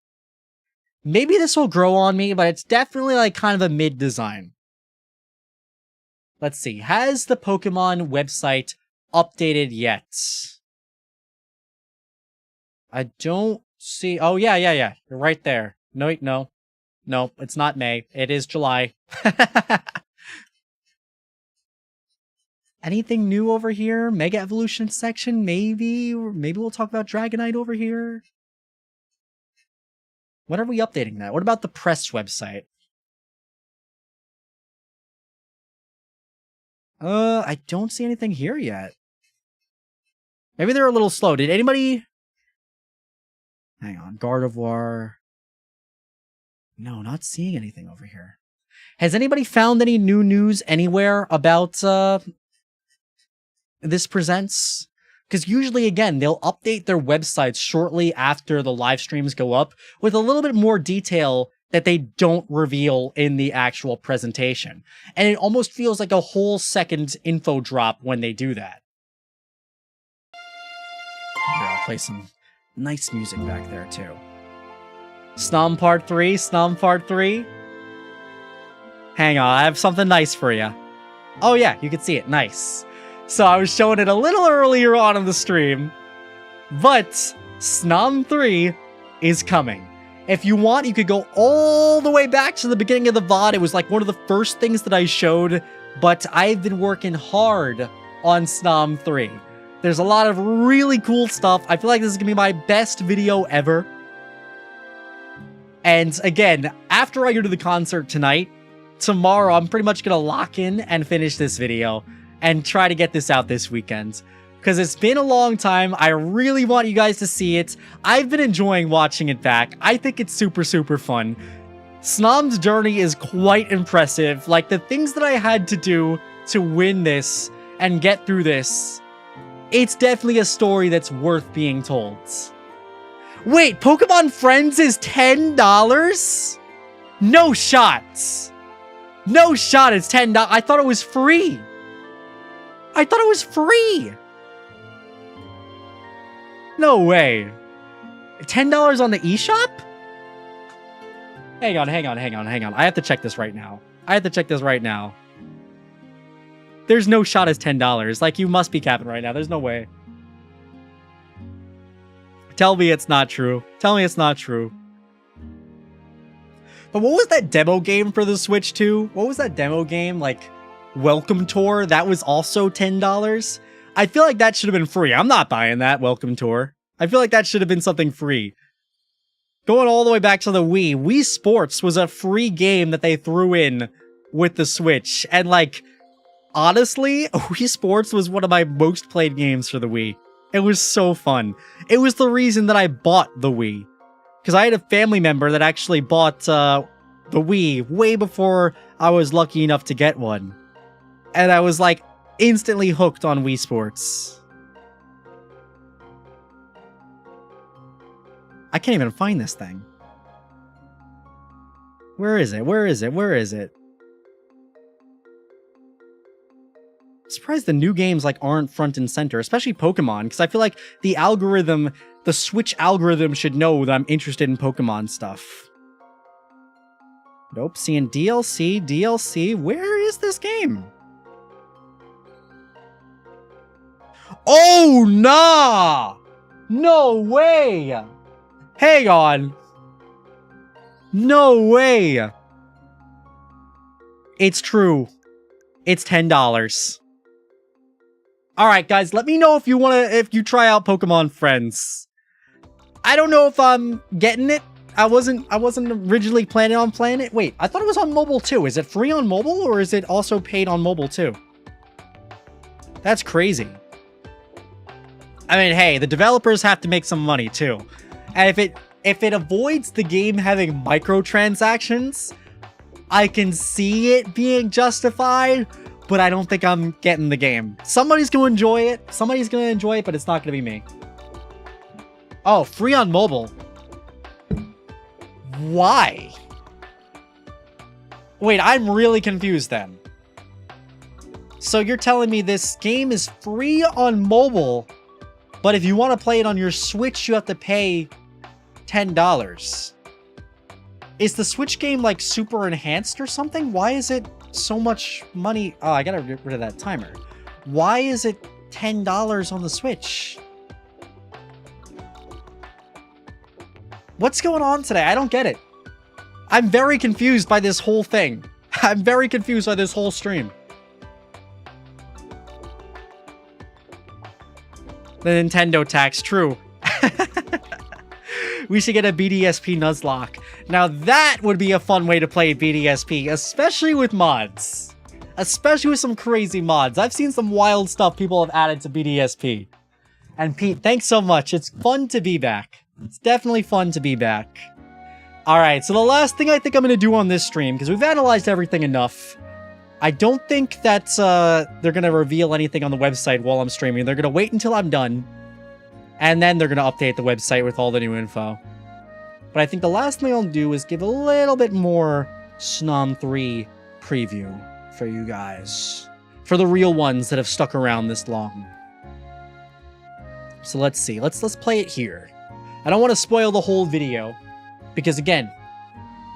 B: Maybe this will grow on me, but it's definitely like kind of a mid-design. Let's see. Has the Pokemon website updated yet? I don't see... Oh, yeah. You're right there. No, wait, no. No, it's not May. It is July. Anything new over here? Mega Evolution section? Maybe we'll talk about Dragonite over here. When are we updating that? What about the press website? I don't see anything here yet. Maybe they're a little slow. Did anybody... Hang on. Gardevoir. No, not seeing anything over here. Has anybody found any new news anywhere about, this presents? Because usually, again, they'll update their websites shortly after the live streams go up with a little bit more detail that they don't reveal in the actual presentation. And it almost feels like a whole second info drop when they do that. Here, I'll play some nice music back there, too. Snom Part 3. Hang on, I have something nice for you. Oh yeah, you can see it, nice. So I was showing it a little earlier on in the stream, but Snom 3 is coming. If you want, you could go all the way back to the beginning of the VOD. It was like one of the first things that I showed, but I've been working hard on Snom 3. There's a lot of really cool stuff. I feel like this is gonna be my best video ever. And again, after I go to the concert tonight, tomorrow I'm pretty much gonna lock in and finish this video and try to get this out this weekend. Because it's been a long time. I really want you guys to see it. I've been enjoying watching it back. I think it's super fun. Snom's journey is quite impressive. Like, the things that I had to do to win this and get through this, it's definitely a story that's worth being told. Wait, Pokemon Friends is $10? No shots. No shot, it's $10. I thought it was free. No way. $10 on the eShop? Hang on. I have to check this right now. There's no shot as $10. Like, you must be capping right now. There's no way. Tell me it's not true. Tell me it's not true. But what was that demo game for the Switch 2? What was that demo game? Like, Welcome Tour? That was also $10? I feel like that should have been free. I'm not buying that, Welcome Tour. I feel like that should have been something free. Going all the way back to the Wii, Wii Sports was a free game that they threw in with the Switch. And like, honestly, Wii Sports was one of my most played games for the Wii. It was so fun. It was the reason that I bought the Wii. Because I had a family member that actually bought the Wii way before I was lucky enough to get one. And I was like instantly hooked on Wii Sports. I can't even find this thing. Where is it? Where is it? Where is it? I'm surprised the new games like aren't front and center, especially Pokemon, because I feel like the algorithm, the Switch algorithm should know that I'm interested in Pokemon stuff. Nope, seeing DLC. Where is this game? Oh, nah! No way! Hang on. No way! It's true. It's $10. Alright, guys, let me know if you try out Pokemon Friends. I don't know if I'm getting it. I wasn't originally planning on playing it. Wait, I thought it was on mobile too. Is it free on mobile or is it also paid on mobile too? That's crazy. I mean, hey, the developers have to make some money too. And if it avoids the game having microtransactions, I can see it being justified, but I don't think I'm getting the game. Somebody's gonna enjoy it. Somebody's gonna enjoy it, but it's not gonna be me. Oh, free on mobile. Why? Wait, I'm really confused then. So you're telling me this game is free on mobile, but if you want to play it on your Switch, you have to pay $10. Is the Switch game like super enhanced or something? Why is it so much money? Oh, I gotta get rid of that timer. Why is it $10 on the Switch? What's going on today? I don't get it. I'm very confused by this whole thing. I'm very confused by this whole stream. The Nintendo tax, true. We should get a BDSP Nuzlocke. Now that would be a fun way to play BDSP, especially with mods. Especially with some crazy mods. I've seen some wild stuff people have added to BDSP. And Pete, thanks so much. It's fun to be back. It's definitely fun to be back. Alright, so the last thing I think I'm going to do on this stream, because we've analyzed everything enough, I don't think that they're going to reveal anything on the website while I'm streaming. They're going to wait until I'm done. And then they're going to update the website with all the new info. But I think the last thing I'll do is give a little bit more Snom 3 preview for you guys. For the real ones that have stuck around this long. So let's see. Let's play it here. I don't want to spoil the whole video. Because again,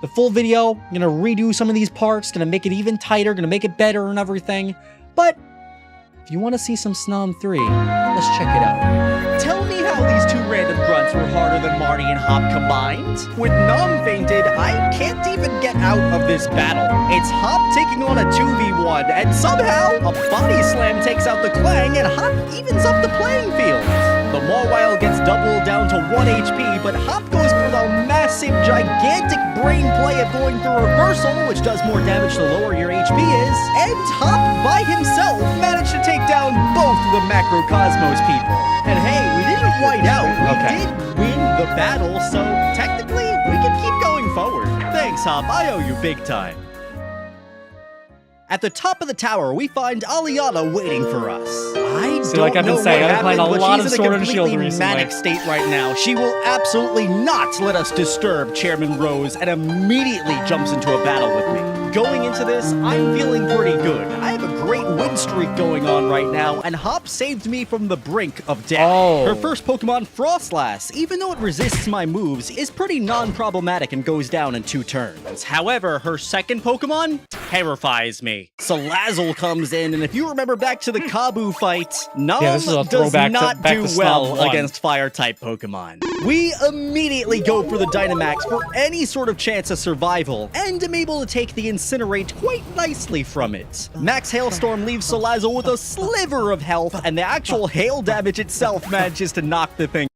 B: the full video, I'm going to redo some of these parts. Going to make it even tighter. Going to make it better and everything. But if you want to see some Snom 3, let's check it out.
A: Tell me how these two random grunts were harder than Marty and Hop combined. With Nom fainted, I can't even get out of this battle. It's Hop taking on a 2v1, and somehow a body slam takes out the Clang, and Hop evens up the playing field. The Mawile gets doubled down to 1 HP, but Hop goes for the massive, gigantic brain play of going through reversal, which does more damage the lower your HP is, and Hop by himself managed to take down both the Macrocosmos people. And hey, we didn't white out, we did win the battle, so technically we can keep going forward. Thanks, Hop, I owe you big time. At the top of the tower, we find Aliana waiting for us. I don't
B: like I've been
A: know
B: saying,
A: what
B: I've been playing
A: happened,
B: a
A: but
B: lot
A: she's
B: of
A: in a
B: Sword and Shield
A: completely
B: recently.
A: manic state right now. She will absolutely not let us disturb Chairman Rose and immediately jumps into a battle with me. Going into this, I'm feeling pretty good. I have a great win streak going on right now, and Hop saved me from the brink of death. Her first Pokemon, Frostlass, even though it resists my moves, is pretty non-problematic and goes down in 2 turns. However, her second Pokemon,
B: terrifies me. Salazzle comes in, and if you remember back to the Kabu fight, Snom
A: this is a
B: does
A: throwback
B: not
A: back
B: do
A: to
B: well
A: Snom 1.
B: against fire-type Pokemon. We immediately go for the Dynamax for any sort of chance of survival, and am able to take the Incinerate quite nicely from it. Max Hailstorm leaves Salazzle with a sliver of health, and the actual hail damage itself manages to knock the thing.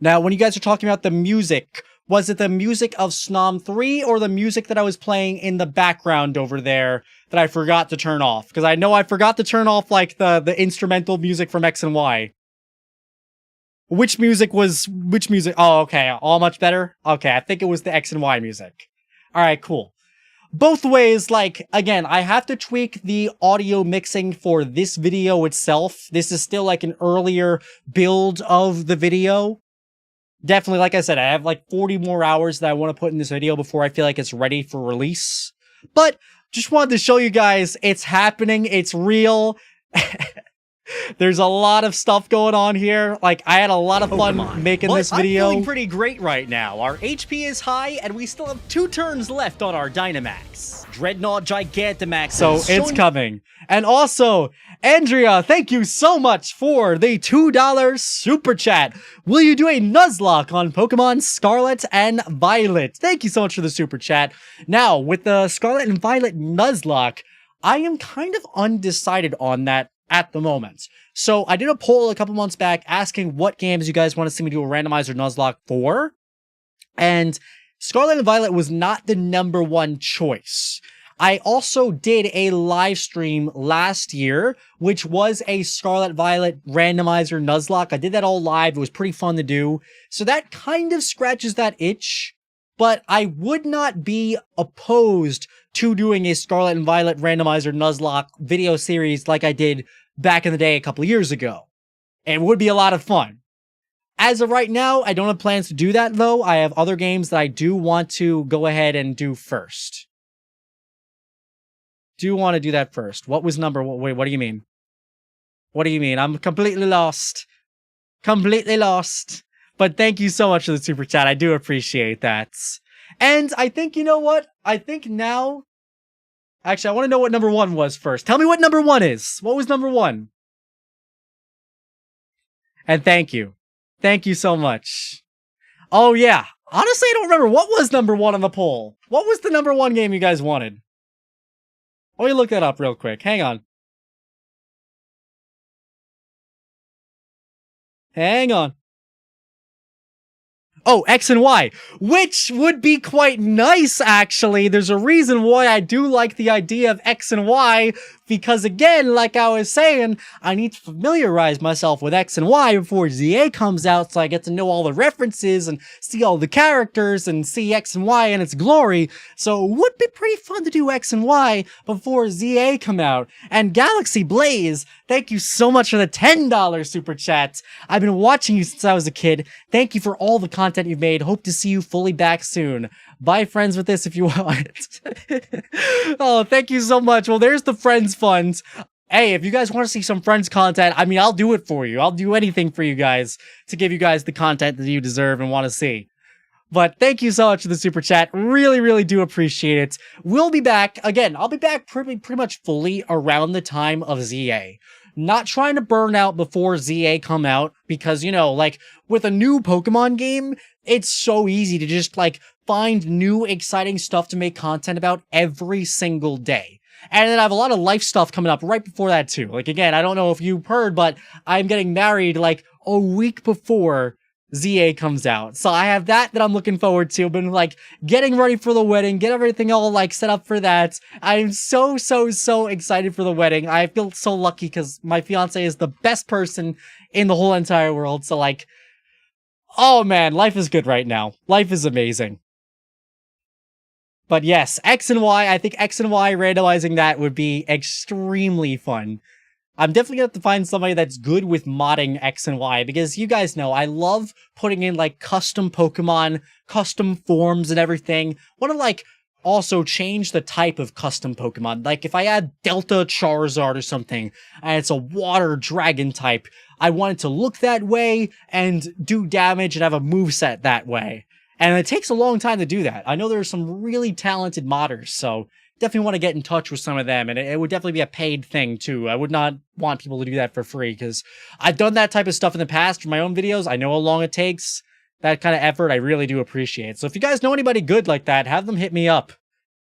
B: Now, when you guys are talking about the music, was it the music of Snom 3 or the music that I was playing in the background over there that I forgot to turn off? Because I know I forgot to turn off, like, the instrumental music from X and Y. Which music? Oh, okay. All much better? Okay, I think it was the X and Y music. Alright, cool. Both ways, like, again, I have to tweak the audio mixing for this video itself. This is still, like, an earlier build of the video. Definitely, like I said, I have, like, 40 more hours that I want to put in this video before I feel like it's ready for release. But, just wanted to show you guys, it's happening, it's real. There's a lot of stuff going on here. Like, I had a lot of fun making this video. I'm feeling pretty great right now. Our HP is high, and we still have 2 turns left on our Dynamax. Dreadnought Gigantamax. So it's coming. And also, Andrea, thank you so much for the $2 super chat. Will you do a Nuzlocke on Pokemon Scarlet and Violet? Thank you so much for the super chat. Now, with the Scarlet and Violet Nuzlocke, I am kind of undecided on that at the moment. So I did a poll a couple months back asking what games you guys want to see me do a randomizer Nuzlocke for. And Scarlet and Violet was not the #1 choice. I also did a live stream last year, which was a Scarlet Violet randomizer Nuzlocke. I did that all live. It was pretty fun to do. So that kind of scratches that itch, but I would not be opposed to doing a Scarlet and Violet randomizer Nuzlocke video series like I did back in the day a couple years ago. It would be a lot of fun. As of right now, I don't have plans to do that, though. I have other games that I do want to go ahead and do first. Do want to do that first. What was wait, what do you mean? What do you mean? I'm completely lost. Completely lost. But thank you so much for the super chat. I do appreciate that. And I think, you know what? I think now... Actually, I want to know what #1 was first. Tell me what #1 is. What was #1? And thank you. Thank you so much. Oh, yeah. Honestly, I don't remember. What was #1 on the poll? What was the #1 game you guys wanted? Let me look that up real quick. Hang on. Hang on. Oh, X and Y, which would be quite nice, actually. There's a reason why I do like the idea of X and Y, because again, like I was saying, I need to familiarize myself with X and Y before ZA comes out, so I get to know all the references and see all the characters and see X and Y in its glory. So it would be pretty fun to do X and Y before ZA come out. And Galaxy Blaze, thank you so much for the $10 super chat. I've been watching you since I was a kid. Thank you for all the content you've made. Hope to see you fully back soon. Buy Friends with this if you want. Oh, thank you so much. Well, there's the Friends funds. Hey, if you guys want to see some Friends content, I mean, I'll do it for you. I'll do anything for you guys to give you guys the content that you deserve and want to see. But thank you so much for the super chat. Really, really do appreciate it. We'll be back. Again, I'll be back pretty much fully around the time of ZA. Not trying to burn out before ZA come out, because, you know, like, with a new Pokemon game, it's so easy to just, like, find new exciting stuff to make content about every single day. And then I have a lot of life stuff coming up right before that, too. Like, again, I don't know if you've heard, but I'm getting married, like, a week before ZA comes out. So I have that I'm looking forward to. I've been, like, getting ready for the wedding, get everything all, like, set up for that. I'm so excited for the wedding. I feel so lucky because my fiance is the best person in the whole entire world. So, like, oh man, life is good right now. Life is amazing. But yes, X and Y, I think X and Y randomizing that would be extremely fun. I'm definitely going to have to find somebody that's good with modding X and Y, because you guys know, I love putting in, like, custom Pokemon, custom forms and everything. Want to, like, also change the type of custom Pokemon. Like, if I add Delta Charizard or something, and it's a water dragon type, I want it to look that way and do damage and have a moveset that way. And it takes a long time to do that. I know there are some really talented modders, so definitely want to get in touch with some of them, and it would definitely be a paid thing too. I would not want people to do that for free, because I've done that type of stuff in the past for my own videos. I know how long it takes. That kind of effort I really do appreciate. So if you guys know anybody good like that, have them hit me up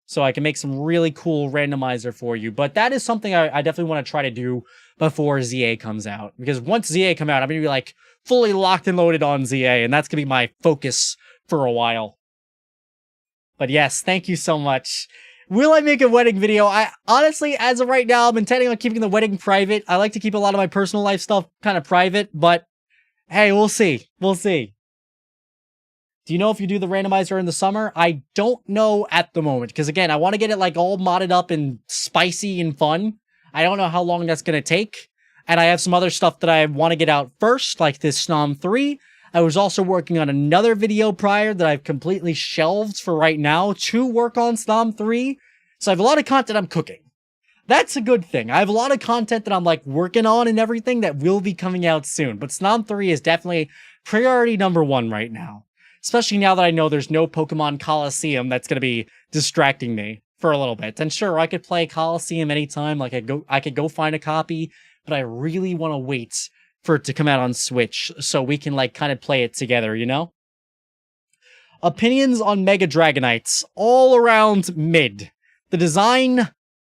B: so I can make some really cool randomizer for you. But that is something I definitely want to try to do before ZA comes out, because once ZA come out, I'm going to be like fully locked and loaded on ZA, and that's going to be my focus for a while. But yes, thank you so much. Will I make a wedding video? I honestly, as of right now, I'm intending on keeping the wedding private. I like to keep a lot of my personal life stuff kind of private, but hey, we'll see. We'll see. Do you know if you do the randomizer in the summer? I don't know at the moment, because again, I want to get it like all modded up and spicy and fun. I don't know how long that's going to take. And I have some other stuff that I want to get out first, like this Snom 3. I was also working on another video prior that I've completely shelved for right now to work on Snom 3. So I have a lot of content I'm cooking. That's a good thing. I have a lot of content that I'm like working on and everything that will be coming out soon. But Snom 3 is definitely priority number 1 right now. Especially now that I know there's no Pokemon Coliseum that's going to be distracting me for a little bit. And sure, I could play Coliseum anytime. Like I could go find a copy, but I really want to wait for it to come out on Switch so we can like kind of play it together, you know? Opinions on Mega Dragonites. All around mid. The design,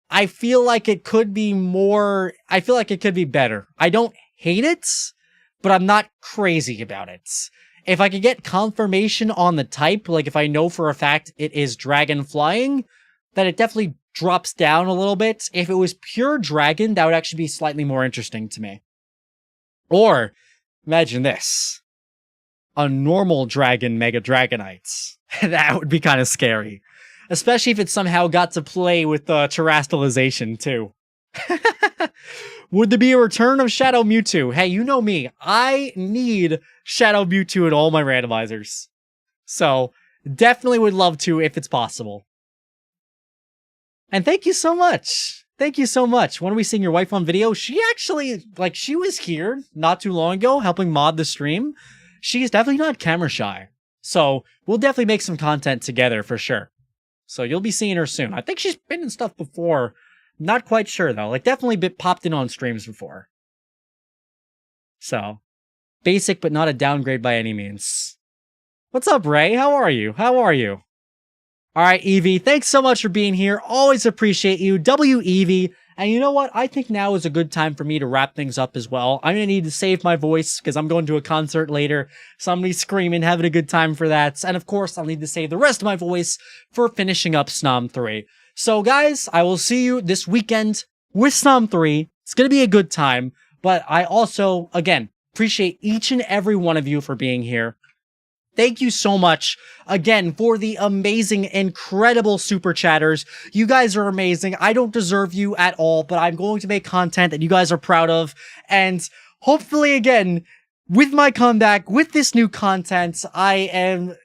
B: I feel like it could be more... I feel like it could be better. I don't hate it, but I'm not crazy about it. If I could get confirmation on the type, like if I know for a fact it is dragon flying, then it definitely drops down a little bit. If it was pure dragon, that would actually be slightly more interesting to me. Or, imagine this. A normal dragon Mega Dragonites. That would be kind of scary. Especially if it somehow got to play with terrestrialization too. Would there be a return of Shadow Mewtwo? Hey, you know me. I need Shadow Mewtwo in all my randomizers. So, definitely would love to if it's possible. And thank you so much. Thank you so much. When are we seeing your wife on video? She actually, like, she was here not too long ago helping mod the stream. She's definitely not camera shy. So, we'll definitely make some content together for sure. So, you'll be seeing her soon. I think she's been in stuff before. Not quite sure, though. Like, definitely popped in on streams before. So, basic, but not a downgrade by any means. What's up, Ray? How are you? How are you? Alright, Evie, thanks so much for being here. Always appreciate you. W Evie. And you know what? I think now is a good time for me to wrap things up as well. I'm going to need to save my voice because I'm going to a concert later. Somebody's screaming, having a good time for that. And of course, I'll need to save the rest of my voice for finishing up Snom 3. So guys, I will see you this weekend with Snom 3. It's going to be a good time. But I also, again, appreciate each and every one of you for being here. Thank you so much, again, for the amazing, incredible super chatters. You guys are amazing. I don't deserve you at all, but I'm going to make content that you guys are proud of. And hopefully, again, with my comeback, with this new content, I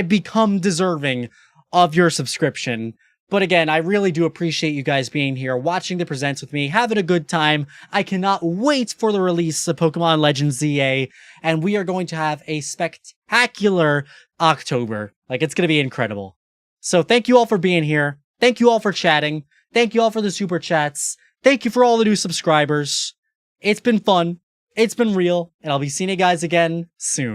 B: become deserving of your subscription. But again, I really do appreciate you guys being here, watching the presents with me, having a good time. I cannot wait for the release of Pokemon Legends ZA, and we are going to have a spectacular October. Like, it's going to be incredible. So thank you all for being here. Thank you all for chatting. Thank you all for the super chats. Thank you for all the new subscribers. It's been fun. It's been real, and I'll be seeing you guys again soon.